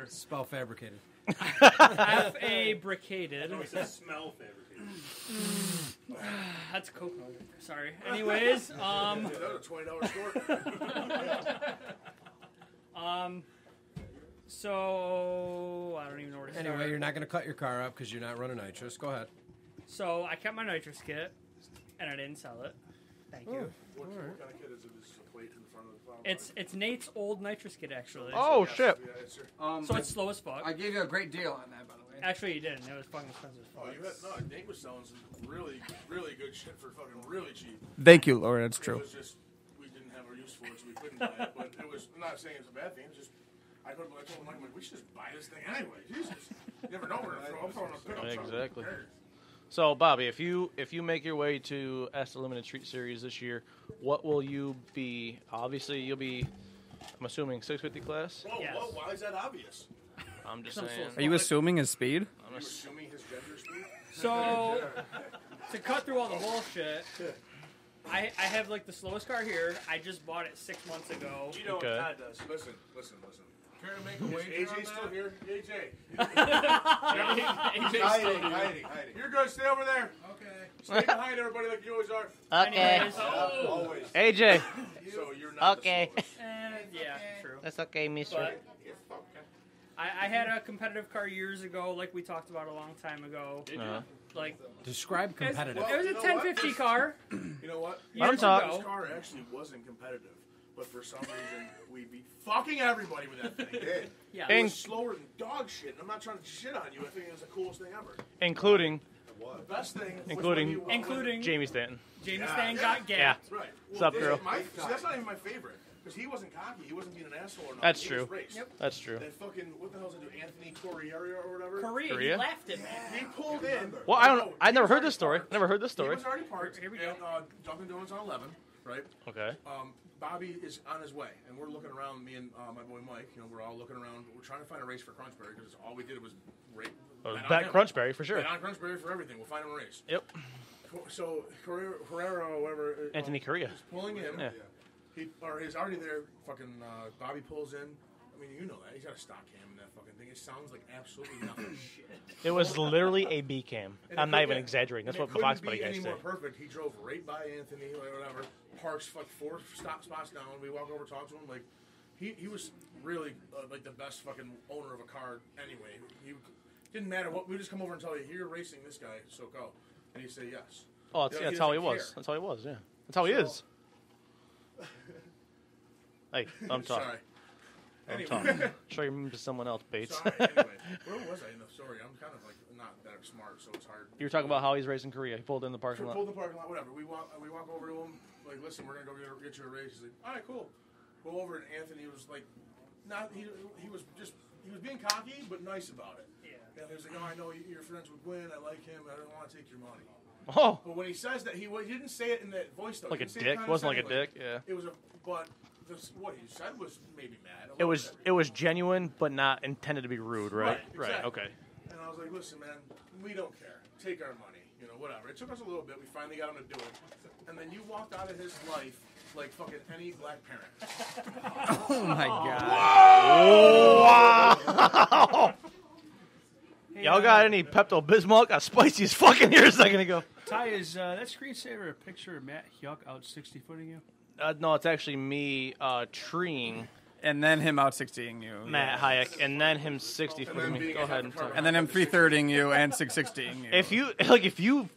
spell fabricated. F-A-bricated. No, he said smell fabricated. That's coconut. Sorry. Anyways, that was a $20 store. So I don't even know where to start. Anyway, you're not going to cut your car up because you're not running nitrous. Go ahead. So I kept my nitrous kit, and I didn't sell it. Thank you. What kind of kit is it? Is it a plate in front of the plow? It's Nate's old nitrous kit, actually. Oh, shit. So it's slow as fuck. I gave you a great deal on that, by the way. Actually, you didn't. It was fucking expensive. Nate was selling some really, really good shit for fucking really cheap. Thank you, Lord. That's true. It was just, we didn't have a use for it, so we couldn't buy it. But it was, I'm not saying it's a bad thing. It's just, I told Mike, we should just buy this thing anyway. Jesus. You never know where to throw. I'm throwing a pickup truck. Exactly. So, Bobby, if you make your way to S Limited Street Series this year, what will you be? Obviously, you'll be, I'm assuming, 650 class? Whoa, why is that obvious? I'm just saying. Are you assuming his speed? Are you assuming his gender speed? So, to cut through all the bullshit, I have like the slowest car here. I just bought it 6 months ago. You know what Todd does. Listen. Care to make a wager Is on AJ still that? here? AJ. AJ's still hiding. You're good. Stay over there. Okay. Stay behind everybody like you always are. Okay. Anyways, always. AJ. So you're not Okay. Yeah, true. That's okay, mister. But I had a competitive car years ago, like we talked about a long time ago. Did you? Like, describe competitive. It was a 1050 car. You know what? Years ago. This car actually wasn't competitive, but for some reason we beat fucking everybody with that thing. Yeah. It was slower than dog shit. I'm not trying to shit on you. I think it was the coolest thing ever. Including The best thing. Including Including Jamie Stanton. Jamie Stanton got Yeah. gapped. Right. What's up, girl? That's not even my favorite. Because he wasn't cocky. He wasn't being an asshole or nothing. That's He true. was raced. That's true. That fucking, what the hell is it? Anthony Correa or whatever? Correa. He laughed at me. He pulled in. Well, I don't. I never heard this story. He was already parked. Here we and, Dunkin' Donuts on 11, right? Okay. Bobby is on his way, and we're looking around. Me and my boy Mike, we're all looking around. We're trying to find a race for Crunchberry because all we did was race. Bet Crunchberry for sure. Bet on Crunchberry for everything. We'll find him a race. Yep. So Herrera or whatever. Anthony Correa. Is pulling in. Yeah. He's already there. Fucking Bobby pulls in. I mean, you know that. He's got a stock cam in that fucking thing. It sounds like absolutely nothing. It was literally a B cam. I'm not even exaggerating. That's what the Fox Buddy guys say. say. More perfect. He drove right by Anthony or whatever. Parks like 4 spots down. We walk over, talk to him. Like he was really like the best fucking owner of a car. Anyway, he didn't matter what. We just come over and tell you, "You're racing this guy, so go," and he'd say yes. Oh, that's how he was. That's how he was. Yeah, that's how he is. Hey, I'm talking. Sorry. I'm talking. Show you to someone else, Bates. Sorry. Anyway, where was I in the story? I'm kind of like not that smart, so it's hard. You were talking about how he's racing Korea. He pulled in the parking lot. Pulled in the parking lot. Whatever. We walk over to him. Like, listen, we're gonna go get you a race. He's like, all right, cool. Go over, and Anthony was like, not he was being cocky but nice about it. Yeah. And he was like, oh, I know you're friends with Gwen. I like him. I don't want to take your money. Oh. But when he says that, he didn't say it in that voice though. Like a dick. It wasn't like a dick. Yeah. It was but what he said was maybe mad. It was genuine, but not intended to be rude, right? Right. Exactly. Okay. And I was like, listen, man, we don't care. Take our money. Whatever. It took us a little bit. We finally got him to do it. And then you walked out of his life like fucking any black parent. Oh my god. Wow. Y'all got any Pepto-Bismol? Got spicy as fucking here a second ago. Ty, is that screensaver a picture of Matt Hyuk out 60-footing you? No, it's actually me treeing. And then him out 60ing you. Matt Hayek, and then him 60-footing me. Go ahead and tell. And then him 330ing you and 660ing you.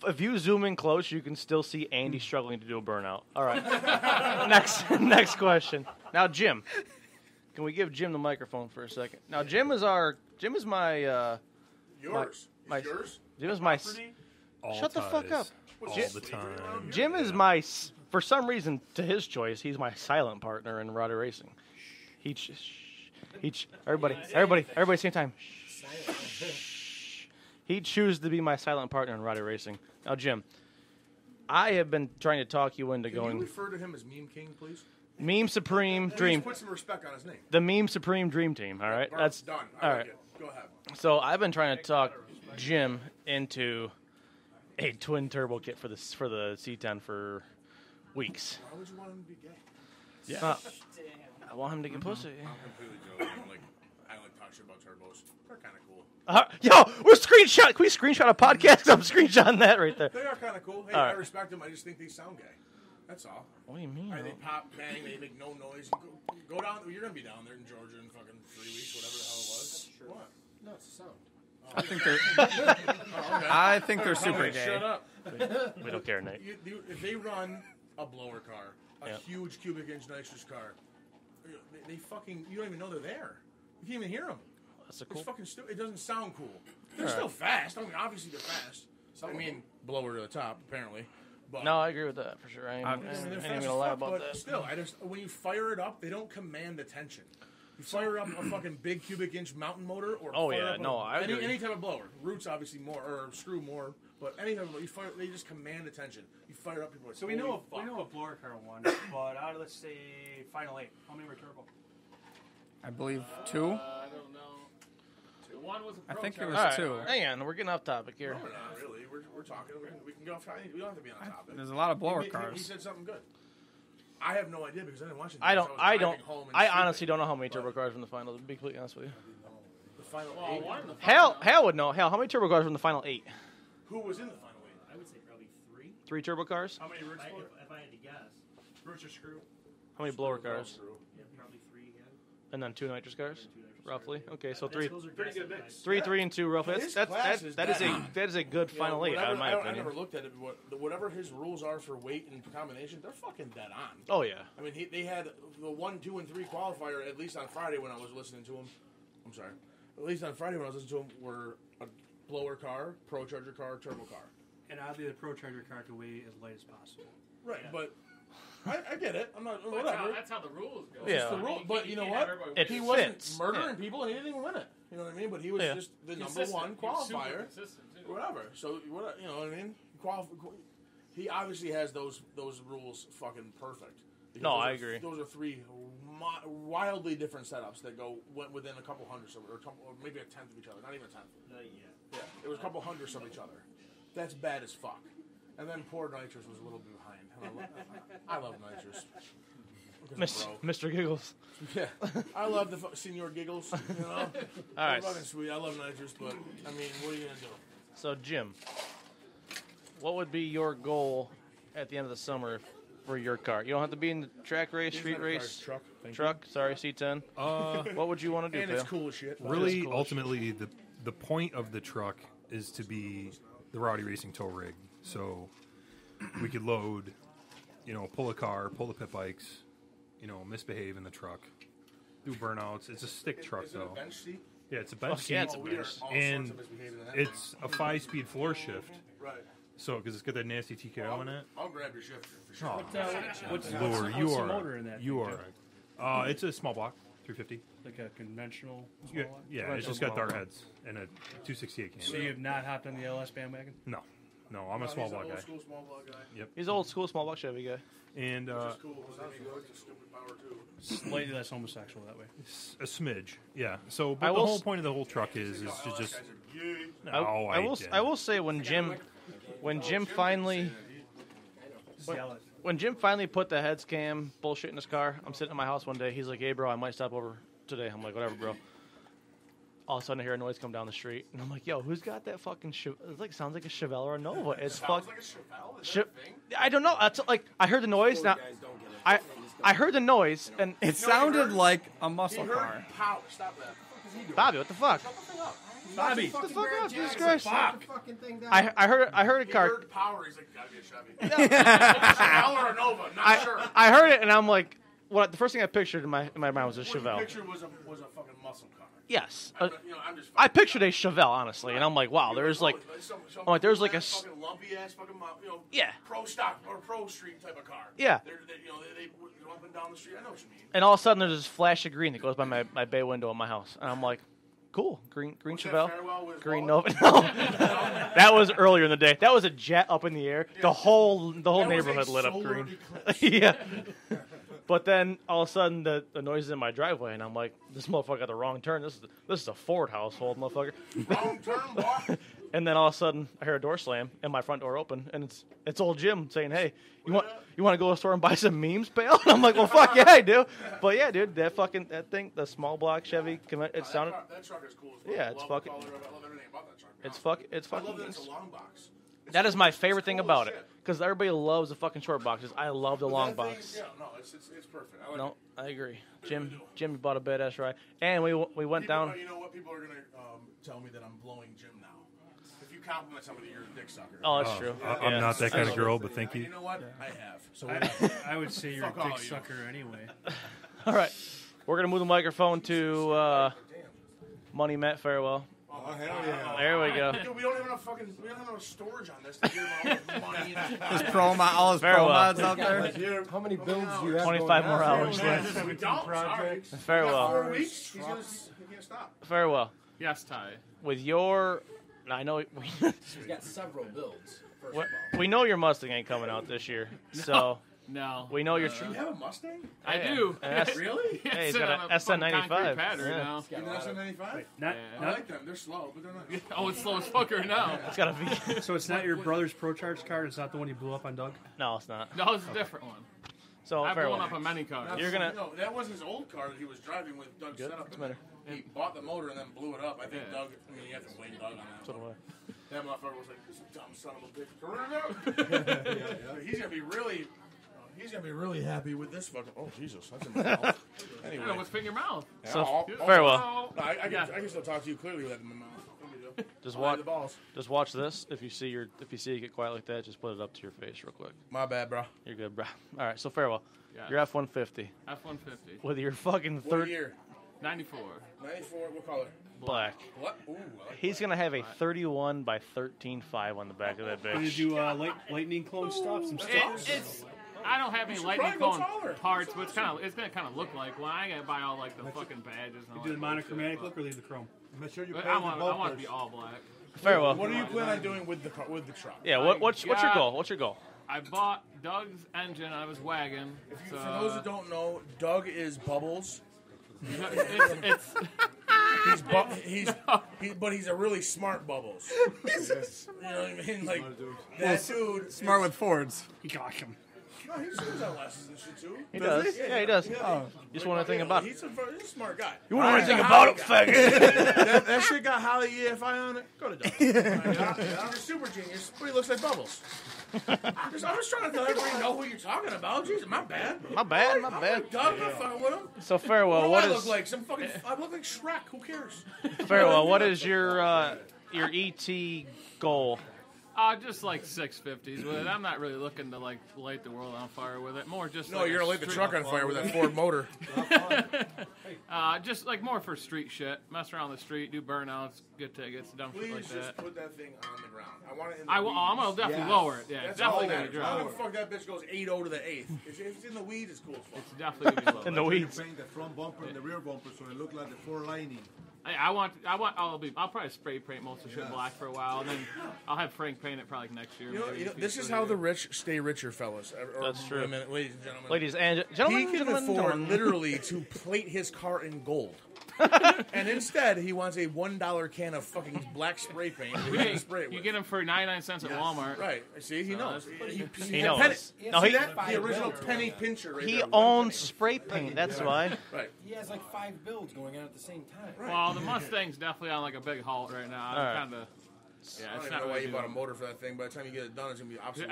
If you zoom in close, you can still see Andy struggling to do a burnout. All right. Next question. Now, Jim. Can we give Jim the microphone for a second? Now, Jim is my yours. My, yours. Jim is my. All shut the fuck up. All the time. Jim is my. For some reason, to his choice, he's my silent partner in Rowdy Racing. Everybody, same time. He'd choose to be my silent partner in Rowdy Racing. Now, Jim, I have been trying to talk you into going. Can you refer to him as Meme King, please? Meme Supreme Dream. Put some respect on his name. The Meme Supreme Dream Team. All right, that's done. All right. Go ahead. So I've been trying to talk Jim into a twin turbo kit for the C10 for weeks. Why would you want him to be gay? Yeah. I want him to get pussy. I'm completely joking. I don't like talk shit about turbos. They're kind of cool. We're screenshot. Can we screenshot a podcast? I'm screenshotting that right there. They are kind of cool. Hey, All I right. respect them. I just think they sound gay. That's all. What do you mean? They pop, bang, they make no noise. Go down. You're gonna be down there in Georgia in fucking 3 weeks, whatever the hell it was. What? No, it's a sound. I think they're. Okay. I think they're super Okay, gay. Shut up. We don't care, Nate. If they run a blower car, a Yeah. huge cubic inch nitrous car, they fucking, you don't even know they're there. You can't even hear them. That's cool. It's fucking stupid. It doesn't sound cool. They're All still right. fast. I mean, obviously they're fast. I mean, blower to the top, apparently. But No, I agree with that for sure. I ain't they're even fast gonna as lie fuck, about but that. still, when you fire it up, they don't command attention. You fire up a fucking big cubic inch mountain motor, or Oh, fire yeah, up no, I agree. any type of blower. Roots obviously more, or screw more, but any type of blower, you fire, they just command attention. You fire up, people are like, So we know a blower car won, but out of, let's say, final 8, how many were turbo? I believe 2. I don't know. One was a I pro think it car. was All right, 2. hang on, we're getting off topic here. No, we're not really. We're talking. We can go off. We don't have to be on topic. There's a lot of blower He cars. said something good. I have no idea because I didn't watch it. I don't. driving home and I sleeping. honestly don't know how many turbo cars from the final. To be completely honest with you. The final Well, 8. one of the Hal would know. Hal, how many turbo cars from the final 8? Who was in the final 8? I would say probably 3. 3 turbo cars. How many roots? If I had to guess. Roots or screw? How many blower cars? Yeah, probably 3 again. And then 2 nitrous cars, roughly. Okay, so 3, Those are pretty good mix. 3, and 2 roughly. His class is That is bad. a good final 8 in my I opinion. never looked at it. But whatever his rules are for weight and combination, they're fucking dead on. Oh yeah. I mean, they had the 1, 2, and 3 qualifier at least on Friday when I was listening to him. I'm sorry. At least on Friday when I was listening to him were a blower car, pro charger car, turbo car. And oddly, the Pro Charger car can weigh as light as possible. Right, but I get it. I'm not Well, whatever. that's how the rules go. It's just the rule. But you know what? It He fits. wasn't murdering people, and he didn't even win it. You know what I mean? But he was Yeah. just the number Consistent. one He was super qualifier. consistent, too. Whatever. So what you know what I mean? He obviously has those rules fucking perfect. Because No, those I are- agree. Those are 3 wildly different setups that went within a couple hundredths of, or maybe a tenth of each other. Not even a tenth. Yeah, it was a couple hundredths of each other. That's bad as fuck. And then poor Nitrous was a little behind. And I love Nitrous. Mr. Giggles. Yeah, I love the Senor Giggles. You know, All right. fucking sweet. I love Nitrous, but I mean, what are you gonna do? So Jim, what would be your goal at the end of the summer for your car? You don't have to be in the track race, He's street not a car, race, it's truck. Thank truck. Sorry, C10. What would you want to do? And it's Phil? cool as shit. Really, ultimately, the point of the truck is to be the Rowdy Racing tow rig. So we could load, pull a car, pull the pit bikes, misbehave in the truck, do burnouts. It's a stick truck, Is it though. a bench seat? Yeah, it's a bench seat. yeah, it's a bench. And it's a 5-speed floor shift. Right. So, because it's got that nasty TKO in it. I'll grab your shifter for sure. Oh, What's you the are. motor in that You thing, are. It's a small block, 350. Like a conventional small Yeah, block? yeah, it's just got dart heads and a 268 cam. So you have not hopped on the LS bandwagon? No, I'm a small block guy. School small block guy. Yep. He's old school small block Chevy guy. And Which is cool because they make stupid power too. Slightly less homosexual that way. A smidge, yeah. So, I but the will whole s- point of the whole truck is to just. No, I will say when Jim finally put the heads cam bullshit in his car, I'm sitting in my house one day. He's like, "Hey, bro, I might stop over today." I'm like, "Whatever, bro." All of a sudden, I hear a noise come down the street, and I'm like, "Yo, who's got that fucking? It sounds like a Chevelle or a Nova. It's fuck. Like a Chevelle? Is that a thing? I don't know. That's like I heard the noise. Now, I heard the noise, and It sounded like a muscle car. Power. Stop that. Bobby, what the fuck? Bobby, What the fuck up? Jesus Christ! Fuck. Fucking thing down. I heard a He car. heard power. He's like, gotta be a Chevy. Chevelle or a Nova? Not sure. I heard it, and I'm like, what? The first thing I pictured in my mind was a What you Chevelle. pictured was a fucking muscle car. Yes, I'm just. I pictured a Chevelle, honestly, and I'm like, wow, there's like, I'm like, there's like a, fucking lumpy ass fucking Yeah. pro stock or pro street type of car. Yeah. They go up and down the street. I know what you mean. and all of a sudden there's this flash of green that goes by my bay window in my house, and I'm like, cool, green Was that Chevelle, Farewell with green Wallet? Nova. No, that was earlier in the day. That was a jet up in the air. The whole That was a neighborhood lit up solar green. eclipse. Yeah. But then all of a sudden the noise is in my driveway, and I'm like, this motherfucker got the wrong turn. This is a Ford household, motherfucker. Wrong turn, boy. And then all of a sudden, I hear a door slam and my front door open, and it's old Jim saying, "Hey, you want to go to the store and buy some memes, pal?" And I'm like, "Well, fuck yeah, I do." But yeah, dude, that thing, the small block Chevy, it sounded. That truck is cool as well. Yeah, it's fucking. I love everything about that truck. It's fucking. I love that it's a long box. That is my favorite thing about it, because everybody loves the fucking short boxes. I love the long box. Yeah, no, it's perfect. I agree. Jim bought a badass ride, and we went down. You know what? People are gonna tell me that I'm blowing Jim now. If you compliment somebody, you're a dick sucker. Oh, that's true. I'm not that kind of girl, but thank you. You know what? I have. So I would say you're a dick sucker anyway. All right, we're gonna move the microphone to Money Matt Farewell. Oh, hell yeah. There we go. Dude, we don't have enough storage on this to give him all his money. All his pro mods out there. How many builds do you have? 25 more hours left. We don't. Sorry. Farewell. 4 weeks. He can't stop. Farewell. Yes, Ty. With your, I know He's got several builds. we know your Mustang ain't coming out this year, so. No. We know you're. You have a Mustang? I do. Really? Hey, he's got an SN95. Now. You have an SN95? I like them. They're slow, but they're not. Oh, it's slow as fuck right now. It's got a V. So it's not your brother's Pro Charge card? It's not the one you blew up on Doug? No, it's not. No, it's a different one. So I've farewell. blown up on many cars. You're gonna. No, that was his old car that he was driving with Doug's setup. He bought the motor and then blew it up. I think Doug. I mean, you have to blame Doug on that. So do I. That motherfucker was like, "This dumb son of a bitch." He's gonna be really happy with this fucking. Oh Jesus, that's in my mouth. Anyway, what's in your mouth? So farewell. No, I can still talk to you clearly with that in my mouth. Just watch this. If you see it get quiet like that, just put it up to your face real quick. My bad, bro. You're good, bro. All right, so farewell. Yeah. Your F-150. F-150. With your fucking What year? 94. 94. What color? Black. What? Ooh, He's gonna have a 31 by 13.5 on the back of that Can you bitch. do lightning clone stuff? Some stuff? I don't have any should lightning probably go cone taller. parts, but it's gonna kind of look like one. I gotta buy all like the fucking badges. And all You do the that monochromatic bullshit, look or leave the chrome? Make sure you but pay I the want it to be bumpers. all black. Farewell. What do you plan on doing with the truck? Yeah. What's your goal? What's your goal? I bought Doug's engine out of his wagon. For those that don't know, Doug is Bubbles. But he's a really smart Bubbles. You know what I mean? Like that dude. Smart with Fords. He got him. No, he seems out lessons and shit too. He does. Yeah, he does. Yeah. Just want to think about it. He's a smart guy. You want to think about it, faggot? that shit got Holly EFI on it. Go to Doug. You're a super genius, but he looks like Bubbles. I'm just trying to let everybody know who you're talking about. Jesus, my bad. My bad. Doug, I'm fucking with him. So farewell. What do I look like? I look like Shrek. Who cares? Farewell. What is your ET goal? Just like 650s with it. I'm not really looking to like light the world on fire with it. More just No, like you're gonna light the truck on fire with that Ford motor. Just like more for street shit. Mess around the street, do burnouts, get tickets, dumb shit Please like just that. put that thing on the ground. I want it in I'm gonna definitely lower it. Yeah, it's definitely gonna be I don't dry. give a fuck that bitch goes 8-0 to the 8th. If it's in the weeds, it's cool as fuck. It's definitely gonna be lower. In the weeds. Paint the front bumper and the rear bumper so it look like the four lining. I'll probably spray paint most of the shit black for a while, and then I'll have Frank paint it probably next year. You know, maybe, this is how the rich stay richer, fellas. Or That's true. Women, ladies and gentlemen. Ladies and gentlemen, he can afford literally to plate his car in gold. And instead, he wants a $1 can of fucking black spray paint. Hey, you get them for 99 cents at Walmart. Right. See, he knows. He knows. No, the original penny pincher. Right he there. owns spray paint. That's why. Right. He has like 5 builds going on at the same time. Right. Well, the Mustang's definitely on like a big halt right now. I'm kind of. Yeah, I don't it's even not know why really you bought a doing- motor for that thing. By the time you get it done, it's gonna be obsolete.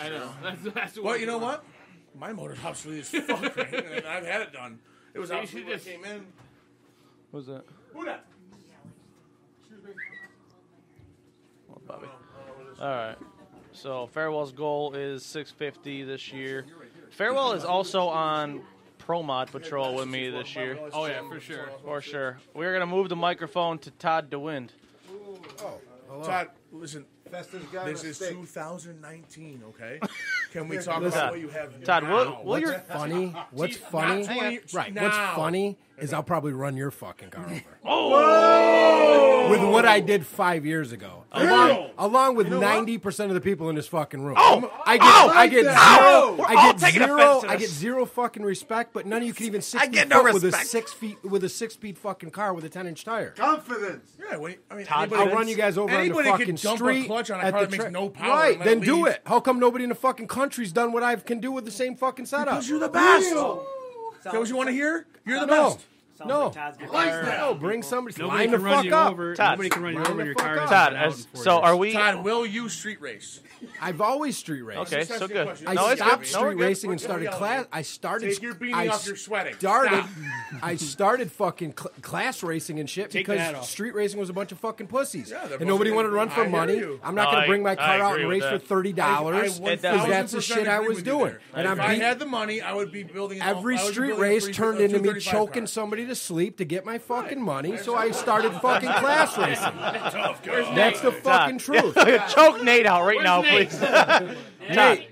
I know. That's Well, you know what? My motor's obsolete as fuck, right? And I've had it done. It was So you obsolete should when I just- came in. Who's that? Who that? Oh, Bobby. All right. So Farewell's goal is 650 this year. Farewell is also on Pro Mod Patrol with me this year. Oh yeah, for sure. For sure. We're gonna move the microphone to Todd DeWind. Todd, listen. Fastest guy This in the is state. 2019, okay? Can we talk Listen, about what you have Todd, now? What's funny? What's funny? Hang on. Right. Now. What's funny is I'll probably run your fucking car over. Oh! With what I did 5 years ago. Along with 90% of the people in this fucking room. I get zero fucking respect, but none of you can even 6 feet with a 6 feet fucking car with a 10-inch tire. Confidence. Yeah, I'll run you guys over on the fucking street. A clutch on a car that makes no power. Right, then do it. How come nobody in the fucking country's done what I can do with the same fucking setup? Because you're the best. Is that what you want to hear? You're the best. No, bring somebody. Nobody can run you over. Nobody can run you over in your car. Todd, will you street race? I've always street raced. Okay, so good. I stopped street racing and started class. Take your beanie off, you're sweating. I started fucking class racing and shit because street racing was a bunch of fucking pussies, and nobody wanted to run for money. I'm not going to bring my car out and race for $30 because that's the shit I was doing. And if I had the money, I would be building. Every street race turned into me choking somebody to sleep to get my fucking money, so I started fucking class racing. That's the fucking truth. Choke Nate out right now, please. Todd.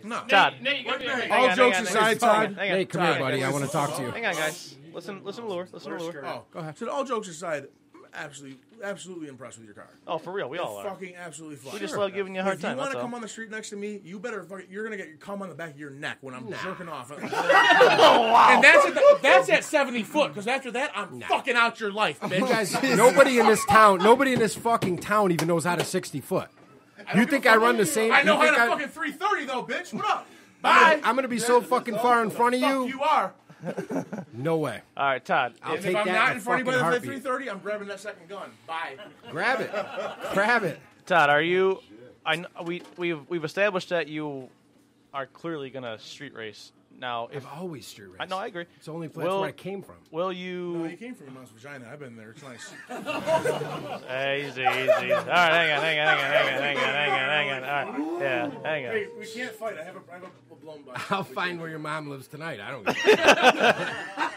All jokes aside, Todd. Nate, come here, buddy. I want to talk to you. Hang on, guys. Listen to Lure. Oh, go ahead. So all jokes aside, absolutely impressed with your car. Oh, for real, we all are. Fucking absolutely fine. We just love giving you a hard time. If you want to come on the street next to me, you better you're gonna get your cum on the back of your neck when I'm jerking off. Wow. And that's at 70 foot, because after that I'm fucking out your life, bitch. You guys, nobody in this fucking town even knows how to 60 foot. You think I run the same? I know how to fucking 330 though, bitch. What up? Bye. I'm gonna be so fucking far in front of you. You are. No way. All right, Todd. I'll take if I'm that not in front of you by the 330, 330, I'm grabbing that second gun. Bye. Grab it. Todd, are you? We've established that you are clearly gonna street race. Now, I've always street raced. I agree. It's the only place where I came from. Will you? No, you came from your mom's vagina. I've been there. It's nice. Easy. All right, hang on. All right, yeah, hang on. Hey, we can't fight. I have a blown body. I'll find where your mom lives tonight. I don't care.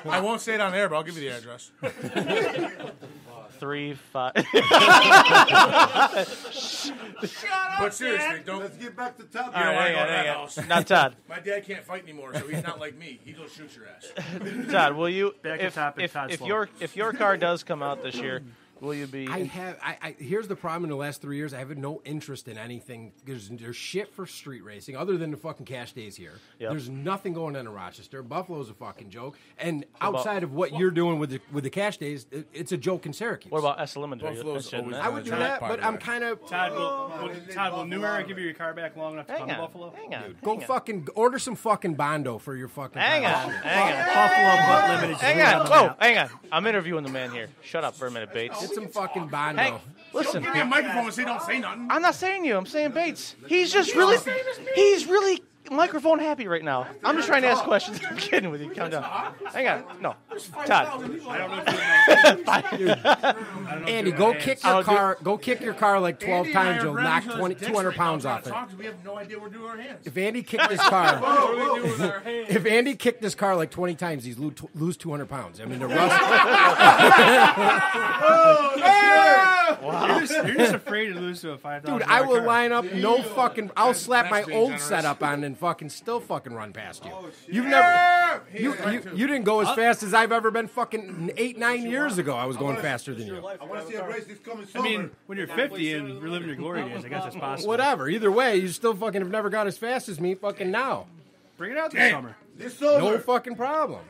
I won't say it on air, but I'll give you the address. 3, 5. But seriously, don't. Let's get back to Todd. All right, hang on. Not Todd. My dad can't fight anymore, so he's not like me. He'll shoot your ass. Todd, will you? If your car does come out this year, will you be? Here's the problem. In the last 3 years, I have no interest in anything. There's shit for street racing other than the fucking cash days here. Yep. There's nothing going on in Rochester. Buffalo's a fucking joke. And outside of what you're doing with the cash days, it's a joke in Syracuse. What about S Limited? I would do that, but I'm kind of. Todd, will New Era give you your car back long enough to come to Buffalo? Hang on. Dude, go fucking order some fucking Bondo for your fucking. Hang on. Buffalo Butt Limited. Hang on. I'm interviewing the man here. Shut up for a minute, Bates. Get some fucking Bondo. Hey, listen. Give me a microphone and say don't say nothing. I'm not saying you. I'm saying Bates. He's really microphone happy right now. I'm just trying to ask questions. I'm kidding with you. Calm down. Hang on. No. Todd. I don't know if Andy, go kick your car. Go kick your car like 12 times. You'll knock 200 pounds off it. We have no idea what we're doing with our hands. If Andy kicked this car, like 20 times, he's lose 200 pounds. I mean, the rust. Wow. You're just afraid to lose to a $5,000 Dude, I will car. line up no fucking. I'll slap my old setup on and fucking still fucking run past you. You've never. You didn't go as fast as I've ever been. Fucking 8-9 years ago, I was going faster than you. I want to see a race this coming summer. I mean, when you're 50 and reliving your glory days, I guess that's possible. Whatever. Either way, you still fucking have never gone as fast as me. Fucking now. Bring it out this summer. No fucking problem.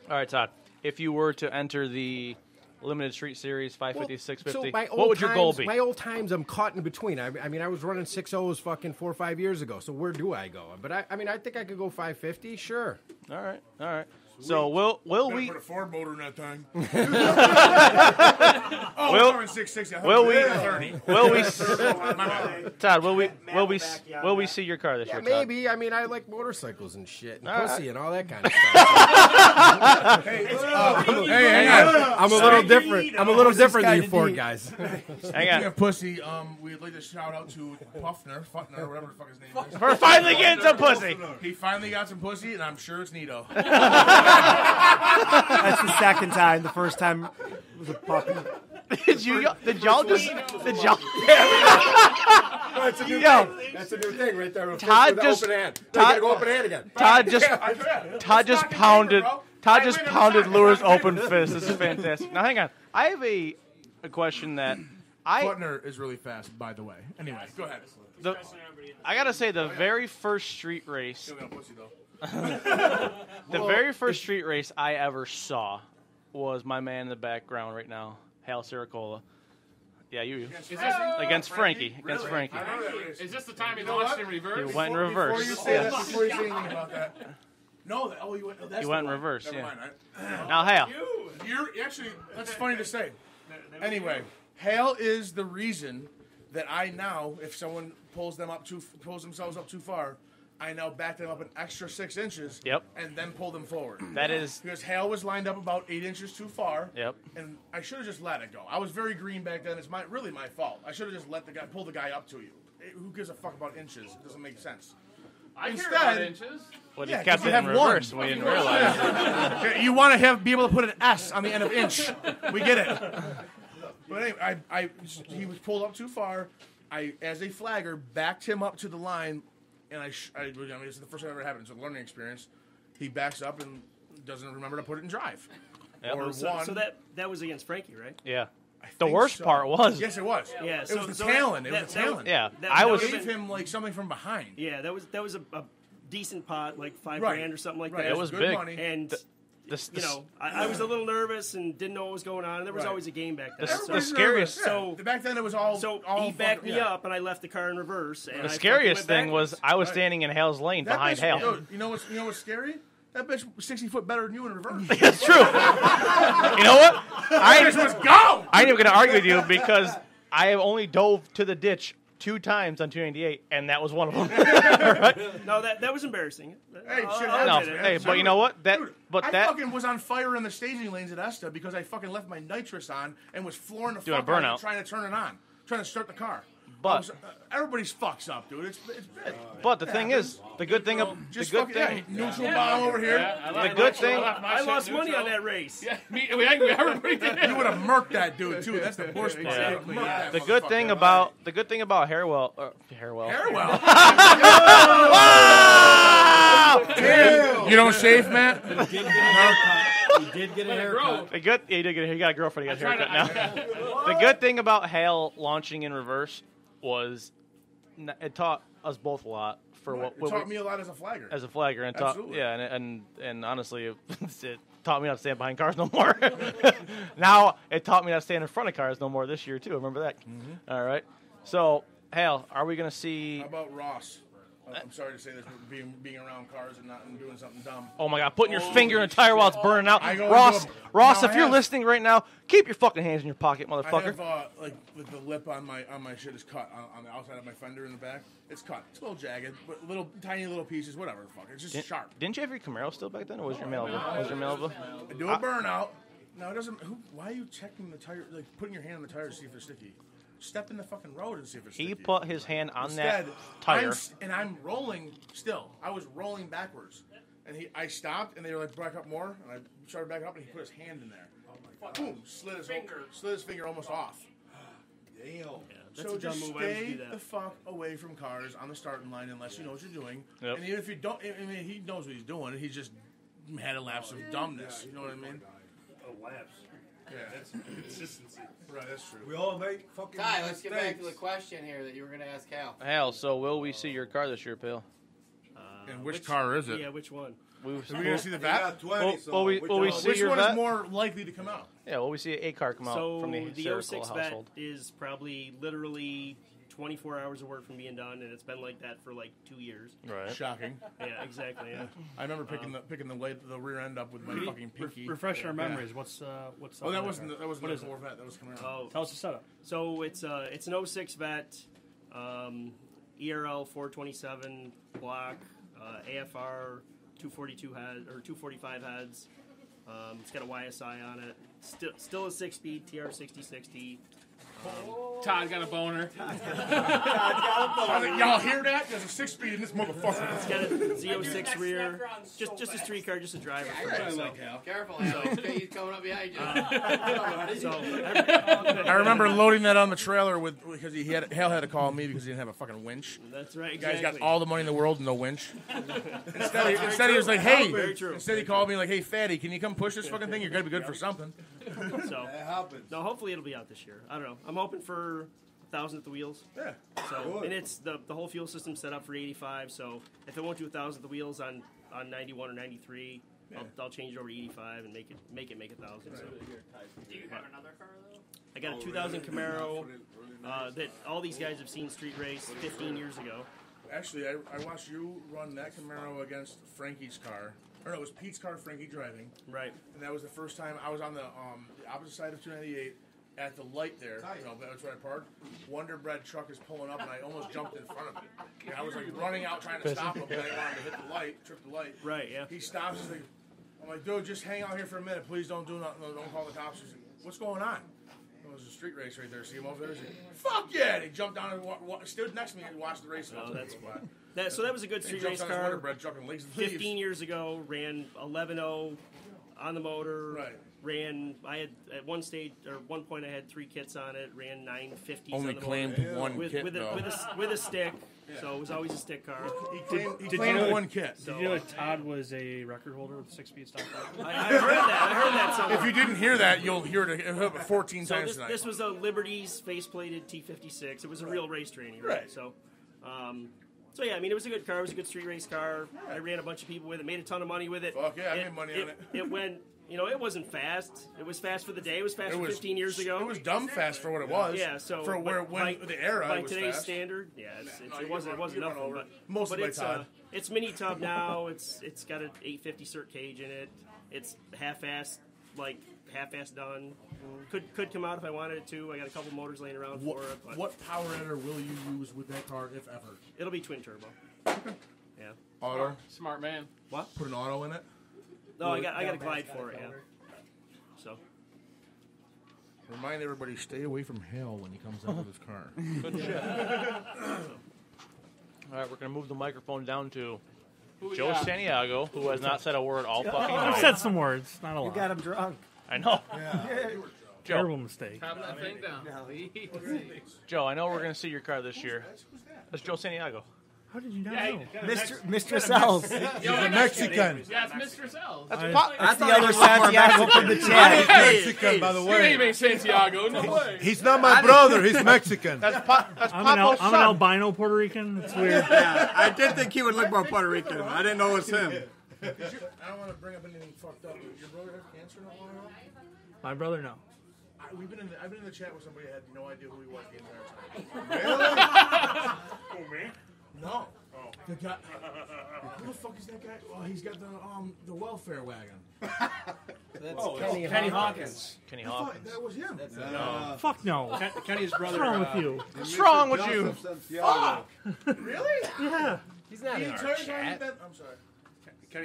All right, Todd. If you were to enter the Limited Street Series 550, 650, so what would your goal be? My old times, I'm caught in between. I mean, I was running 6.0s fucking 4 or 5 years ago. So where do I go? But I think I could go 550. Sure. All right. So will we? Put a Ford motor in that time. Will we? 660. Todd, will we see your car this year? Maybe. Todd? I mean, I like motorcycles and shit and all pussy right. and all that kind of stuff. Hey, hang on. I'm a little different. I'm a little different than you Ford guys. Hang on. Pussy. We'd like to shout out to Fuffner, whatever the fuck his name is. For finally getting some pussy. He finally got some pussy, and I'm sure it's Nito. That's the second time. The first time was a puppy. Did y'all just? That's a new thing. That's a new thing right there. Todd just. Open hand. Go open hand again. Todd just Todd just pounded Lure's open fist. This is fantastic. Now, hang on. I have a question that Butner is really fast, by the way. Anyway, go ahead. I gotta say, the very first street race, the very first street race I ever saw was my man in the background right now, Hal Siracola. Yeah, you. Against Frankie. Against Frankie. Is this the time he launched in reverse? He went in reverse. Before you say anything about that. No, you went. He went in reverse. Never Yeah. mind. Right? Now, Hal. You're actually. That's funny to say. Anyway, Hale is the reason that I now, if someone pulls themselves up too far, I now back them up an extra 6 inches. Yep. And then pull them forward. That is because Hale was lined up about 8 inches too far. Yep. And I should have just let it go. I was very green back then. It's really my fault. I should have just pull the guy up to you. Who gives a fuck about inches? It doesn't make sense. I care about inches. Well, you kept it in reverse. We didn't realize. Yeah, you want to be able to put an S on the end of inch. We get it. But anyway, he was pulled up too far. I, as a flagger, backed him up to the line, and this is the first time it ever happened. It's a learning experience. He backs up and doesn't remember to put it in drive. Yep. So that was against Frankie, right? Yeah. The worst part was. Yes, it was. Yeah, it was the talent. It was the talent. Yeah, I gave him like something from behind. Yeah, that was a decent pot, like $5 Right. grand or something like Right. that. It was good big. money. And I was a little nervous and didn't know what was going on. And there was Right. always a game back then. The scariest. So back then it was all. He backed me up, and I left the car in reverse. And The I scariest fucking went thing was backwards. I was standing in Hale's lane That behind bitch- Hale. You know what's scary? That bitch was 60 foot better than you in reverse. It's true. You know what? I ain't even going to argue with you because I only dove to the ditch 2 times on 298, and that was one of them. Right? No, that was embarrassing. Hey, shit No, happens, man. hey, but you know what? Dude, I fucking was on fire in the staging lanes at Esta because I fucking left my nitrous on and was flooring the Doing a fuck out of burnout. it, trying to turn it on, trying to start the car. But everybody's fucks up, dude. It's big. But the thing is, the good thing Just the good fucking thing, neutral bomb over here. the good thing, I lost money on that race. Yeah, everybody did. You would have murked that dude too. That's the worst part. Yeah. You would've murked that the good thing motherfucker. about Harewell. Damn. You don't shave, Matt? He did get a haircut. He got a girlfriend. He got a haircut now. The good thing about Hale launching in reverse was it taught us both a lot for It taught me a lot as a flagger. As a flagger, and taught, Absolutely. and honestly, it taught me not to stand behind cars no more. Now it taught me not to stand in front of cars no more this year too. Remember that? Mm-hmm. All right. So Hale, are we going to see? How about Ross? I'm sorry to say this, but being around cars and doing something dumb. Oh my God! Putting your finger in a tire while it's burning out. I go Ross, into if you're listening right now, keep your fucking hands in your pocket, motherfucker. I have like the lip on my shit is cut on the outside of my fender in the back. It's cut. It's a little jagged, but tiny little pieces, whatever the fuck. It's just sharp. Didn't you have your Camaro still back then, or was your Malibu? Was your Malibu? I do a burnout. No, it doesn't. Why are you checking the tire? Like putting your hand on the tire to see if they're sticky. Step in the fucking road and see if it's sticky. He put his hand on Instead, that tire. I'm rolling still. I was rolling backwards. And I stopped, and they were like, back up more. And I started backing up, and he put his hand in there. Boom, slid his finger almost off. Damn. Yeah, that's So a dumb just move. I would stay do that. the fuck away from cars on the starting line unless you know what you're doing. Yep. And even if you don't, I mean, he knows what he's doing. He just had a lapse of dumbness. You know what I mean? A lapse. Yeah, that's consistency. Right, that's true. We all make fucking Ty, let's get back to the mistakes. question here that you were going to ask Hal. Hal, so will we see your car this year, Pale? And which car is it? Yeah, which one? Are we going to see the VAT? Will we see Which your one vet? is more likely to come out? Yeah, will we see a car come out So from the the Syracuse 06 vet household? is probably literally 24 hours of work from being done, and it's been like that for like 2 years. Right. Shocking. Yeah, exactly. Yeah. I remember picking the rear end up with my fucking pinky. Refresh our Yeah. memories. What's Oh, that wasn't the What is it? Corvette. That was coming out. Oh, Tell us the setup. So it's an 06 vet, ERL 427 block, AFR 242 head or 245 heads. It's got a YSI on it. Still a 6-speed TR6060. Todd got a boner. Y'all hear that? There's a 6-speed in this motherfucker. It's got a Z06 rear. Just a street car, just a driver. Careful, Al. He's coming up behind you. I remember loading that on the trailer because Hale had to call me because he didn't have a fucking winch. That's right. The guy's got all the money in the world and no winch. Instead he was like, hey. Instead he called me like, hey, fatty, can you come push this fucking thing? You're gonna be good for something. So, no, hopefully it'll be out this year. I don't know. I'm hoping for 1,000 at the wheels. Yeah. So, and it's the whole fuel system set up for 85. So if it won't do 1,000 at the wheels on 91 or 93, I'll change it over to 85 and make it 1,000. So. Do you have another car though? I got a 2000 Camaro that all these guys have seen street race 15 years ago. Actually, I watched you run that Camaro against Frankie's car. Or no, it was Pete's car, Frankie driving. Right. And that was the first time I was on the opposite side of 298 at the light there. That's where I parked. Wonder Bread truck is pulling up, and I almost jumped in front of it. I was like running out trying to stop him, but I didn't want him to hit the light, trip the light. Right, yeah. He stops. He's like, I'm like, dude, just hang out here for a minute. Please don't do nothing. Don't call the cops. He's like, what's going on? It was a street race right there. See him over there? He's like, fuck yeah! And he jumped down and stood next to me and watched the race. Oh, that's fun. So that was a good street race car. 15 years ago, ran 11.0 on the motor. Right. I had at one point I had 3 kits on it. Ran 950s. Only on the claimed motor. one with, kit with a stick. Yeah. So it was always a stick car. He claimed one kit. Did you know that Todd was a record holder with 6-speed stock car? I heard that somewhere. If you didn't hear that, you'll hear it 14 times tonight. This was a Liberty's face-plated T56. It was a real race training, right? So yeah, I mean, it was a good car. It was a good street race car. I ran a bunch of people with it, made a ton of money with it. Fuck yeah, I made money on it. It went, it wasn't fast. It was fast for the day. It was fast for 15 years ago. It was dumb fast for what it was. Yeah, so for the era, by it was today's fast. standard, it wasn't nothing. But mostly by Todd. It's mini tub now. It's got an 850 cert cage in it. It's half-assed done. Could come out if I wanted it to. I got a couple motors laying around for it. But what power adder will you use with that car, if ever? It'll be twin turbo. Yeah. Auto. Smart man. What? Put an auto in it. No, I got a glide for it. Yeah. So. Remind everybody, stay away from Hale when he comes out with his car. Good shit. All right, we're gonna move the microphone down to Joe Santiago, who has not said a word all fucking night. I've said some words, not a lot. You got him drunk. I know. Yeah. Terrible mistake. Calm that thing down. Joe, I know we're going to see your car this year. That's Joe Santiago. How did you not know? Mistress Els. He's a Mexican. Yeah, it's Mistress Els. That's the other Santiago from the chat. He's Mexican, by the Your way. name ain't Santiago. No way. He's not my brother. He's Mexican. I'm an albino Puerto Rican. It's weird. Yeah, I did think he would look more Puerto Rican. I didn't know it was him. I don't want to bring up anything fucked up. Did your brother have cancer not long ago? My brother, no. I've been in the chat with somebody that had no idea who he was the entire time. Really? Who, me? No. Oh. The guy. Who the fuck is that guy? Oh, he's got the welfare wagon. That's Kenny Hawkins. Kenny Hawkins. That was him. No. Fuck no. Kenny's brother. What's wrong with you? What's wrong with you? Fuck! Really? Yeah. He's not in our chat. I'm sorry.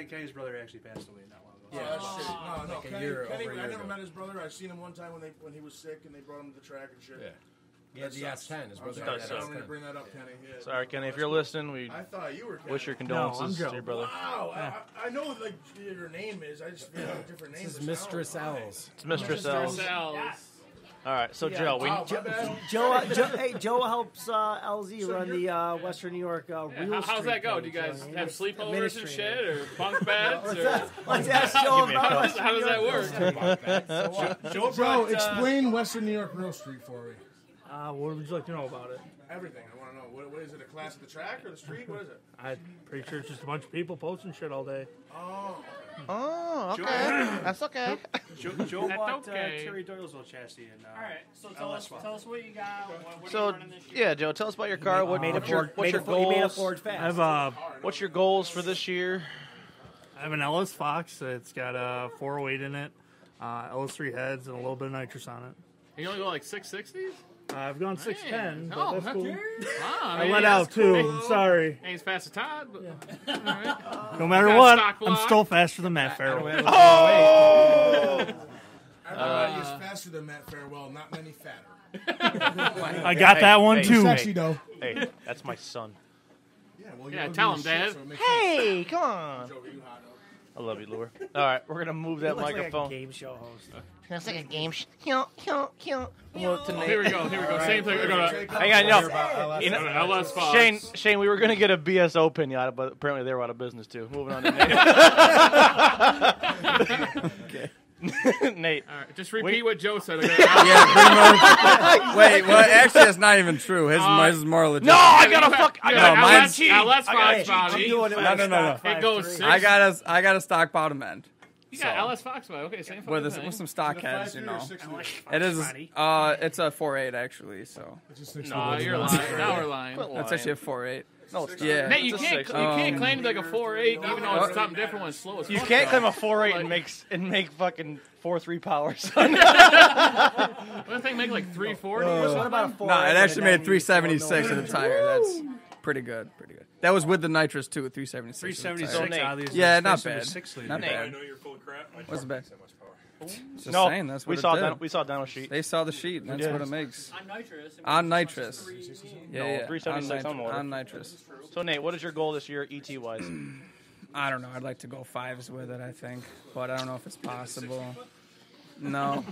Kenny's brother actually passed away not long ago. Yeah, shit. No, like Kenny, a year I ago. never met his brother. I seen him one time when he was sick and they brought him to the track and shit. Yeah. Yeah, the S10. His brother I'm had sorry, the I'm going to S10. bring that up, Kenny. Yeah. Sorry, Kenny. If you're listening, we I thought you were Kenny. wish your condolences No, I'm to your brother. Wow. I know like your name is. I just feel like a different name. This is Mistress Els. It's Mistress Els. Yes. All right, so Joe, Joe helps LZ run the Western New York Real How's that go? Do you guys have sleepovers and shit, or bunk beds? Let's ask Joe about How does that work? Joe, explain Western New York Real Street for me. What would you like to know about it? Everything. I want to know. What is it? A class of the track or the street? What is it? I'm pretty sure it's just a bunch of people posting shit all day. Oh, okay. That's okay. Joe bought okay. Terry Doyle's old chassis. And, All right, so tell us what you got. What are So, you running this year? yeah, Joe, tell us about your car. What's your He made a goals? Ford fast. I have What's your goals for this year? I have an LS Fox. It's got a 408 in it, LS3 heads, and a little bit of nitrous on it. You only go like 660s? I've gone 610, but Oh, that's that's cool. Wow, I let out too. I'm sorry. Ain't as fast as Todd, but all right. No matter Got what, stock I'm block. still faster than Matt Farrell. Everybody is faster than Matt Farewell, not many fatter. I got that one too. Sexy though. Hey, that's my son. Yeah, tell him, Dad. Hey, come on. I love you, Lure. All right, we're gonna move that microphone. Like a game show host. That's like a game. Here we go. Same thing. Hang on, LS Fox. Shane, we were gonna get a BSO pinata, but apparently they were out of business too. Moving on to Nate. Okay. Nate. All right, just repeat what Joe said. Yeah, pretty much. Wait, well, actually, that's not even true. His is more legit. No, I got mine's cheat. LS Fox body. No. It goes 6. I got a stock bottom end. You got LS Fox body. Okay, same fucking thing. With some stock heads, It is. It's a 4.8 actually. So. No, you're lying. Now we're lying. That's actually a 4.8. No, it's not. Yeah. Nate, you can't claim to be like a 4.8 even though it's something different when it's slow as fuck. You can't claim a 4.8 and make fucking 4.3 power. Wouldn't they make like 340 or What something? about a 4? No, it actually made 376 at the tire. That's pretty good. That was with the nitrous too, 376. 376. Yeah, not bad. Not bad. I know you're full of crap. What's bad? Just No, saying, that's what we it saw. did. We saw Dino sheet. They saw the sheet. And that's what it makes. On Nitrous. Yeah. 376 on motor. On nitrous. So Nate, what is your goal this year, ET wise? I don't know. I'd like to go 5s with it. I think, but I don't know if it's possible. No,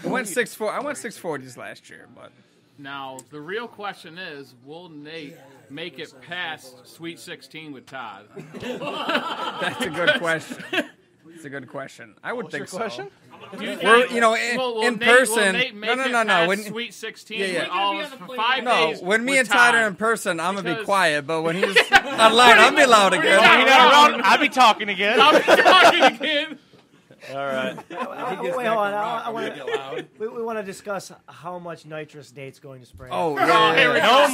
I went 640s last year, but. Now, the real question is, will Nate make it past Sweet 16 with Todd? That's a good question. It's a good question. I would think so. Question? We're, in person. No. When Sweet 16 with all for 5 days. When me and Todd are in person, I'm gonna be quiet. But when he's not loud, I'll be loud again. I'll be talking again. All right. Wait, hold on. We want to discuss how much nitrous Nate's going to spray. Oh, yeah.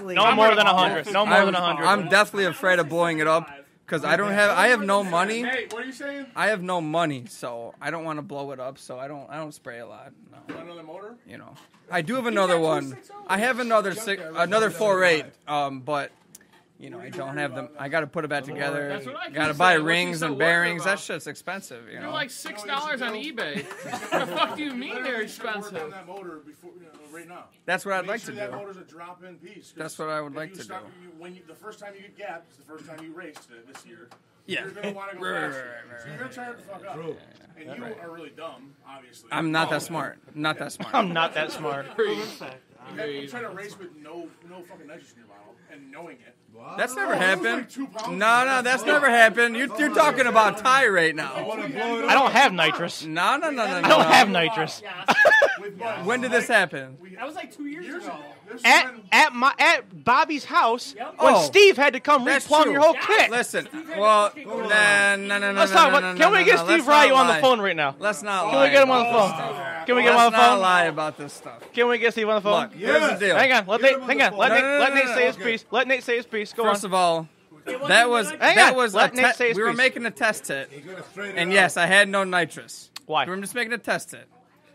No more than 100. No more than 100. I'm definitely afraid of blowing it up because I have no money. Hey, what are you saying? I have no money, so I don't want to blow it up. So I don't spray a lot. No. Another motor? I do have another one. I have another 4.8. But. I don't have them. I got to put it back together. Got to buy rings and bearings. That shit's expensive. They're like $6 on eBay. What the fuck do you mean they're expensive? That motor before, right now. That's what I'd like to do. That motor's a drop-in piece. That's what I would like to do. The first time you get gapped is the first time you raced this year. Yeah. You're going to want to go faster. So you're going to try to fuck up. And you are really dumb, obviously. I'm not that smart. I'm not that smart. You try to race with no fucking nitrous in your bottle and knowing it. That's never happened. No, that's never happened. You're talking about tie right now. I don't have nitrous. No. I don't have nitrous. When did this happen? That was like 2 years ago. At Bobby's house when Steve had to come replumb your whole kit. Listen, well, no. Let's talk about. Can we get Steve Ryu on the phone right now? Let's not lie. Can we get him on the phone? Can we get him on the phone? Let's not lie about this stuff. Can we get Steve on the phone? Look, here's the deal. Hang on. Let Nate say his piece. Let Nate say his piece. Go on. First of all, that was we were making a test hit, and yes, I had no nitrous. Why? We were just making a test hit.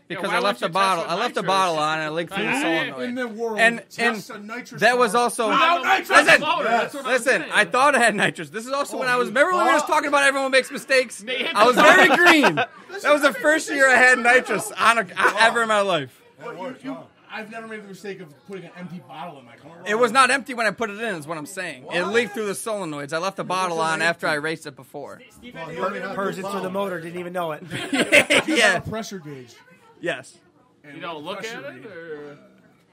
Because I left the bottle. I left the bottle on and it leaked through the solenoid. In the world, and that was also. Listen. I thought I had nitrous. This is also when I was. Remember when we were just talking about everyone makes mistakes? I was very green. That was the first year I had nitrous ever in my life. I've never made the mistake of putting an empty bottle in my car. It was not empty when I put it in, is what I'm saying. It leaked through the solenoids. I left the bottle on after I raced it before. Purged it through the motor, didn't even know it. Yeah. Pressure gauge. Yes. You don't look at it, or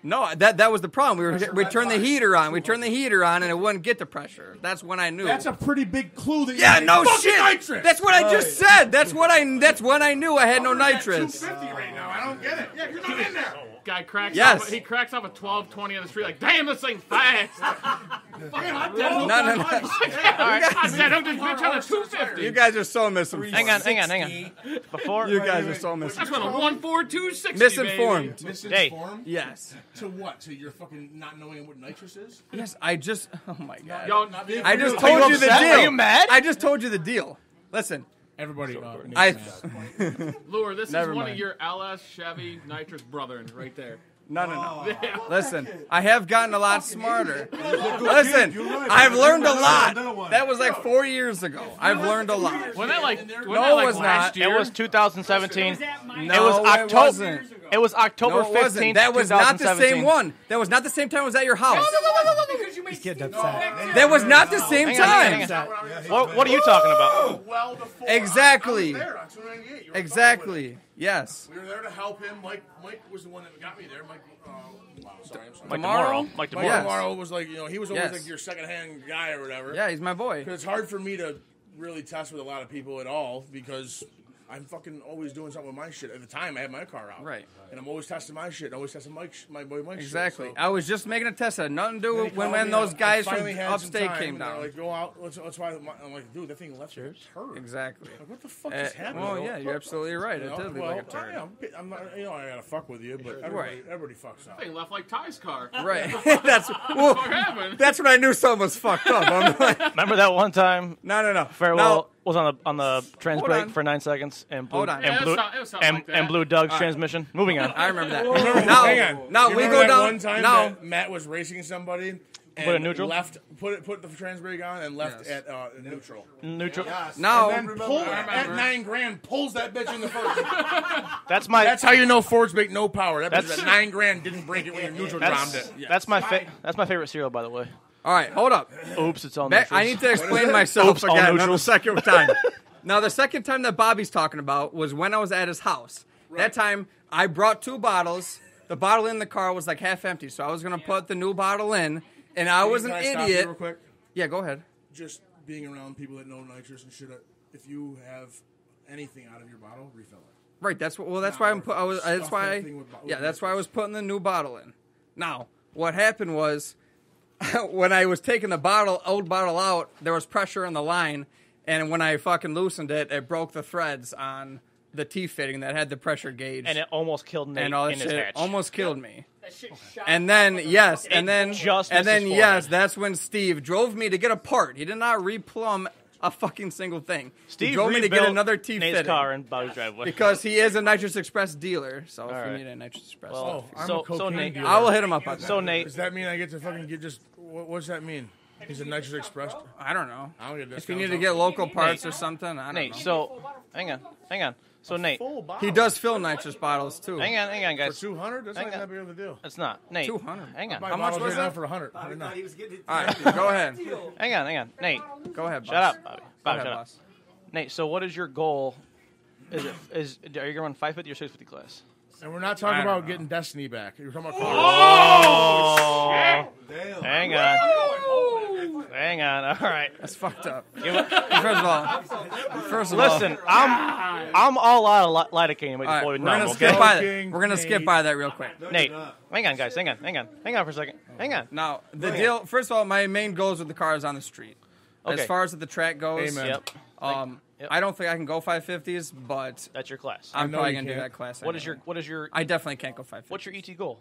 no? That was the problem. We turned the heater on. We turned the heater on, and it wouldn't get the pressure. That's when I knew. That's a pretty big clue. That yeah, no shit. Nitrous. That's what I just said. That's when I knew I had no nitrous. 250 right now. I don't get it. Yeah, you're not in there. Guy cracks. Yes. He cracks up a 1220 on the street. Like, damn, this thing's fast. No. I said, I'm just bitch on a 250. You guys are so misinformed. Hang on. Before you guys are so misinformed. That's when a 14260. Misinformed. Baby. Misinformed? Yes. To what? To your fucking not knowing what nitrous is? Yes, I just. Oh my god. I just told you the deal. Are you mad? I just told you the deal. Listen. Everybody, Lure, this is one of your LS Chevy Nitrous brethren right there. No. Listen, I have gotten a lot smarter. Listen, I've learned a lot. That was like 4 years ago. I've learned a lot. Wasn't that like no, it was not. It was 2017. No, it was October. It was October No, it wasn't. 15th, That was not the 2017. same one. That was not the same time I was at your house. He's getting upset. That was not the same Hang time. on. What are you talking about? Well before Exactly. I was there on 298. You were Exactly. Yes. We were there to help him. Mike was the one that got me there. Mike, wow, sorry, I'm sorry. Mike Tomorrow. Mike Tomorrow. Yes. Tomorrow was like, he was always Yes. like your second-hand guy or whatever. Yeah, he's my boy. Because it's hard for me to really test with a lot of people at all because I'm fucking always doing something with my shit. At the time, I had my car out. Right. And I'm always testing my shit and always testing my boy Mike's Exactly. shit. So. I was just making a test. It had nothing to do with Called when me those up. guys I from finally had some upstate time, came and they're down. like, go out. That's why I'm like, dude, that thing left like a turd. Exactly. Like, what the fuck is happening? Well, yeah, you're absolutely right. You It know? did look well, like a turd. I'm not, I gotta fuck with you, but everybody fucks up. Thing left like Ty's car. Right. That's well, What happened? that's when I knew something was fucked up. I'm like, Remember that one time? no. Farewell was on the trans Hold brake on. for 9 seconds and blew Hold on. and Yeah, blew it was something like that. and blew Doug's transmission. Moving on. I remember that. Hang on. Now You we remember go that down. one time Now that Matt was racing somebody and Put it neutral? put the trans brake on and left at neutral. Neutral. now And then pull at $9,000, pulls that bitch in the first. That's how you know Fords make no power. That bitch at $9,000 didn't break it when your neutral dropped it. That's my favorite cereal, by the way. all right, hold up. Oops, it's all Back, neutrals. I need to explain myself Oops, all again another neutrals. second time. Now, the second time that Bobby's talking about was when I was at his house. That time, I brought 2 bottles. The bottle in the car was like half empty, so I was going to put the new bottle in, and I was an Can I stop idiot. you real quick? Yeah, go ahead. Just being around people that know nitrous and shit. If you have anything out of your bottle, refill it. Right, that's what. Well, that's why I'm. That's Stuff why. everything with That's why I was putting the new bottle in. Now, what happened was, when I was taking the old bottle out, there was pressure in the line, and when I fucking loosened it, it broke the threads on the T-fitting that had the pressure gauge, and it almost killed Nate and all that in his shit. hatch. Almost killed me. That shit shot And then yes, It and then just and missed then his yes, forehead. that's when Steve drove me to get a part. He did not replumb a fucking single thing. Steve he drove me to get rebuilt another T Nate's fitting car in Bobby's driveway because he is a Nitrous Express dealer. So if right. you need a Nitrous Express, Well, I'm so a cocaine so Nate, dealer. I will hit him up on that. so Nate, Does that mean I get to fucking get just? What's that mean? He's a Nitrous Express. I don't know. I don't get If you discounts need to on get it. local parts or something, I don't Nate. know. So hang on. So Nate, He does fill nitrous bottles too. hang on, for guys. 200. That's Hang not on. that big of a deal. It's not Nate. 200. Hang on. My How much bottles was right now that? for 100. Bobby Right now. thought he was getting it. All right, go ahead. Hang on. Nate, Go ahead. shut boss. up, Bobby. Go Bobby, ahead, shut up. boss. Nate, so what is your goal? Are you gonna run 550 or 650 class? And we're not talking I don't about know. getting Destiny back. You're talking about Oh, hang on. All right. That's fucked up. Give it- First of Listen, I'm all out of lidocaine all, all before right, we we're gonna know. skip Okay, by that. We're gonna skip by that real quick. Nate, hang on, guys. Hang on for a second. Hang on. Now, the deal. First of all, my main goals with the car is on the street. Okay. As far as the track goes, Amen. Yep. Yep. I don't think I can go 550s, but That's your class. I'm know probably you gonna do can't. that class. What is anyway. your I definitely can't go 550. what's your ET goal?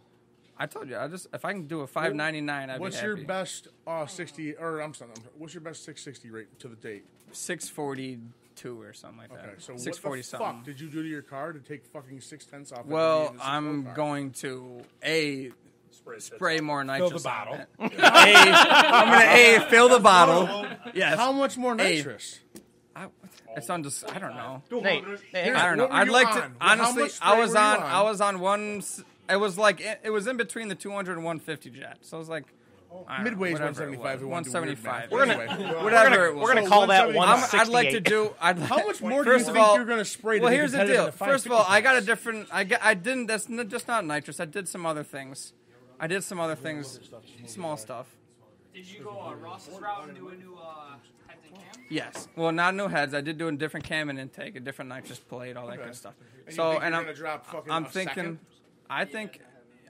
I told you. If I can do a 599, I'd What's be happy. your best 60? Or I'm sorry. What's your best 660 rate to the date? 642 or something like that. Okay, so 640 what the something. fuck did you do to your car to take fucking 6/10 off? Well, the I'm car? going to spray more Fill nitrous. the bottle. on it. I'm gonna fill the bottle. Yes. How much more A. nitrous? It's on just. I don't know. Nate, hang I on. don't know. What were I'd you like on? to. Well, how Honestly, much spray I was were you on. on? I was on one. It was like it was in between the 200 and 150 jet. So I was like. I don't know, Midway's whatever it 175. was. It won't do weird 175. math. We're gonna- Anyway. Whatever it was. We're gonna call that 175. 168. I'd like to do. How much more do First you of think all, you're going to spray? To well, be here's the competitive deal. in the First of all, 550 I got a class? different. I didn't. That's just not nitrous. I did some other things. I did some other things, small stuff. Did you go Ross's route and do a new heads and cam? Yes. Well, not new heads. I did do a different cam and intake, a different nitrous plate, all that Okay. good stuff. And you So, think and you're I'm gonna drop fucking I'm a thinking. second?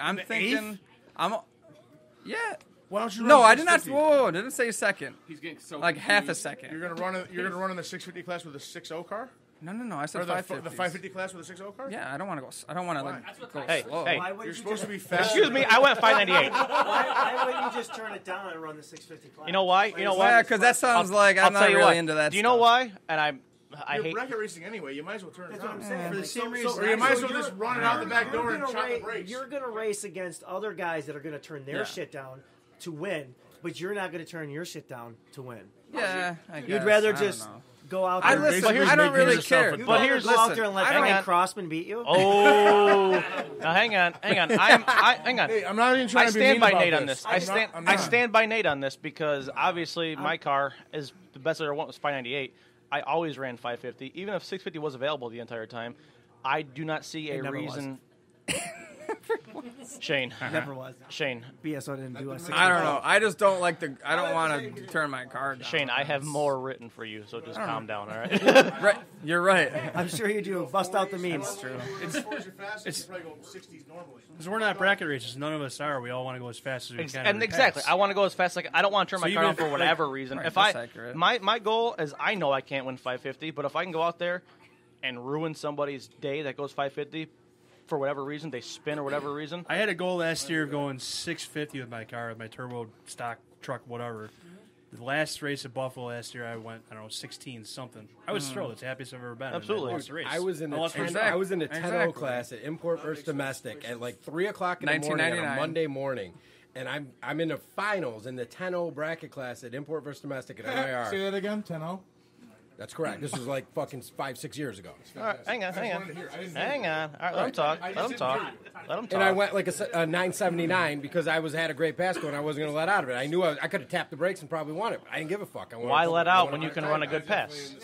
I'm The thinking. eighth? Yeah. Why don't you No, run I did not. 650? Whoa, didn't say a second. He's getting so like half a confused. second. You're gonna run. You're gonna run in the 650 class with a 6.0 car. No. I said Or the 550. 550 class with a 6.0 car. Yeah, I don't want to go. I don't want to go Hey, slow. hey. Why wouldn't You're you supposed just, to be fast. Excuse me, I went 598. why wouldn't you just turn it down and run the 650 class? You know why? You know why? Yeah, because that sounds like I'm I'll not tell you really why. into that. Do you know stuff. why? And I You're hate. bracket racing anyway. You might as well turn it That's what I'm down. saying. For the Like, same so- reason. so- Or you might as so well just you're- run it out the back door you're and gonna chop the ra- brakes. You're going to race against other guys that are going to turn their Yeah. shit down to win, but you're not going to turn your shit down to win. Yeah, I You'd guess. rather I don't just know. go out I there. listen. I don't really care. But here's go out there and let Frank Crossman beat you. Oh, now hang on. Hang on. Hey, I'm not even trying to be mean by about Nate this. on this. I'm not. I stand by Nate on this because obviously my car is the best I ever went was 598. I always ran 550, even if 650 was available the entire time. I do not see a reason. Shane. Never was. Shane. BSO didn't do a 650. I don't know. I just don't like the. I don't want to turn my car down. Shane, I have more written for you, so just calm down, all right? Right. You're right. I'm sure you do. Bust out the memes. That's true. It's probably go 60s normally. Because we're not bracket racers. None of us are. We all want to go as fast as we can. And exactly. I want to go as fast as I don't want to turn my car on for whatever reason. Right, If that's I accurate. my goal is I know I can't win 550, but if I can go out there and ruin somebody's day that goes 550 for whatever reason, they spin or whatever reason. I had a goal last year of going 650 with my car, with my turbo stock truck, whatever. The last race at Buffalo last year, I went, 16 something. I was thrilled. It's the happiest I've ever been. Absolutely. I lost the race. I was in a 10-0 class at Import versus Domestic at like 3 o'clock in the morning on a Monday morning. And I'm in the finals in the 10-0 bracket class at Import versus Domestic at MIR. Say that again, 10-0? That's correct. This was like fucking 5-6 years ago. All right, hang on. All right, let him talk. Let him talk. And I went like a 979 because I had a great pass going. I wasn't going to let out of it. I knew I could have tapped the brakes and probably won it. But I didn't give a fuck. Why let out when you can run a good pass?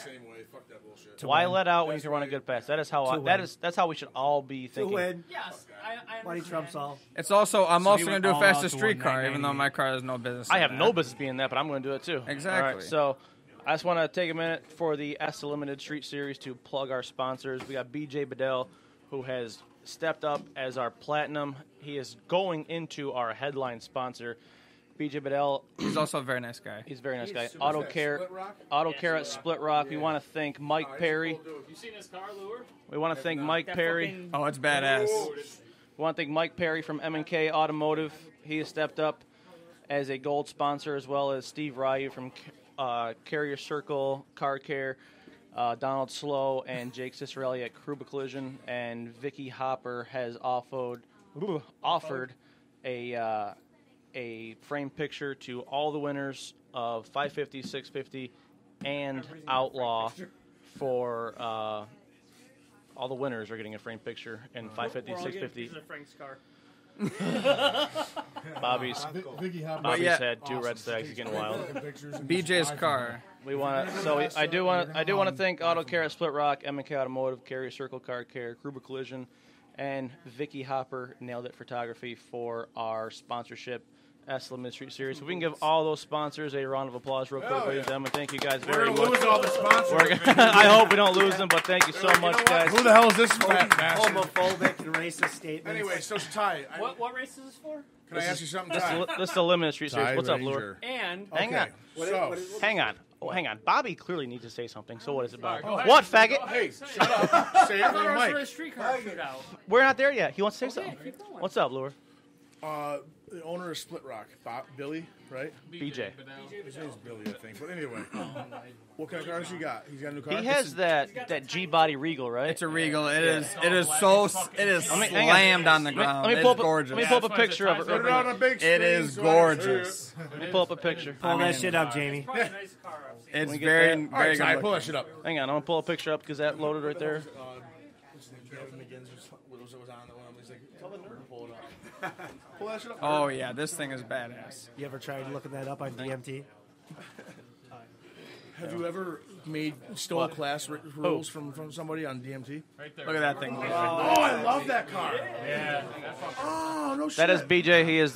Why let out when you can run a good pass? That is how that's how we should all be thinking. To win. Yes, I Money trumps all. It's also I'm also going to do a all out fastest to street car, 199. even though my car has no business. I in have that. no business being that, but I'm going to do it too. Exactly. All right, so I just want to take a minute for the S Limited Street Series to plug our sponsors. We got BJ Bedell, who has stepped up as our platinum. He is going into our headline sponsor. BJ Bedell. He's also a very nice guy. He's a very nice guy. Auto Care at Split Rock. We want to thank Mike Perry. You seen his car, Lure? We want to thank Mike Perry. Oh, it's badass. We want to thank Mike Perry from M&K Automotive. He has stepped up as a gold sponsor, as well as Steve Ryu from Carrier Circle Car Care, Donald Slow, and Jake Cicerelli at Kruba Collision. And Vicky Hopper has offered a frame picture to all the winners of 550, 650, and Outlaw for all the winners are getting a frame picture in 550, 650. This is Frank's car. Bobby's had 2 red stacks. He's getting wild. BJ's car. We want to. So I do want to thank Auto Care at Split Rock, M&K Automotive, Carrier Circle Car Care, Kruba Collision, and Vicky Hopper, Nailed It Photography for our sponsorship. S Limited Street Series. So we can give all those sponsors a round of applause real quick, ladies and gentlemen. Thank you guys very much. We're going to lose all the sponsors. I hope we don't lose them, but thank you so much, guys. Who the hell is this fat bastard? Homophobic and racist statements. Anyway, so Ty. What race is this for? Can I ask you something, This Ty? is the Limited Street Series. Ty What's up, Ranger. Lure? And Hang on. So, Hang on. Oh, hang on. Bobby clearly needs to say something. So what is it about? Sorry, go ahead. What, faggot? hey, shut up. Say it for for a Mike. street car shootout. We're not there yet. He wants to say Okay, something. keep going. What's up, Lure? The owner of Split Rock, Billy, right? BJ. His name's Billy, I think. But anyway, what kind of car has he got? He's got a new car. He has that G-body Regal, right? It's a Regal. It is slammed on the ground. Let me It's gorgeous. Let me pull up a picture of it. Put it on a big screen. It is so I can gorgeous. see Let me pull up a picture. Pull that shit up, Jamie. Probably the nicest car I've seen. It's we get very, that? All very right, Ty, good. pull looking. that shit up. Hang on, I'm gonna pull a picture up because that loaded right there. Pull that shit up. Oh yeah, this thing is badass. You ever tried looking that up on DMT? Have you ever stole class rules from somebody on DMT? Right there. Look at that thing. Oh, I love that car. Yeah. Oh, no shit. That is BJ. He is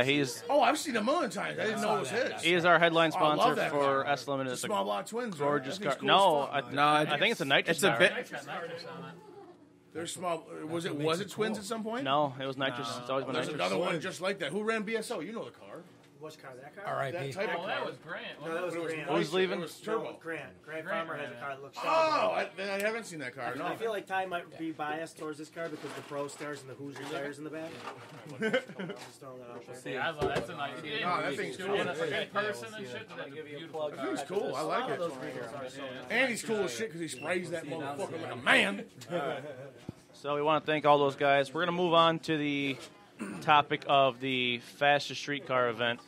he's Oh, I've seen it a million times. I didn't know it was his. he is our headline Oh, I love sponsor that for car. S Limited. It's a small block twins. Gorgeous right? car. Cool No, as fuck. I think it's a nitrous. It's a car. bit. They're small. Was it twins at some point? No, it was nitrous. It's always been There's nitrous. another one just like that. Who ran BSO? You know the car. Which car? That car? All right, That type of Oh, car. that was Grant. No, that was Grant. Who's leaving? It was turbo. Grant Farmer has a car that looks Oh, then I haven't seen that car. No. I feel like Ty might be biased towards this car because the Pro Stars and the Hoosier tires in the back. Just throwing that out there. Yeah, that's a nice. No, that thing's cool. In person and shit. That's a beautiful car. He's cool. I like it. And he's cool as shit because he sprays that motherfucker like a man. So we want to thank all those guys. We're gonna move on to the topic of the fastest street car event.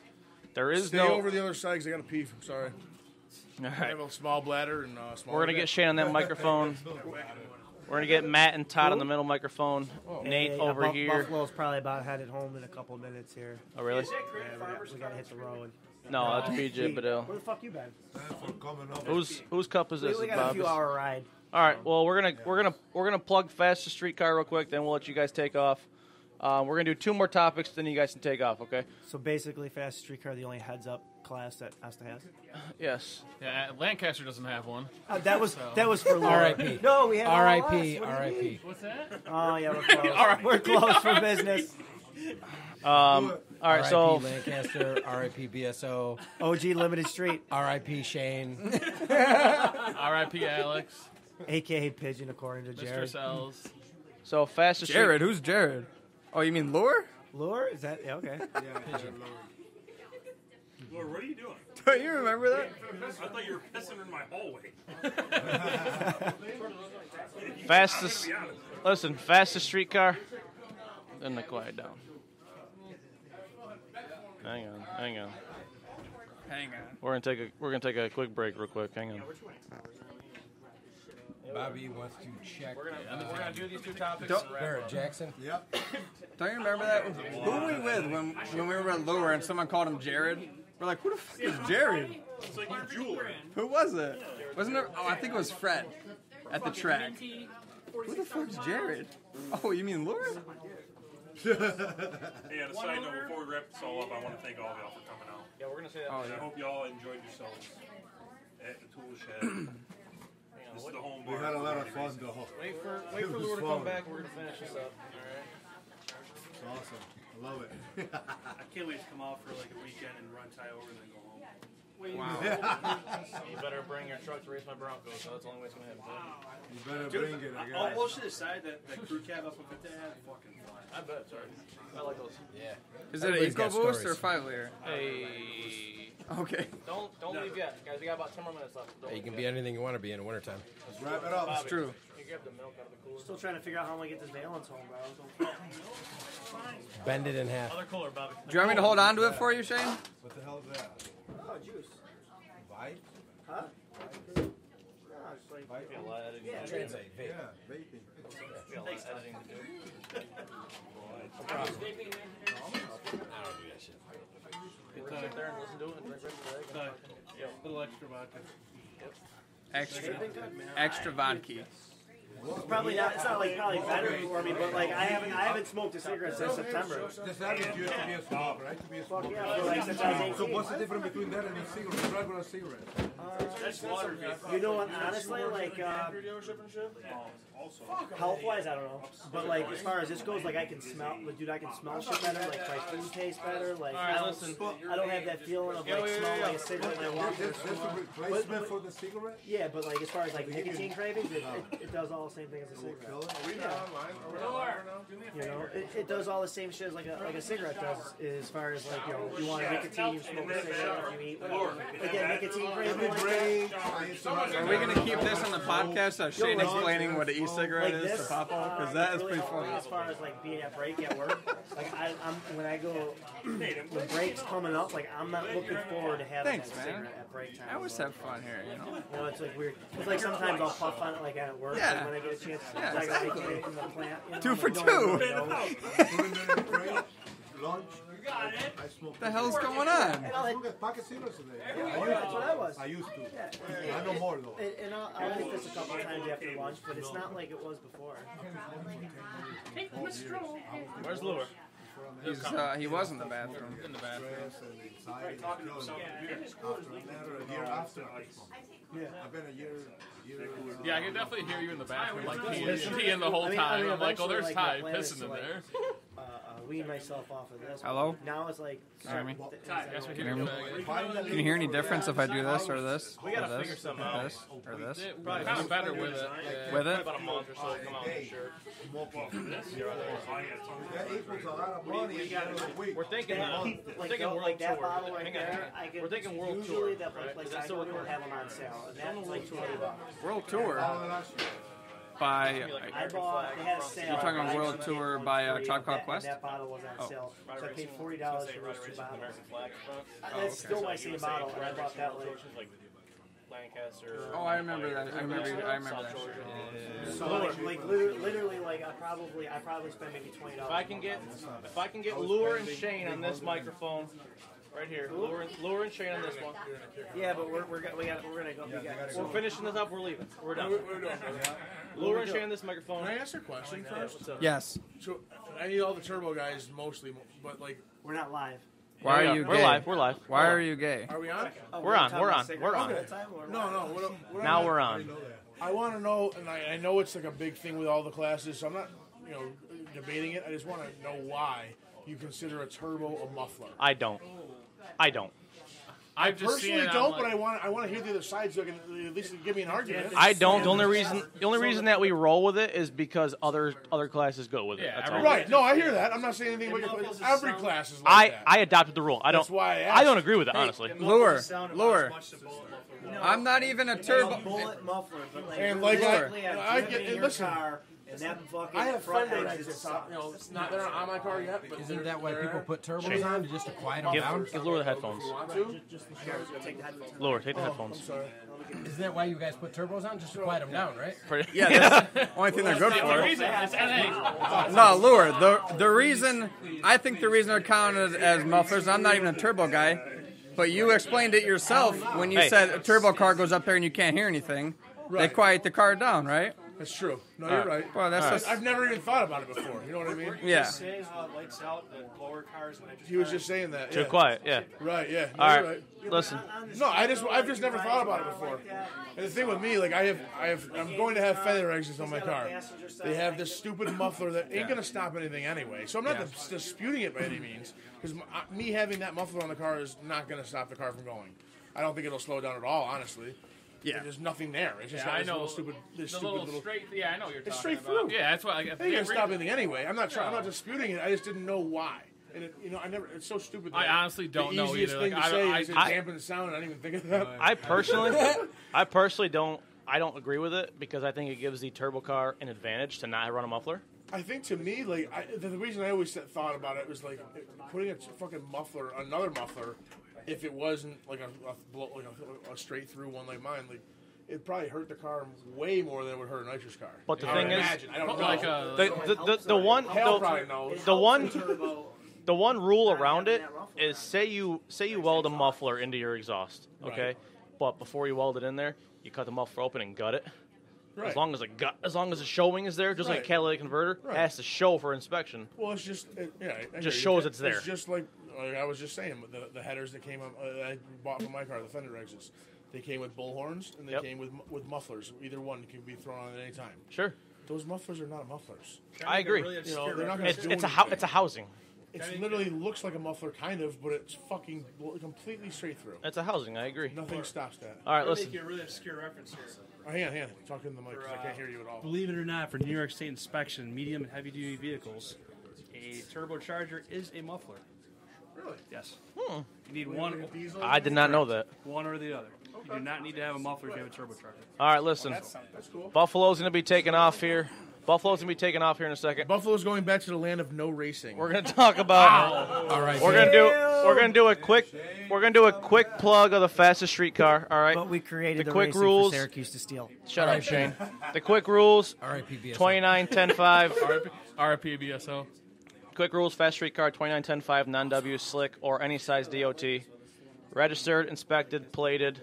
There is Stay no. over the other side because I got to pee. I'm sorry. I have a small bladder and small. We're gonna get Shane on that microphone. We're gonna get Matt and Todd on the middle microphone. Nate over here. Buffalo's probably about headed home in a couple of minutes here. Oh really? Yeah, we gotta hit the road. No, that's BJ Badell. Where the fuck you been? Whose cup is this? We got a few hour ride. All right. Well, we're gonna plug Fastest Streetcar real quick. Then we'll let you guys take off. We're gonna do 2 more topics. Then you guys can take off. Okay. So basically, Fastest Streetcar the only heads up class that Asta has. Yes. Yeah, Lancaster doesn't have one. That was for Laura. R.I.P. No, we have R.I.P. What R.I.P. What's that? Oh yeah, we're close. We're close for business. All right, so Lancaster, R.I.P. BSO, OG Limited Street, R.I.P. Shane, R.I.P. Alex, AKA Pigeon, according to Jared. Mr. Sells. So Fastest Jared, who's Jared? Oh, you mean Lure? Lure? Is that okay? Lord, what are you doing? Don't you remember that? I thought you were pissing in my hallway. Fastest Streetcar. Then they quiet down. Hang on. We're gonna take a quick break real quick. Hang on. Bobby wants to check. We're gonna do these 2 topics. Barrett Jackson. Yep. Don't you remember that? Who were we with when we were at Lure and someone called him Jared? We're like, who the fuck is Jared? It's like your jeweler. Who was it? Wasn't it? Oh, I think it was Fred at the track. Who the fuck's Jared? Oh, you mean Lure? Hey, on a side note, before we wrap this all up, I want to thank all of y'all for coming out. Yeah, we're gonna say that. And I hope y'all enjoyed yourselves at the tool shed. This is the home bar. We had a lot of fun though. Wait for Lure to come back. We're gonna finish this up. All right. It's awesome. I love it. I can't wait to come out for like a weekend and run tie over and then go home. Wow. You better bring your truck to race my Broncos. So that's the only way it's gonna happen. You better bring it. I All bullshit aside, that crew cab up with that fucking fly. I bet. Sorry. I like those. Yeah. Is it an EcoBoost or a 5-liter? Hey. Okay. Don't leave yet, guys. We got about 10 more minutes left. You can be anything you want to be in the wintertime. Let's wrap it up. It's true. You grab the milk out of the cooler. Still trying to figure out how I'm gonna get this valance home, bro. Bend it in half. Other cooler, Bobby. Do you want me to hold on to it for you, Shane? What the hell is that? Oh, juice. Vibe? Huh? No, it's like Yeah, Translate. Vape. Yeah, vaping. Thanks, editing to do. I don't do that shit. Sit there and listen to it and drink right to that. Yeah, a little extra vodka. Extra vodka. It's probably not. It's not like probably better for me, but like I haven't smoked a cigarette since September. This habit used to be a smoke, right? To be a smoke. Yeah, for like since I was 18. So what's the difference between that and a cigarette? A regular cigarette? That's water. You know what? Honestly, like health-wise, I don't know. But like as far as this goes, like I can smell. Dude, I can smell shit better. Like my food tastes better. Like I don't have that feeling of like smell like a cigarette when I walk through. That's a replacement for the cigarette? Yeah, but like as far as like nicotine cravings, it does all the same thing as a cigarette. You know, it does all the same shit as like a cigarette does. As far as like you want nicotine, you smoke a cigarette. If you eat, like that nicotine craving. Are we gonna keep this on the podcast of Shane explaining what an e-cigarette like is this, to Papa? Because that is really pretty funny. As far as like being at break at work, like I'm when I go when break's coming up, like I'm not looking forward to having Thanks, that man. cigarette at break time. I always have fun here, you know. You know, it's like weird. It's like sometimes I'll puff on it like at work Yeah. when I get a chance. Yeah, I gotta exactly. take it from the plant. You know, 2 for I'm like, 2. no, you know. Lunch. You got it. I smoke. What the hell's going on? I smoke a pack of cigarettes today. That's what I was. I used to. Yeah. I know more though. And I'll hit this a couple times after lunch, but it's not like it was before. Where's Lure? He was in the bathroom. In the bathroom. I've been a year. Yeah, I can definitely hear you in the bathroom, like peeing the whole time. I'm like, oh, there's Ty pissing in there. Wean myself off of this. Hello? Now it's like. Jeremy? Guess we Can hear you you. Can you hear any difference if I do this or this? We gotta or figure this, something or out. this, or this? Probably kind of better with it. Yeah. With it? About a month or so to come out with a shirt. That equals a lot of money at the end of the week. We're thinking Like world that tour. bottle right Hang there, on. I can We're thinking world tour. usually that right? place Is I that still go to recording? have them on sale, and that's like $20. World Tour by. I bought. They had a sale. You're talking World Tour by Tribe Called Quest? That bottle was on sale, so I paid $40 for those 2 bottles. American flag front. That's still my same bottle, and I bought that like Lancaster. Oh, I remember that. I remember that. So like literally, like I probably spend maybe $20. If I can get Lure and Shane on this microphone, right here. Lure and Shane on this one. Yeah, but we're gonna go. We're finishing this up. We're leaving. We're done. We're done. Lure and Shane on this microphone. Can I ask a question first? Yes. So I need all the turbo guys mostly, but like we're not live. Why are you gay? We're live. Why are you gay? Are we on? We're on. Okay. No. Now we're on. I want to know, and I know it's like a big thing with all the classes, so I'm not, debating it. I just want to know why you consider a turbo a muffler. I don't. I personally don't, but I want to hear the other side so I can at least give me an argument. I don't. The only reason that we roll with it is because other classes go with it. That's all. Right. No, I hear that. I'm not saying anything about your class. Every class is like that. I adopted the rule. That's why I asked. I don't agree with it, honestly. Lure. I'm not even a turbo. Bullet muffler, but like, and like I get listen. And that fucking I have front fender exit exits. It's not they're not on my car yet. But isn't that why people put turbos on just to quiet them down? Give Lure the headphones. Lure, take the headphones. I'm sorry. Isn't that why you guys put turbos on just to quiet them down, right? Yeah, that's the only thing they're good for. No, Lure. I think the reason they're counted as mufflers. I'm not even a turbo guy, but you explained it yourself when you said a turbo car goes up there and you can't hear anything. Right. They quiet the car down, right? That's true. No, you're right. Well, that's I've never even thought about it before. You know what I mean? Yeah. Saying how it lights out the lower cars and He was just saying that. Too quiet, yeah. Right, yeah. No, All you're right. right. Listen. No, I've just never thought about it before. And the thing with me, like I'm going to have fender exits on my car. They have this stupid muffler that ain't gonna stop anything anyway. So I'm not disputing it by any means, because me having that muffler on the car is not gonna stop the car from going. I don't think it'll slow down at all, honestly. Yeah, there's nothing there. It's just got this little stupid, little straight. Yeah, I know what you're it's talking straight about. through. Yeah, that's why. They ain't gonna stop anything anyway. I'm not disputing it. I just didn't know why. And I never. It's so stupid. I honestly don't know either. The easiest thing to say is dampen the sound. I didn't even think of that. I personally don't. I don't agree with it because I think it gives the turbo car an advantage to not run a muffler. I think to me, like the reason I always thought about it was like putting a fucking muffler, another muffler, if it wasn't like a straight through one like mine, like. It probably hurt the car way more than it would hurt a nitrous car. But the thing is, I don't know. Like the one rule around it is say you weld a muffler into your exhaust, okay? Right. But before you weld it in there, you cut the muffler open and gut it. Right. As long as the showing is there, just like a catalytic converter, it has to show for inspection. Well, it's just it just shows it's there. It's just like I was just saying, the headers that came up, I bought from my car, the fender exits. They came with bullhorns and they came with mufflers. Either one can be thrown on at any time. Sure. Those mufflers are not mufflers. I agree. They're not going to do it's a housing. It literally looks like a muffler, kind of, but it's fucking completely straight through. It's a housing. I agree. Nothing stops that. All right, listen. Make you a really obscure reference here. Hang on. Talk in the mic because I can't hear you at all. Believe it or not, for New York State inspection, medium and heavy-duty vehicles, a turbocharger is a muffler. Really? Yes. You need one. I did not know that. One or the other. You do not need to have a muffler if you have a turbocharger. All right, listen. That's cool. Buffalo's going to be taking off here. In a second. Buffalo's going back to the land of no racing. We're going to talk about. All right. We're going to do a quick plug of the fastest streetcar. All right. But we created the quick quick rules. For Syracuse to steal. Shut up, Shane. The quick rules. R.I.P. BSO. 29.10.5. R.I.P. BSO. Quick rules, fast streetcar, 29.10.5, non-W, slick, or any size DOT. Registered, inspected, plated.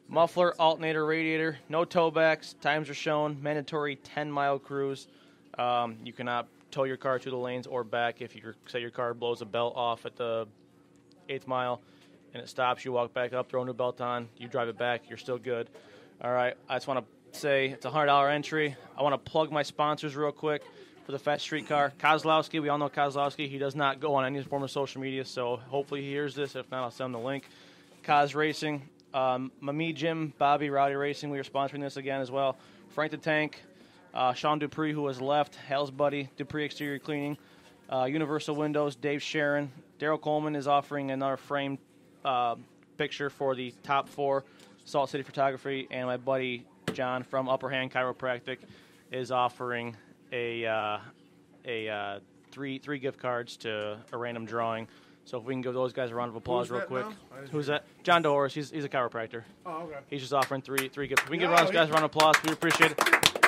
Muffler, alternator, radiator, no towbacks. Times are shown. Mandatory 10-mile cruise. You cannot tow your car to the lanes or back. If say your car blows a belt off at the 8th mile and it stops, you walk back up, throw a new belt on, you drive it back, you're still good. All right, I just want to say it's a $100 entry. I want to plug my sponsors real quick for the fast streetcar. Kozlowski, we all know Kozlowski. He does not go on any form of social media, so hopefully he hears this. If not, I'll send him the link. Koz Racing. Mami Jim, Bobby, Rowdy Racing, we are sponsoring this again as well. Frank the Tank, Sean Dupree, who has left, Hal's buddy, Dupree Exterior Cleaning, Universal Windows, Dave Sharon. Daryl Coleman is offering another framed picture for the top 4, Salt City Photography, and my buddy John from Upper Hand Chiropractic is offering a three gift cards to a random drawing So if we can give those guys a round of applause Who's real that quick. now? I didn't Who's hear. that? John Doris. He's a chiropractor. Oh, okay. He's just offering three gifts. We can give No, those guys a round of applause. We appreciate it.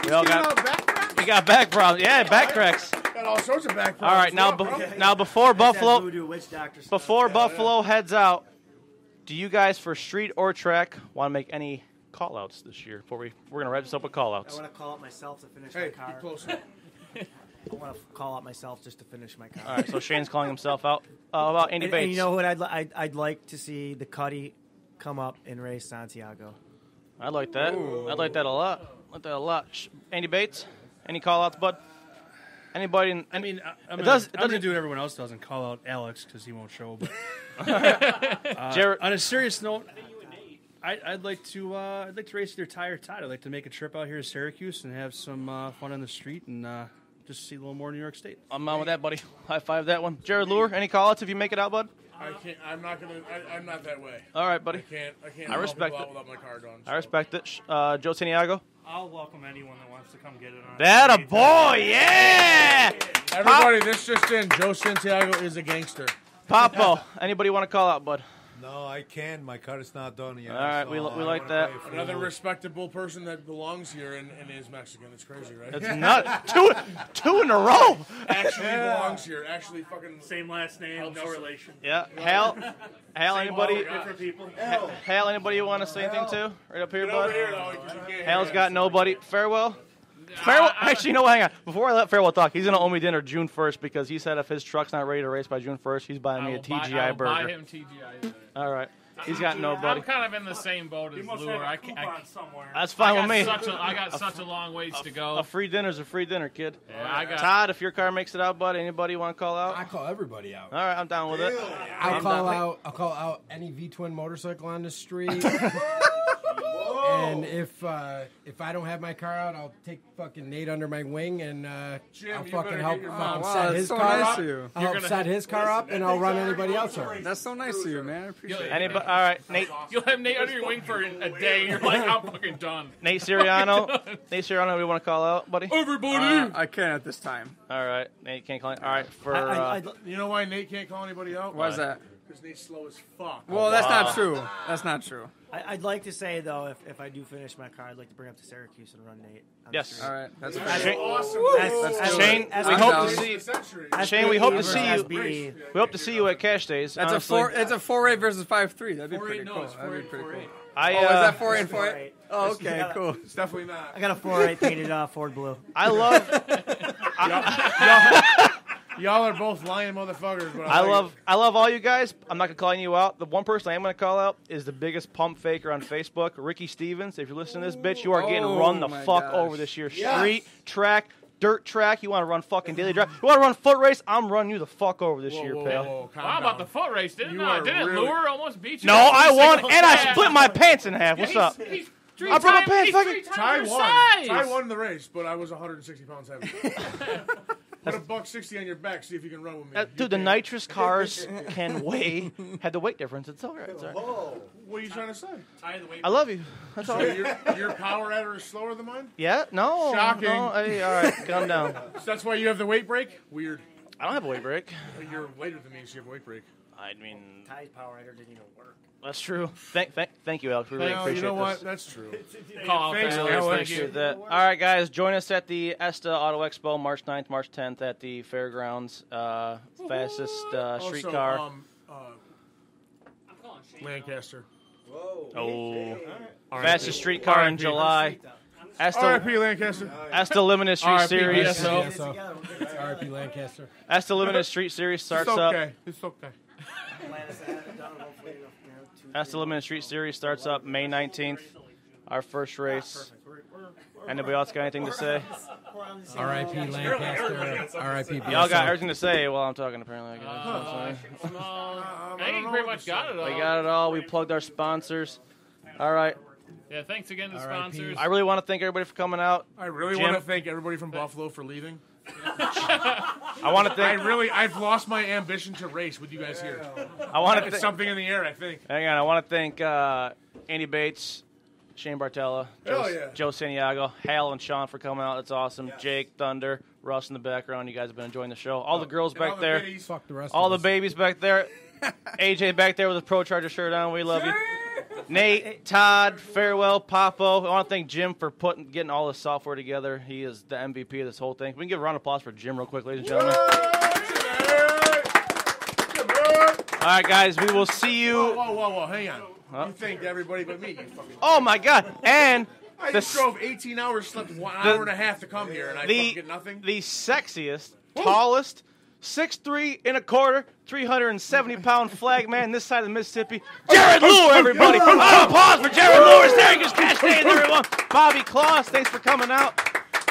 He's We all giving got out back cracks? we got back problems. Yeah, back cracks. Got all sorts of back problems. All right, now now before Buffalo heads out, do you guys for street or track want to make any call-outs this year? We're gonna wrap this up with I call-outs. want to call out myself to finish Hey, my car. keep closer. I want to call out myself just to finish my car. All right, so Shane's calling himself out. About Andy Bates. And you know what? I'd like to see the Cuddy come up and race Santiago. I like that. I like that a lot. Andy Bates, any call-outs, bud? Anybody? I'm it gonna do what everyone else does and call out Alex because he won't show. But Jared, on a serious note, I'd like to race your tire Todd. I'd like to make a trip out here to Syracuse and have some fun on the street and just see a little more New York State. I'm on with that, buddy. High five that one. Jared Lure, any call-outs if you make it out, bud? I can't. I'm not gonna. I'm not that way. All right, buddy. I can't. I respect help it. people out without my car done. I respect it. Joe Santiago. I'll welcome anyone that wants to come get it on. That a boy, yeah! Everybody, this just in. Joe Santiago is a gangster. Papo, anybody want to call out, bud? No, I can. My car is not done yet. All right, we like that. Another respectable person that belongs here and is Mexican. It's crazy, right? That's nuts. Two in a row. Actually belongs here. Actually fucking Same last name, no relation. Yeah, Hal, anybody? Different people. Hal, anybody you want to say anything to? Right up here, Get bud. over here, though, 'cause you can't Hal's hear got us. nobody. Farewell. Actually, no, hang on. Before I let Farewell talk, he's going to owe me dinner June 1st because he said if his truck's not ready to race by June 1st, he's buying me a TGI burger. Buy him TGI. All right. He's got nobody. I'm kind of in the same boat as Lure. I That's fine with me. I got such a long ways to go. A free dinner's a free dinner, kid. Yeah, I got. Todd, if your car makes it out, bud, anybody want to call out? I call everybody out. All right, I'm down with it. I'll call out any V-twin motorcycle on the street. And if I don't have my car out, I'll take fucking Nate under my wing and Jim, I'll you fucking better help get your fucking phone. set his so car nice up. of you. I'll help set his car up and I'll run anybody else over. That's so nice of you, man. I appreciate it. Anybody? All right, Nate. You'll have Nate under your wing for a day. And you're like, I'm fucking done. Nate Siriano. Nate Siriano, we want to call out, buddy? Everybody. I can't at this time. All right, Nate can't call it. All right, for You know why Nate can't call anybody out? Why is that? Because Nate's slow as fuck. Well, that's not true. That's not true. I'd like to say though, if I do finish my car, I'd like to bring up to Syracuse and run Nate. Yes. All right. That's Shane, awesome. Shane, we hope to see. Shane, we hope to see you. SBE. We hope to see you at Cash Days. That's honestly. It's a 4-8 versus 5-3. That'd be pretty No, cool. it's That'd be 4-8, pretty cool. 4-8. I, Oh, is that 4-8 and 4-8? Oh, okay, Yeah. cool. It's definitely not. I got a 4.8 painted Ford blue. I love. Y'all are both lying motherfuckers. But I love all you guys. I'm not gonna call you out. The one person I am gonna call out is the biggest pump faker on Facebook, Ricky Stevens. If you're listening to this bitch, you are getting run the my fuck gosh. over this year. Street, track, dirt track. You want to run fucking daily drive? You want to run foot race? I'm running you the fuck over this year, pal. Wow, about the foot race, didn't You I? are Didn't really- Lure almost beat you? No, I won, and I split my pants in half. What's up? He's I broke my pants. He's Fucking. Ty your won. size. Ty won the race, but I was 160 pounds heavy. Put a $160 on your back. See if you can run with me. Dude, the nitrous cars had the weight difference. It's all right. It's all right. What are you trying to say? I love you. That's all. So your power adder is slower than mine? Yeah? No. Shocking. No, hey, all right, calm down. So that's why you have the weight break? Weird. I don't have a weight break. You're later than me, so you have a weight break. I mean, Ty's power header didn't even work. that's true. Thank you, Alex. We really No, appreciate you know what? this. That's true. Call out Thanks, there. Alex. Thank Appreciate you. that. All right, guys, join us at the ESTA Auto Expo March 9th, March 10th at the fairgrounds. Fastest streetcar. Also, Lancaster. Oh, fastest streetcar in July. R.I.P. Lancaster. ESTA Limited Street R.I.P. Series. R.I.P. Lancaster. ESTA Limited Street Series starts It's up. okay. It's okay. ESTA Limited Street Series starts up May 19th. Our first race. Anybody else got anything to say? R.I.P. Lancaster. R.I.P. Y'all got everything to say while I'm talking, apparently. I think you pretty much got it all. We got it all. We plugged our sponsors. All right. Yeah, thanks again to the sponsors. I really want to thank everybody for coming out. I really Jim, want to thank everybody from Buffalo for leaving. I want to thank. I've lost my ambition to race with you guys here. I want to It's something in the air, I think. Hang on. I want to thank Andy Bates, Shane Bartella, Hell yeah. Joe Santiago, Hal and Sean for coming out. That's awesome. Jake, Thunder, Russ in the background. You guys have been enjoying the show. All the girls back there. Fuck the rest all of the us. babies back there. AJ back there with his Pro Charger shirt on. We love you. Nate, Todd, Farewell, Popo. I want to thank Jim for getting all this software together. He is the MVP of this whole thing. We can give a round of applause for Jim real quick, ladies and gentlemen. All right, guys, we will see you. Whoa, hang on. You thanked everybody but me, you fucking. Oh, my God. And I just drove 18 hours, slept 1 hour and a half to come here, and I fucking get nothing. The sexiest, tallest, 6'3" and a quarter, 370-pound flag man this side of the Mississippi, Jared Lure, everybody. Round of applause for Jared Lure, Syracuse Cascades, everyone. Bobby Kloss, thanks for coming out.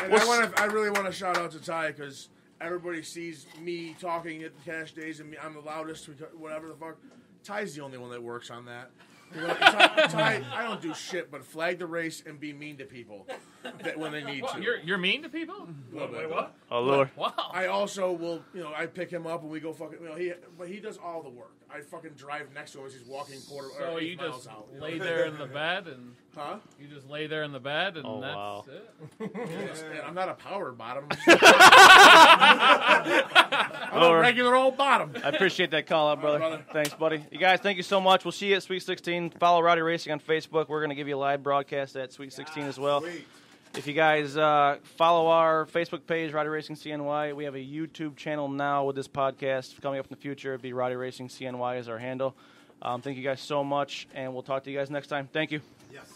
And I really want to shout out to Ty because everybody sees me talking at the cash days and I'm the loudest, whatever the fuck. Ty's the only one that works on that. Ty, I don't do shit but flag the race and be mean to people when they need to. You're mean to people? Wait, what? Oh, Lord. Wow. I also will, I pick him up and we go fucking, but he does all the work. I fucking drive next to him as he's walking So you just lay there in the bed and... Huh? You just lay there in the bed and that's wow. it? Yeah, I'm not a power bottom. I'm Lord. a regular old bottom. I appreciate that call out, brother. Thanks, buddy. You guys, thank you so much. We'll see you at Sweet 16. Follow Rowdy Racing on Facebook. We're going to give you a live broadcast at Sweet 16 as well. Sweet. If you guys follow our Facebook page, Rowdy Racing CNY, we have a YouTube channel now with this podcast coming up in the future. It'll be Rowdy Racing CNY as our handle. Thank you guys so much, and we'll talk to you guys next time. Thank you. Yes.